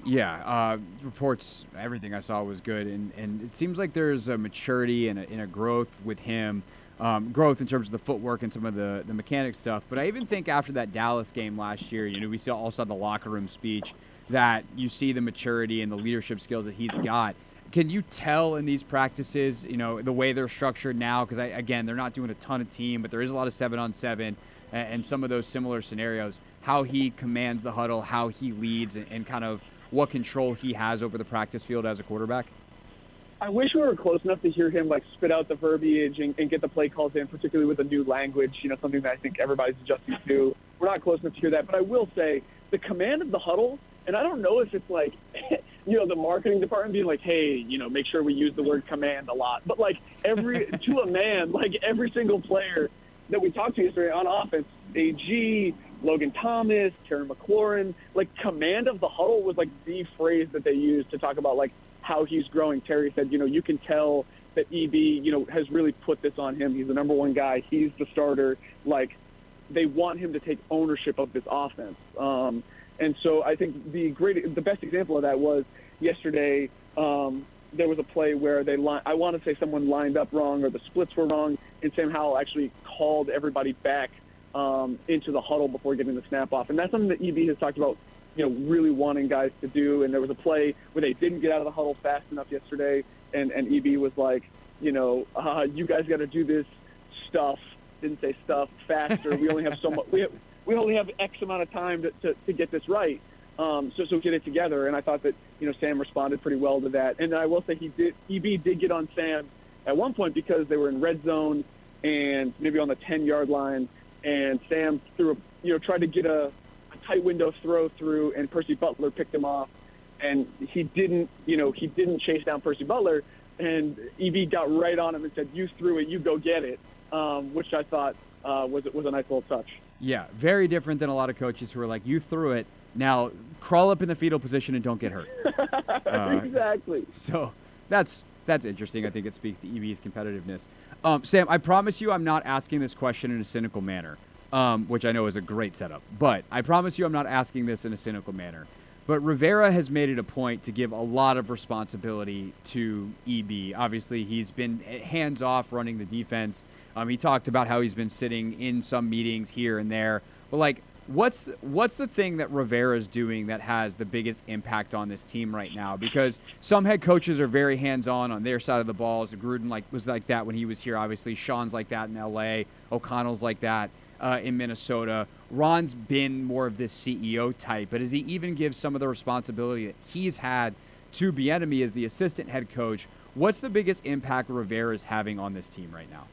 Yeah, reports, everything I saw was good, and it seems like there's a maturity and a growth with him. Growth in terms of the footwork and some of the mechanic stuff. But I even think after that Dallas game last year, we also had the locker room speech that you see the maturity and the leadership skills that he's got. Can you tell in these practices, the way they're structured now? Because, again, they're not doing a ton of team, but there is a lot of 7-on-7 and some of those similar scenarios, how he commands the huddle, how he leads, and kind of what control he has over the practice field as a quarterback? I wish we were close enough to hear him spit out the verbiage and get the play calls in, particularly with a new language, something that I think everybody's adjusting to. We're not close enough to hear that, but I will say the command of the huddle, and I don't know if it's the marketing department being like, hey, make sure we use the word command a lot. But to a man, every single player that we talked to yesterday on offense, AG, Logan Thomas, Terry McLaurin, command of the huddle was the phrase that they used to talk about how he's growing. Terry said, you can tell that EB, has really put this on him. He's the number one guy. He's the starter. They want him to take ownership of this offense. And so I think the best example of that was yesterday. There was a play where I want to say someone lined up wrong or the splits were wrong, and Sam Howell actually called everybody back into the huddle before getting the snap off. And that's something that EB has talked about, really wanting guys to do. And there was a play where they didn't get out of the huddle fast enough yesterday, and EB was like, you guys got to do this stuff. Didn't say stuff faster. We only have so much. We only have X amount of time to get this right. So get it together. And I thought that Sam responded pretty well to that. And I will say EB did get on Sam at one point because they were in red zone and maybe on the 10-yard line, and Sam tried to get a tight window throw through, and Percy Butler picked him off, and he didn't chase down Percy Butler, and EB got right on him and said, "You threw it, you go get it," which I thought was a nice little touch. Yeah, very different than a lot of coaches who are like, you threw it, now crawl up in the fetal position and don't get hurt. Exactly. So that's interesting. I think it speaks to EB's competitiveness. Sam, I promise you I'm not asking this question in a cynical manner, which I know is a great setup. But I promise you I'm not asking this in a cynical manner. But Rivera has made it a point to give a lot of responsibility to EB. Obviously, he's been hands-off running the defense. He talked about how he's been sitting in some meetings here and there. But, like, what's the thing that Rivera's doing that has the biggest impact on this team right now? Because some head coaches are very hands-on on their side of the balls. Gruden was like that when he was here. Obviously, Sean's like that in L.A. O'Connell's like that in Minnesota. Ron's been more of this CEO type, but does he even give some of the responsibility that he's had to Bieniemy as the assistant head coach? What's the biggest impact Rivera is having on this team right now?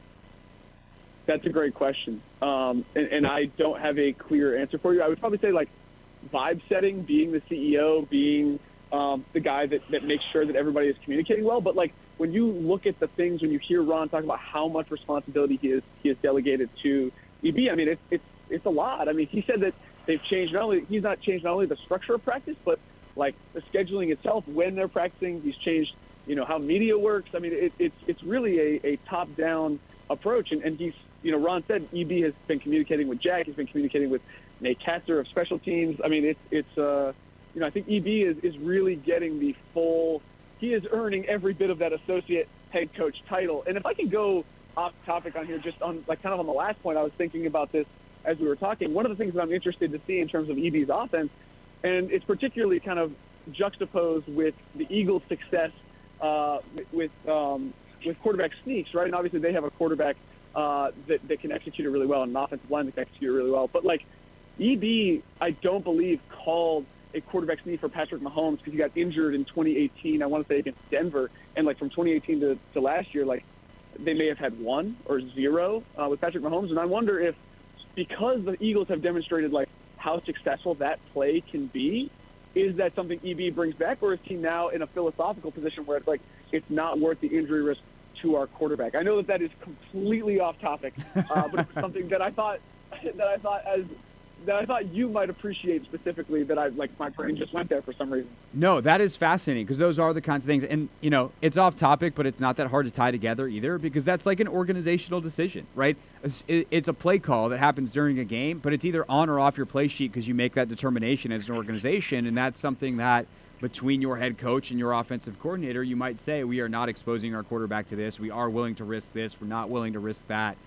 That's a great question. And I don't have a clear answer for you. I would probably say, like, vibe setting, being the CEO, being the guy that makes sure that everybody is communicating well. But, like, when you look at the things, when you hear Ron talk about how much responsibility he has delegated to EB, I mean, it's a lot. I mean, he said that they've changed he's not changed not only the structure of practice, but, like, the scheduling itself, when they're practicing. He's changed, how media works. I mean, it's really a top-down approach. And he's, Ron said EB has been communicating with Jack. He's been communicating with Nate Katzer of special teams. I mean, I think EB is really getting the full. He is earning every bit of that associate head coach title. And if I can go off topic on here, just on kind of on the last point, I was thinking about this as we were talking. One of the things that I'm interested to see in terms of EB's offense, and it's particularly kind of juxtaposed with the Eagles' success with quarterback sneaks, right? And obviously they have a quarterback that can execute it really well, and an offensive line that can execute it really well. But, like, EB, I don't believe, called a quarterback sneak for Patrick Mahomes because he got injured in 2018, I want to say, against Denver. And, like, from 2018 to last year, like, they may have had 1 or 0 with Patrick Mahomes. And I wonder if, because the Eagles have demonstrated, like, how successful that play can be, is that something EB brings back, or is he now in a philosophical position where it's like it's not worth the injury risk to our quarterback? I know that is completely off topic, but it's something that I thought you might appreciate specifically. That my brain just went there for some reason. No, that is fascinating because those are the kinds of things, and it's off topic, but it's not that hard to tie together either because that's like an organizational decision, right? It's a play call that happens during a game, but it's either on or off your play sheet because you make that determination as an organization, and that's something that between your head coach and your offensive coordinator, you might say, we are not exposing our quarterback to this. We are willing to risk this. We're not willing to risk that.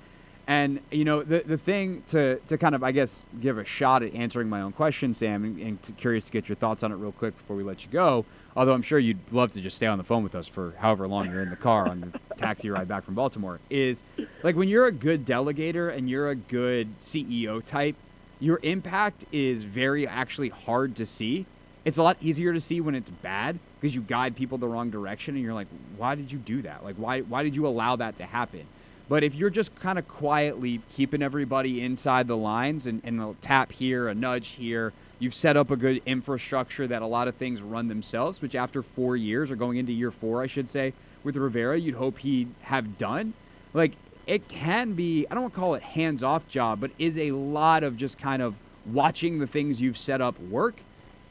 And, the thing to kind of, I guess, give a shot at answering my own question, Sam, and curious to get your thoughts on it real quick before we let you go, although I'm sure you'd love to just stay on the phone with us for however long you're in the car on the taxi ride back from Baltimore, is, like, when you're a good delegator and you're a good CEO type, your impact is very actually hard to see. It's a lot easier to see when it's bad because you guide people the wrong direction and you're like, why did you do that? Like, why did you allow that to happen? But if you're just kind of quietly keeping everybody inside the lines and a tap here, a nudge here, you've set up a good infrastructure that a lot of things run themselves, which after 4 years, or going into year 4, I should say, with Rivera, you'd hope he'd have done. Like, it can be, I don't want to call it hands-off job, but is a lot of just kind of watching the things you've set up work.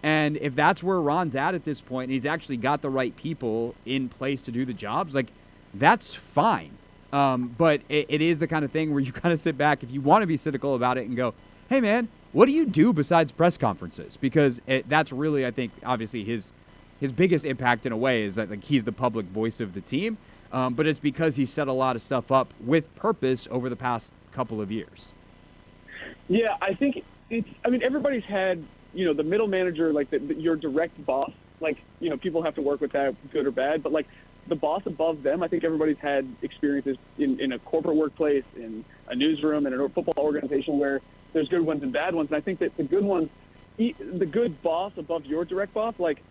And if that's where Ron's at this point, and he's actually got the right people in place to do the jobs, like, that's fine. But it is the kind of thing where you kind of sit back, if you want to be cynical about it, and go, hey, man, what do you do besides press conferences? Because that's really, I think, obviously his biggest impact in a way is that, like, he's the public voice of the team. But it's because he set a lot of stuff up with purpose over the past couple of years. Yeah, I think everybody's had, the middle manager, like your direct boss, like, people have to work with that, good or bad, but, like, the boss above them, I think everybody's had experiences in a corporate workplace, in a newsroom, in a football organization where there's good ones and bad ones. And I think that the good ones, the good boss above your direct boss, like,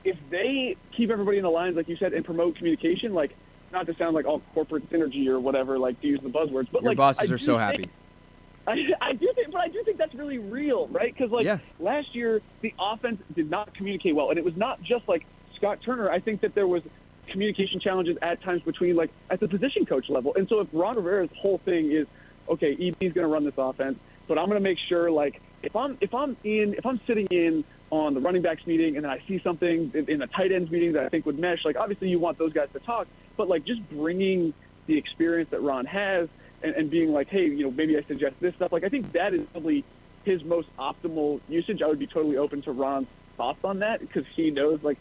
if they keep everybody in the lines, like you said, and promote communication, like, not to sound like all corporate synergy or whatever, like, to use the buzzwords, but, your like, bosses are so happy. I do think that's really real, right? Because, like, last year, the offense did not communicate well. And it was not just, like, Scott Turner. I think that there was communication challenges at times between, like, at the position coach level. And so if Ron Rivera's whole thing is, okay, EB's going to run this offense, but I'm going to make sure, like, if I'm sitting in on the running backs meeting and then I see something in the tight ends meeting that I think would mesh, like, obviously you want those guys to talk, but, like, just bringing the experience that Ron has and being like, hey, maybe I suggest this stuff. Like, I think that is probably his most optimal usage. I would be totally open to Ron's thoughts on that because he knows, like,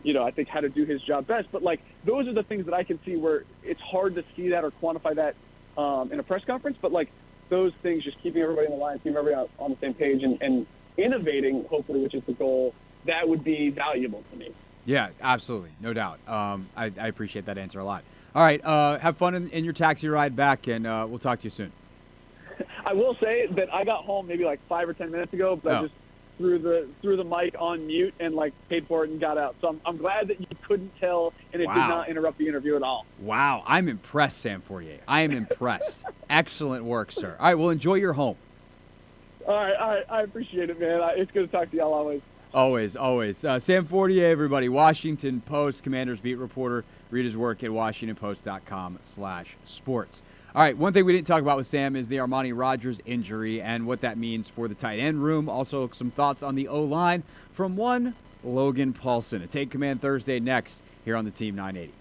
I think how to do his job best. But, like, those are the things that I can see where it's hard to see that or quantify that in a press conference. But, like, those things, just keeping everybody in the line, keeping everybody on the same page and innovating, hopefully, which is the goal, that would be valuable to me. Yeah, absolutely. No doubt. I appreciate that answer a lot. All right. Have fun in your taxi ride back, and we'll talk to you soon. I will say that I got home maybe like 5 or 10 minutes ago, but I just threw the mic on mute and like paid for it and got out. So I'm glad that you couldn't tell and it did not interrupt the interview at all. Wow, I'm impressed, Sam Fortier. I am impressed. Excellent work, sir. All right, well, enjoy your home. All right, I appreciate it, man. It's good to talk to y'all always. Always. Sam Fortier, everybody, Washington Post Commanders beat reporter. Read his work at WashingtonPost.com/sports. All right, one thing we didn't talk about with Sam is the Armani Rogers injury and what that means for the tight end room. Also, some thoughts on the O-line from one Logan Paulson. A Take Command Thursday next here on the Team 980.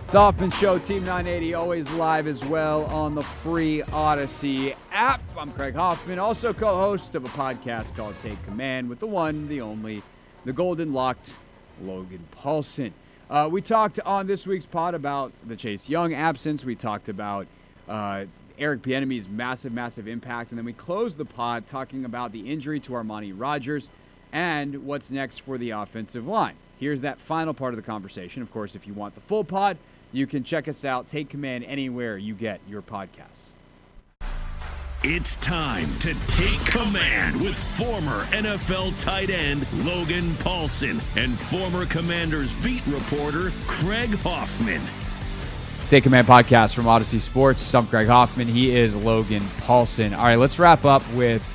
It's the Hoffman Show, Team 980, always live as well on the free Odyssey app. I'm Craig Hoffman, also co-host of a podcast called Take Command with the one, the only, the golden locked Logan Paulson. We talked on this week's pod about the Chase Young absence. We talked about Eric Bieniemy's massive impact. And then we closed the pod talking about the injury to Armani Rogers and what's next for the offensive line. Here's that final part of the conversation. Of course, if you want the full pod, you can check us out, Take Command, anywhere you get your podcasts. It's time to take command with former NFL tight end Logan Paulson and former Commanders beat reporter Craig Hoffman. Take Command podcast from Odyssey Sports. I'm Craig Hoffman. He is Logan Paulson. All right, let's wrap up with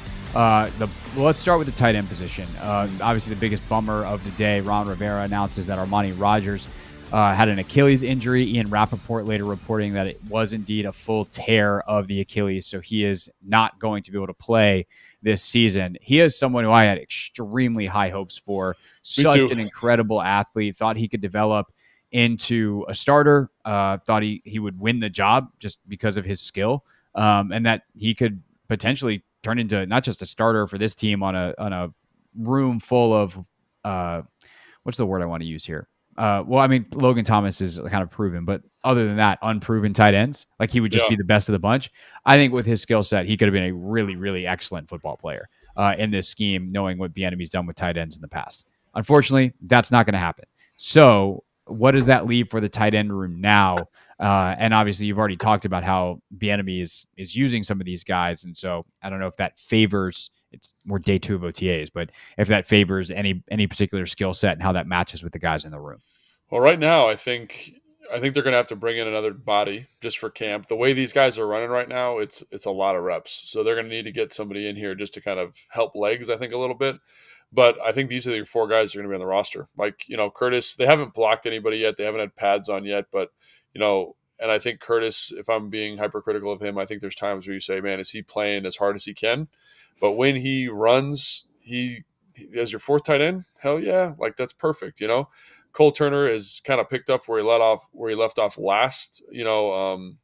let's start with the tight end position. Obviously, the biggest bummer of the day, Ron Rivera announces that Armani Rogers had an Achilles injury. Ian Rappaport later reporting that it was indeed a full tear of the Achilles, so he is not going to be able to play this season. He is someone who I had extremely high hopes for. Such an incredible athlete. Thought he could develop into a starter. Thought he would win the job just because of his skill, and that he could potentially turn into not just a starter for this team on a room full of what's the word I want to use here? Well, I mean, Logan Thomas is kind of proven, but other than that, unproven tight ends, like he would just be the best of the bunch. I think with his skill set, he could have been a really, really excellent football player in this scheme, knowing what Bieniemy's done with tight ends in the past. Unfortunately, that's not going to happen. So what does that leave for the tight end room now? And obviously, you've already talked about how Bieniemy is using some of these guys. And so I don't know if that favors, it's more day two of OTAs, but if that favors any particular skill set and how that matches with the guys in the room. Well, right now, I think they're going to have to bring in another body just for camp. The way these guys are running right now, it's a lot of reps. So they're going to need to get somebody in here just to kind of help legs, I think, a little bit. But I think these are the four guys that are going to be on the roster. Like, Curtis, they haven't blocked anybody yet. They haven't had pads on yet. But, and I think Curtis, if I'm being hypercritical of him, I think there's times where you say, man, is he playing as hard as he can? But when he runs, he as your fourth tight end, hell yeah, like that's perfect. Cole Turner is kind of picked up where he left off last,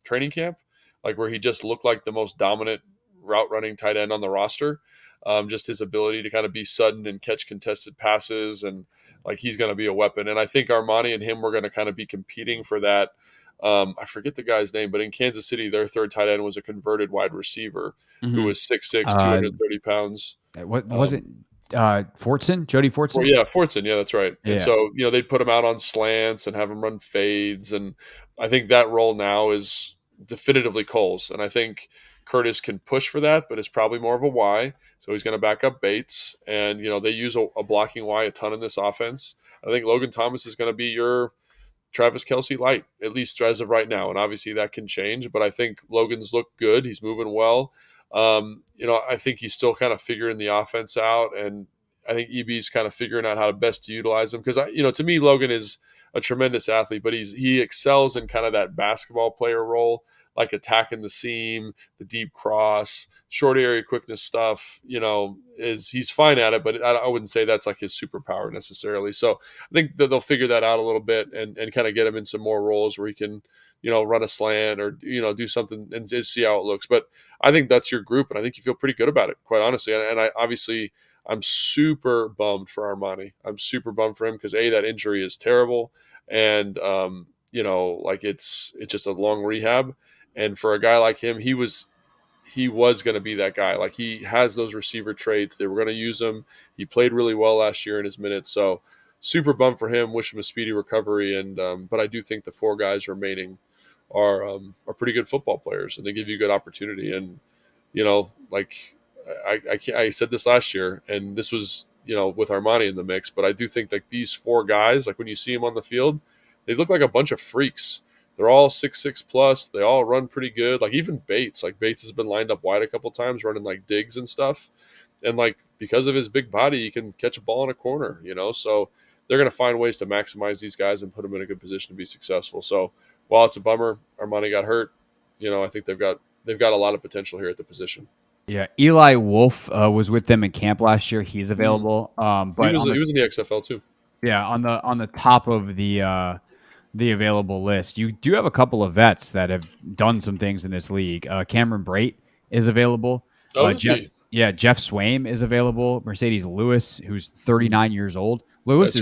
training camp, like where he just looked like the most dominant route running tight end on the roster. Just his ability to kind of be sudden and catch contested passes, and like he's going to be a weapon. And I think Armani and him were going to kind of be competing for that. I forget the guy's name, but in Kansas City, their third tight end was a converted wide receiver who was 6'6", 230 pounds. What was it? Fortson, Jody Fortson. Yeah, Fortson. Yeah, that's right. Yeah. And so they'd put him out on slants and have him run fades, and I think that role now is definitively Cole's. And I think Curtis can push for that, but it's probably more of a Y. So he's going to back up Bates, and they use a blocking Y a ton in this offense. I think Logan Thomas is going to be your Travis Kelce light, at least as of right now. And obviously that can change, but I think Logan's looked good. He's moving well. I think he's still kind of figuring the offense out, and I think EB's kind of figuring out how to best to utilize him. Because to me, Logan is a tremendous athlete, but he excels in kind of that basketball player role, like attacking the seam, the deep cross, short area quickness stuff. He's fine at it, but I wouldn't say that's like his superpower necessarily. So I think that they'll figure that out a little bit and kind of get him in some more roles where he can, run a slant or, do something and just see how it looks. But I think that's your group, and I think you feel pretty good about it, quite honestly. And I'm super bummed for Armani. I'm super bummed for him because that injury is terrible. And, it's just a long rehab. And for a guy like him, he was going to be that guy. Like, he has those receiver traits. They were going to use him. He played really well last year in his minutes. So super bummed for him. Wish him a speedy recovery. And, but I do think the four guys remaining are pretty good football players, and they give you good opportunity. And, I said this last year, and this was, with Armani in the mix, but I do think like these four guys, like when you see them on the field, they look like a bunch of freaks. They're all 6'6" plus. They all run pretty good. Like even Bates, has been lined up wide a couple times, running like digs and stuff. And like because of his big body, he can catch a ball in a corner. So they're going to find ways to maximize these guys and put them in a good position to be successful. So while it's a bummer, Armani got hurt, I think they've got a lot of potential here at the position. Yeah, Eli Wolf was with them in camp last year. He's available, but he was in the XFL too. Yeah, on the top of the available list, you do have a couple of vets that have done some things in this league. Cameron Brate is available. Jeff Swaim is available. Mercedes Lewis, who's 39 years old. Lewis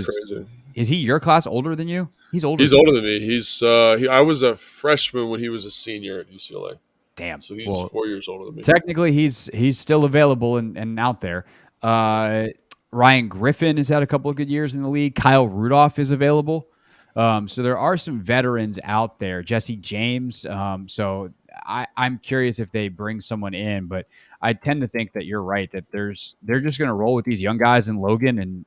is he your class, older than you? He's older. He's older than me. I was a freshman when he was a senior at UCLA. Damn. So he's 4 years older than me. Technically, he's still available and out there. Ryan Griffin has had a couple of good years in the league. Kyle Rudolph is available. So there are some veterans out there. Jesse James. So I'm curious if they bring someone in, but I tend to think that you're right, that they're just going to roll with these young guys and Logan, and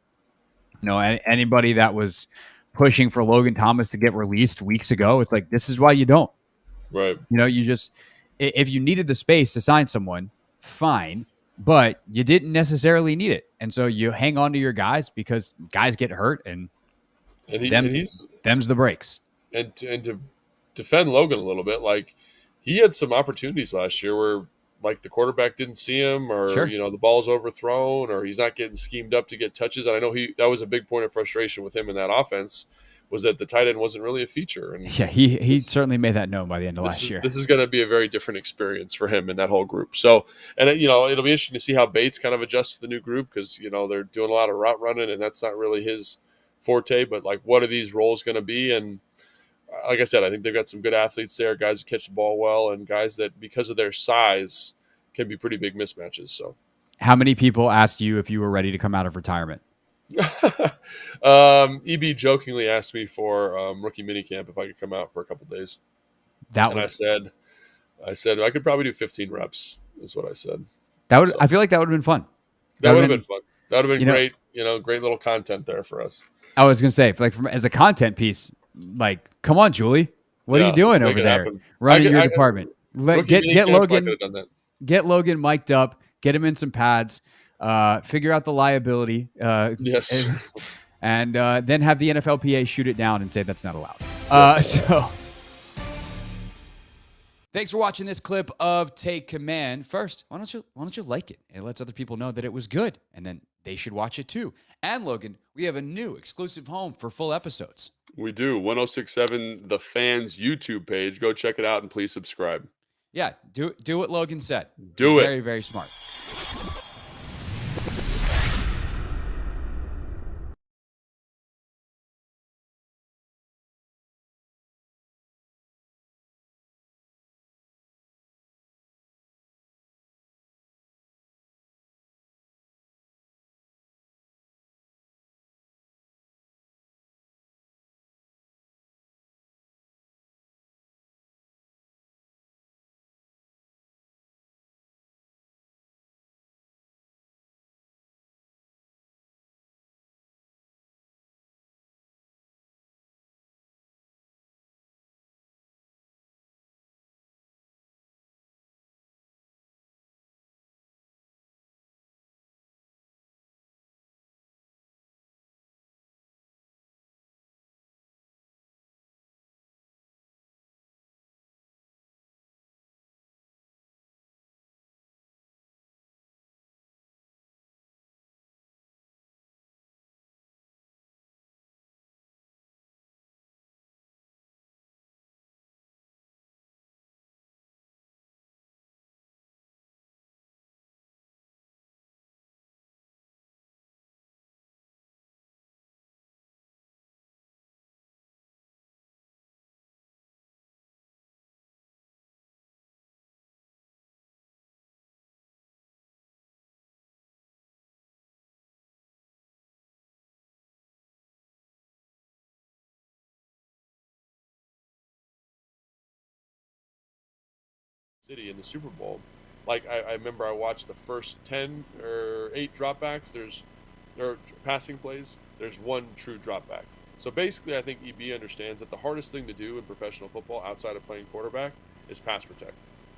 anybody that was pushing for Logan Thomas to get released weeks ago. It's like, this is why you don't. Right. You just, if you needed the space to sign someone, fine, but you didn't necessarily need it. And so you hang on to your guys because guys get hurt, and them's the breaks. And to defend Logan a little bit, like he had some opportunities last year where like the quarterback didn't see him, or the ball's overthrown, or he's not getting schemed up to get touches. And I know that was a big point of frustration with him in that offense, was that the tight end wasn't really a feature. And yeah, he certainly made that known by the end of last year. This is going to be a very different experience for him and that whole group. So, and it'll be interesting to see how Bates kind of adjusts to the new group, because they're doing a lot of route running, and that's not really his forte. But like, what are these roles going to be? And like I said, I think they've got some good athletes there, guys that catch the ball well, and guys that, because of their size, can be pretty big mismatches. So, how many people asked you if you were ready to come out of retirement? EB jokingly asked me for rookie minicamp if I could come out for a couple days. I said I could probably do 15 reps. Is what I said. I feel like that would have been fun. That would have been fun. That would have been great. great little content there for us. I was gonna say, like, as a content piece, like, come on, Julie, what are you Yeah, let's doing make over it there, happen. running your department? Rookie Get mini camp, I could Logan, have done that. get Logan mic'd up, get him in some pads, figure out the liability, Yes. and then have the NFLPA shoot it down and say that's not allowed. So. Thanks for watching this clip of Take Command. First, why don't you like it? It lets other people know that it was good, and then they should watch it too. And Logan, we have a new exclusive home for full episodes. We do. 1067 The Fans YouTube page. Go check it out and please subscribe. Yeah, do what Logan said. Do He's it. Very, very smart. City in the Super Bowl. Like I remember I watched the first 10 or 8 dropbacks. Or passing plays. There's one true dropback. So basically, I think EB understands that the hardest thing to do in professional football outside of playing quarterback is pass protect.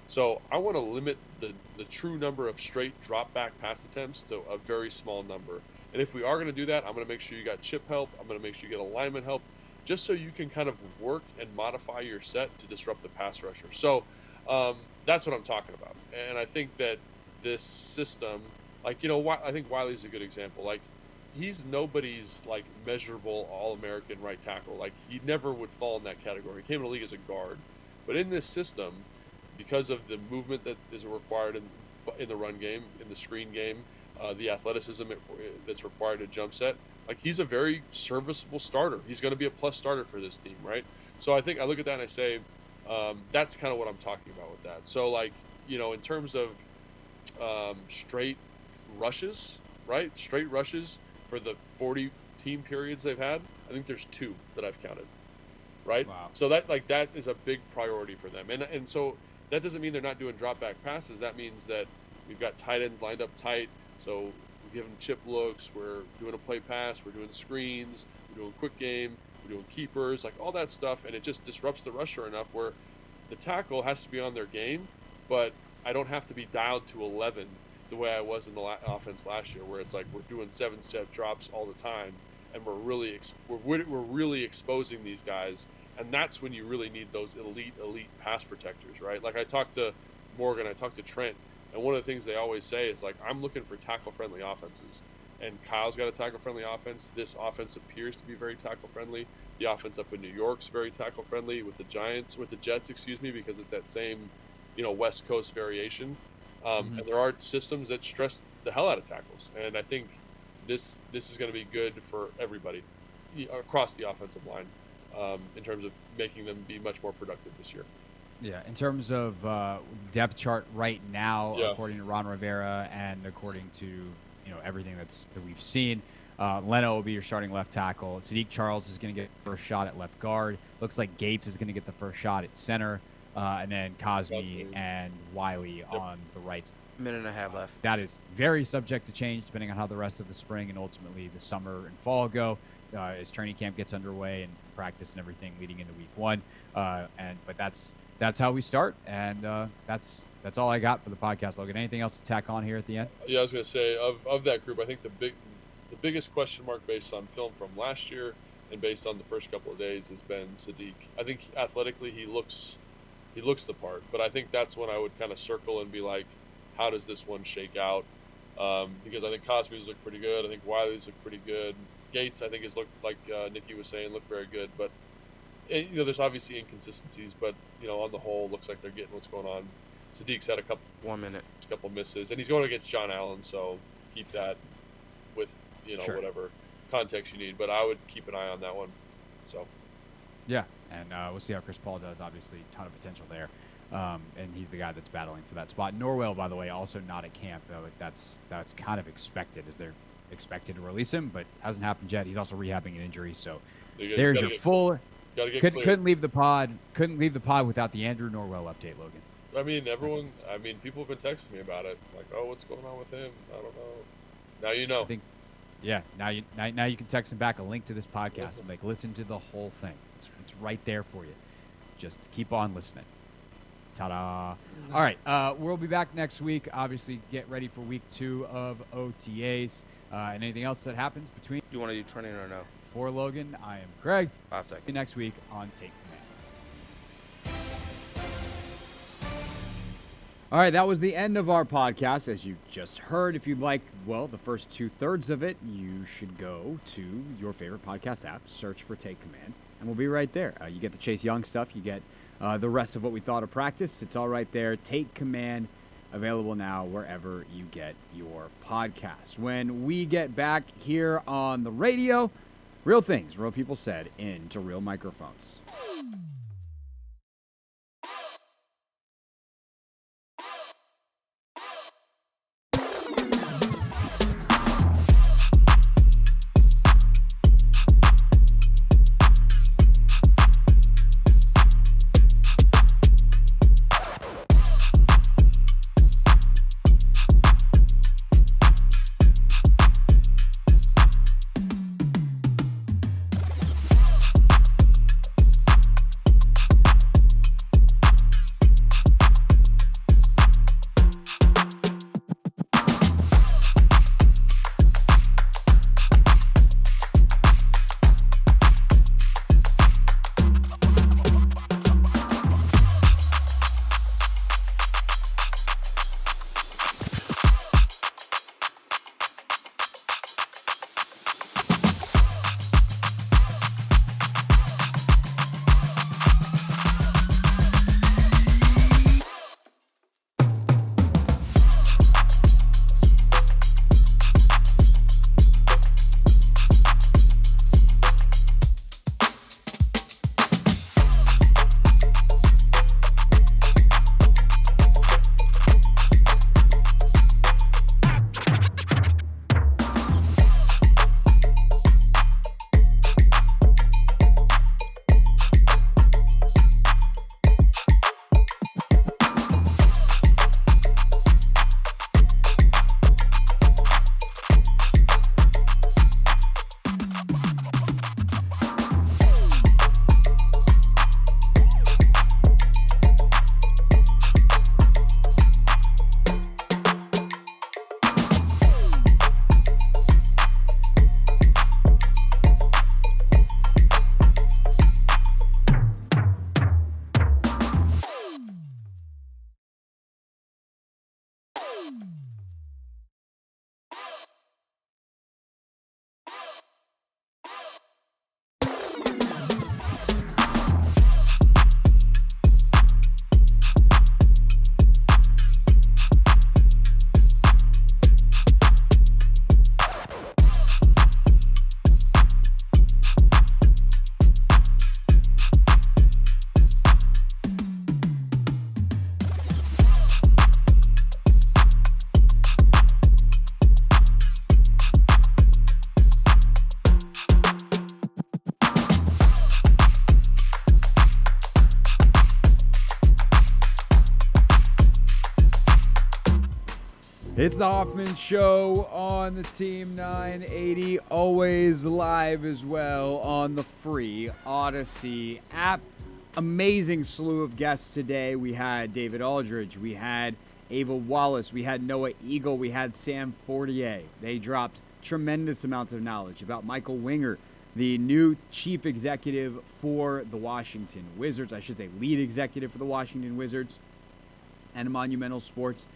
So I want to limit the true number of straight drop back pass attempts to a very small number. And if we are going to do that, I'm going to make sure you got chip help. I'm going to make sure you get alignment help, just so you can kind of work and modify your set to disrupt the pass rusher. So that's what I'm talking about. And I think that this system, like, I think Wiley's a good example. Like, he's nobody's like measurable All-American right tackle. Like, he never would fall in that category. He came in the league as a guard. But in this system, because of the movement that is required in the run game, in the screen game, the athleticism that's required to jump set, like, he's a very serviceable starter. He's going to be a plus starter for this team, right? So I think I look at that and I say, that's kind of what I'm talking about with that. So, like, in terms of straight rushes, right? Straight rushes for the 40 team periods they've had, I think there's 2 that I've counted, right? Wow. So that is a big priority for them. And so that doesn't mean they're not doing drop back passes. That means that we've got tight ends lined up tight. So we give them chip looks. We're doing a play pass. We're doing screens. We're doing quick game. We're doing keepers, like all that stuff. And it just disrupts the rusher enough where the tackle has to be on their game, but I don't have to be dialed to 11 the way I was in the offense last year, where it's like we're doing 7-step drops all the time, and we're really exposing these guys, and that's when you really need those elite pass protectors, right? Like, I talked to Morgan, I talked to Trent, and one of the things they always say is, like, I'm looking for tackle-friendly offenses, and Kyle's got a tackle-friendly offense. This offense appears to be very tackle-friendly. The offense up in New York's very tackle-friendly with the Jets, because it's that same, West Coast variation. And there are systems that stress the hell out of tackles, and I think this is going to be good for everybody across the offensive line in terms of making them be much more productive this year. Yeah, in terms of depth chart right now, Yeah. according to Ron Rivera and according to everything that we've seen, Leno will be your starting left tackle. Sadiq Charles is going to get first shot at left guard. Looks like Gates is going to get the first shot at center. And then Cosme and Wiley on the right. Minute and a half left. That is very subject to change depending on how the rest of the spring and ultimately the summer and fall go as training camp gets underway and practice and everything leading into week 1. But that's how we start, and that's all I got for the podcast. Logan, anything else to tack on here at the end? Yeah, I was going to say of that group, I think the biggest question mark based on film from last year and based on the first couple of days has been Sadiq. I think athletically he looks the part, but I think that's when I would kind of circle and be like, how does this one shake out? Because I think Cosby's looked pretty good. I think Wiley's looked pretty good. Gates, I think, has looked, like Nikki was saying, looked very good. But, there's obviously inconsistencies, but, on the whole, looks like they're getting what's going on. Sadiq's had a couple misses, and he's going against John Allen, so keep that with, Sure. whatever context you need. But I would keep an eye on that one. So. Yeah, and we'll see how Chris Paul does. Obviously, a ton of potential there. And he's the guy that's battling for that spot. Norwell, by the way, also not at camp, though. That's kind of expected, as they're expected to release him, but hasn't happened yet. He's also rehabbing an injury, so there's your full. Couldn't leave the pod. Couldn't leave the pod without the Andrew Norwell update, Logan. I mean, people have been texting me about it, like, oh, what's going on with him? I don't know. Now you know. I think, yeah. Now you can text him back a link to this podcast and listen to the whole thing. It's right there for you. Just keep on listening. Ta-da. All right, we'll be back next week. Obviously, get ready for week 2 of OTAs. And anything else that happens between... You want to do training or no? For Logan, I am Craig. 5 seconds. See you next week on Take Command. All right, that was the end of our podcast. As you just heard, if you'd like, the first 2/3 of it, you should go to your favorite podcast app, search for Take Command, and we'll be right there. You get the Chase Young stuff. You get... the rest of what we thought of practice, it's all right there. Take Command, available now wherever you get your podcasts. When we get back here on the radio, real things, real people said into real microphones. It's the Hoffman Show on the Team 980, always live as well on the free Odyssey app. Amazing slew of guests today. We had David Aldridge, we had Ava Wallace, we had Noah Eagle, we had Sam Fortier. They dropped tremendous amounts of knowledge about Michael Winger, the new chief executive for the Washington Wizards. I should say lead executive for the Washington Wizards and Monumental Sports.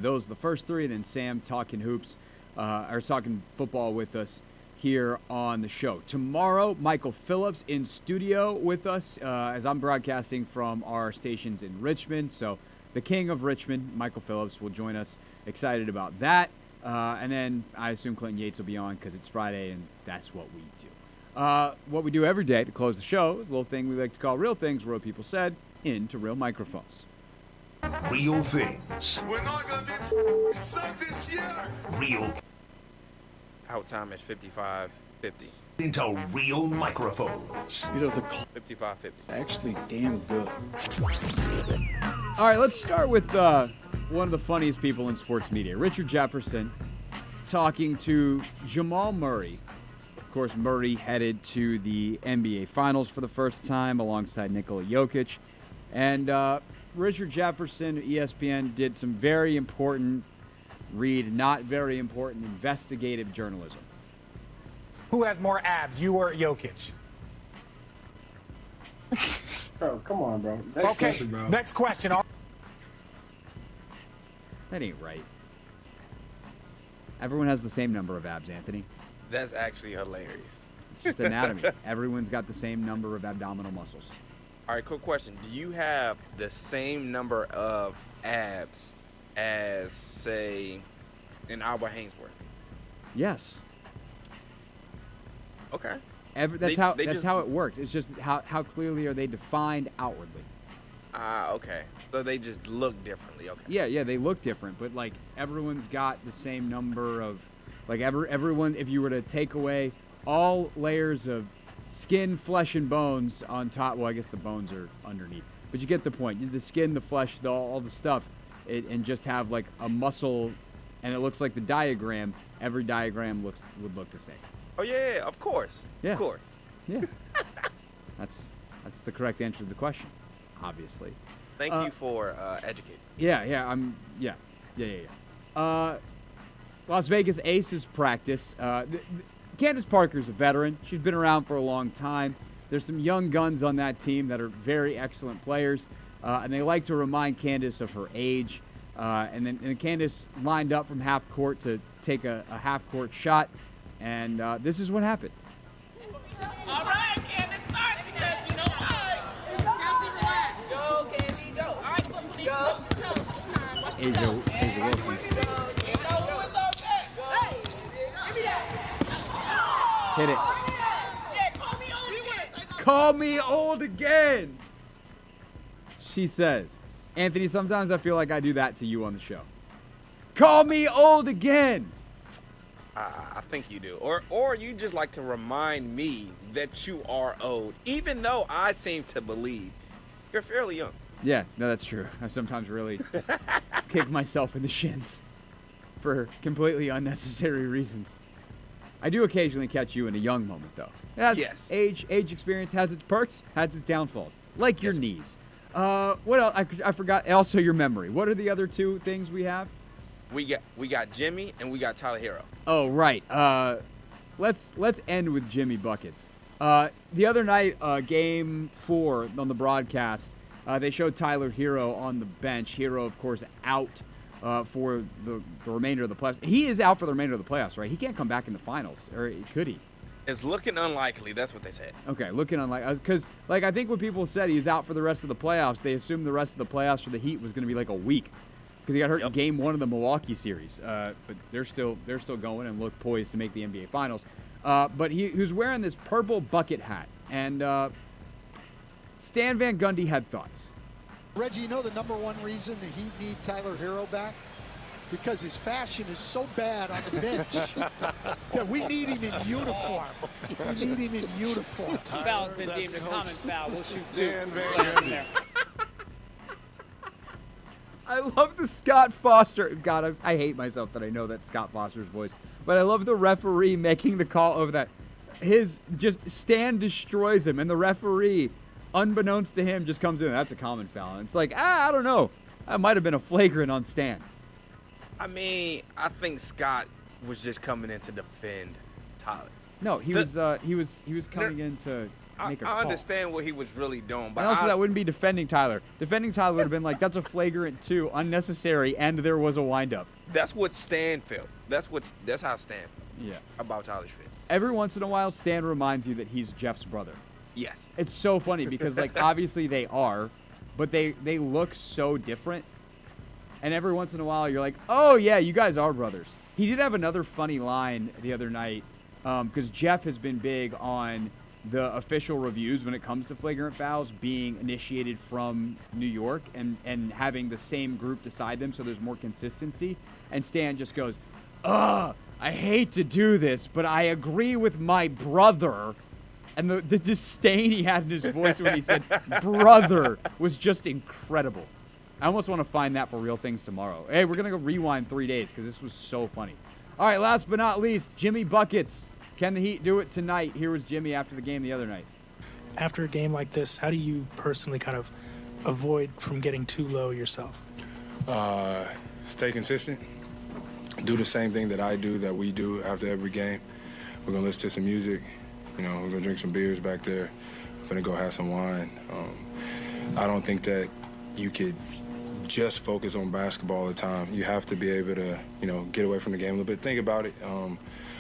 Those are the first three, and then Sam talking hoops, or talking football with us here on the show. Tomorrow, Michael Phillips in studio with us as I'm broadcasting from our stations in Richmond. So the king of Richmond, Michael Phillips, will join us. Excited about that. And then I assume Clinton Yates will be on because it's Friday, and that's what we do. What we do every day to close the show is a little thing we like to call Real Things, Real People Said, into real microphones. Real things. We're not going to be sucked this year. Real Out time is 55-50. into real microphones. You know, the 55-50. actually damn good. All right, let's start with one of the funniest people in sports media, Richard Jefferson, talking to Jamal Murray. Of course, Murray headed to the NBA Finals for the first time alongside Nikola Jokic. And Richard Jefferson, ESPN, did some very important not very important investigative journalism. Who has more abs, you or Jokic? Bro, come on, bro. Next question, bro. Next question. That ain't right. Everyone has the same number of abs, Anthony. That's actually hilarious. It's just anatomy. Everyone's got the same number of abdominal muscles. All right, quick question. Do you have the same number of abs as, say, an Albert Hainsworth? Yes. Okay. That's how it works. It's just how clearly are they defined outwardly. Okay. So they just look differently. Okay. Yeah, they look different, but like everyone's got the same number of, like everyone. If you were to take away all layers of skin, flesh, and bones on top, well, I guess the bones are underneath, but you get the point. The skin, the flesh, all the stuff, and just have like a muscle, and it looks like the diagram. Every diagram would look the same. Oh yeah, of course. Yeah. Of course. Yeah. That's the correct answer to the question, obviously. Thank you for educating. Yeah. Las Vegas Aces practice. Candace Parker's a veteran. She's been around for a long time. There's some young guns on that team that are very excellent players, and they like to remind Candace of her age. And Candace lined up from half court to take a half court shot, and this is what happened. All right, Candace, start because you know why. Go, Candy, go. All right, go. Asia Wilson. Hit it. Call me old again, she says. Anthony, sometimes I feel like I do that to you on the show. Call me old again. I think you do. Or you just like to remind me that you are old, even though I seem to believe you're fairly young. Yeah, no, that's true. I sometimes really just kick myself in the shins for completely unnecessary reasons. I do occasionally catch you in a young moment, though. Yes. Age experience has its perks, has its downfalls, like your knees. What else? I forgot. Also, your memory. What are the other two things we have? We got Jimmy and we got Tyler Hero. Oh, right. Let's end with Jimmy Buckets. The other night, Game 4 on the broadcast, they showed Tyler Hero on the bench. Hero, of course, out for the remainder of the playoffs. He is out for the remainder of the playoffs, right? He can't come back in the finals, or could he? It's looking unlikely. That's what they said. Okay, looking unlikely. Because, I think when people said he's out for the rest of the playoffs, they assumed the rest of the playoffs for the Heat was going to be like a week. Because he got hurt in Game 1 of the Milwaukee series. But they're still going and look poised to make the NBA Finals. But he was wearing this purple bucket hat. And Stan Van Gundy had thoughts. Reggie, you know the number one reason the Heat need Tyler Hero back? Because his fashion is so bad on the bench that we need him in uniform. We need him in uniform. Foul has been deemed a common foul. We'll shoot two. I love the Scott Foster. God, I hate myself that I know that Scott Foster's voice. But I love the referee making the call over that. Stan destroys him, and the referee, unbeknownst to him, just comes in. That's a common foul. And it's like, I don't know. That might have been a flagrant on Stan. I mean, I think Scott was just coming in to defend Tyler. No, he was coming in to make a call. I understand what he was really doing, but and also that wouldn't be defending Tyler. Defending Tyler would have been like, that's a flagrant 2, unnecessary, and there was a windup. That's what Stan felt. That's how Stan felt. Yeah. About Tyler's fist. Every once in a while, Stan reminds you that he's Jeff's brother. Yes. It's so funny because, like, obviously they are, but they look so different. And every once in a while, you're like, oh, yeah, you guys are brothers. He did have another funny line the other night because Jeff has been big on the official reviews when it comes to flagrant fouls being initiated from New York and having the same group decide them so there's more consistency. And Stan just goes, ugh, I hate to do this, but I agree with my brother. And the disdain he had in his voice when he said brother was just incredible. I almost want to find that for Real Things tomorrow. Hey, we're going to go rewind 3 days because this was so funny. All right, last but not least, Jimmy Buckets. Can the Heat do it tonight? Here was Jimmy after the game the other night. After a game like this, how do you personally kind of avoid from getting too low yourself? Stay consistent. Do the same thing that I do, that we do after every game. We're going to listen to some music. You know, we're going to drink some beers back there. We're going to go have some wine. I don't think that you could just focus on basketball all the time. You have to be able to, you know, get away from the game a little bit. Think about it.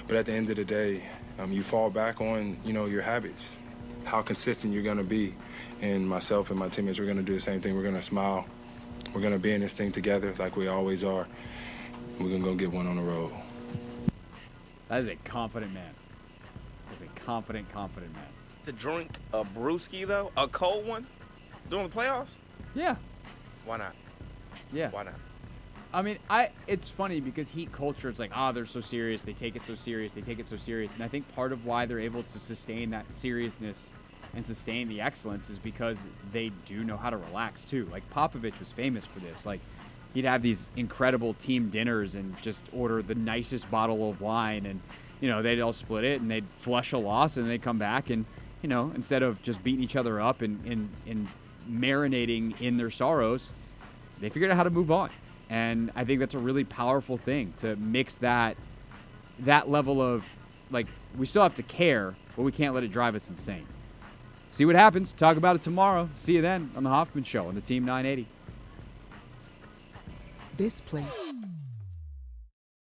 But at the end of the day, you fall back on, you know, your habits, how consistent you're going to be. And myself and my teammates, we're going to do the same thing. We're going to smile. We're going to be in this thing together like we always are. And we're going to go get one on the road. That is a confident man. That is a confident man. To drink a brewski, though, a cold one, during the playoffs? Yeah. Why not? Yeah. Why not? I mean, it's funny because Heat culture, it's like, they're so serious. They take it so serious. And I think part of why they're able to sustain that seriousness and sustain the excellence is because they do know how to relax, too. Like, Popovich was famous for this. Like, he'd have these incredible team dinners and just order the nicest bottle of wine. And, you know, they'd all split it and they'd flush a loss and they'd come back and, you know, instead of just beating each other up and marinating in their sorrows, they figured out how to move on. And I think that's a really powerful thing, to mix that level of, like, we still have to care, but we can't let it drive us insane. See what happens. Talk about it tomorrow. See you then on the Hoffman Show on the Team 980. This place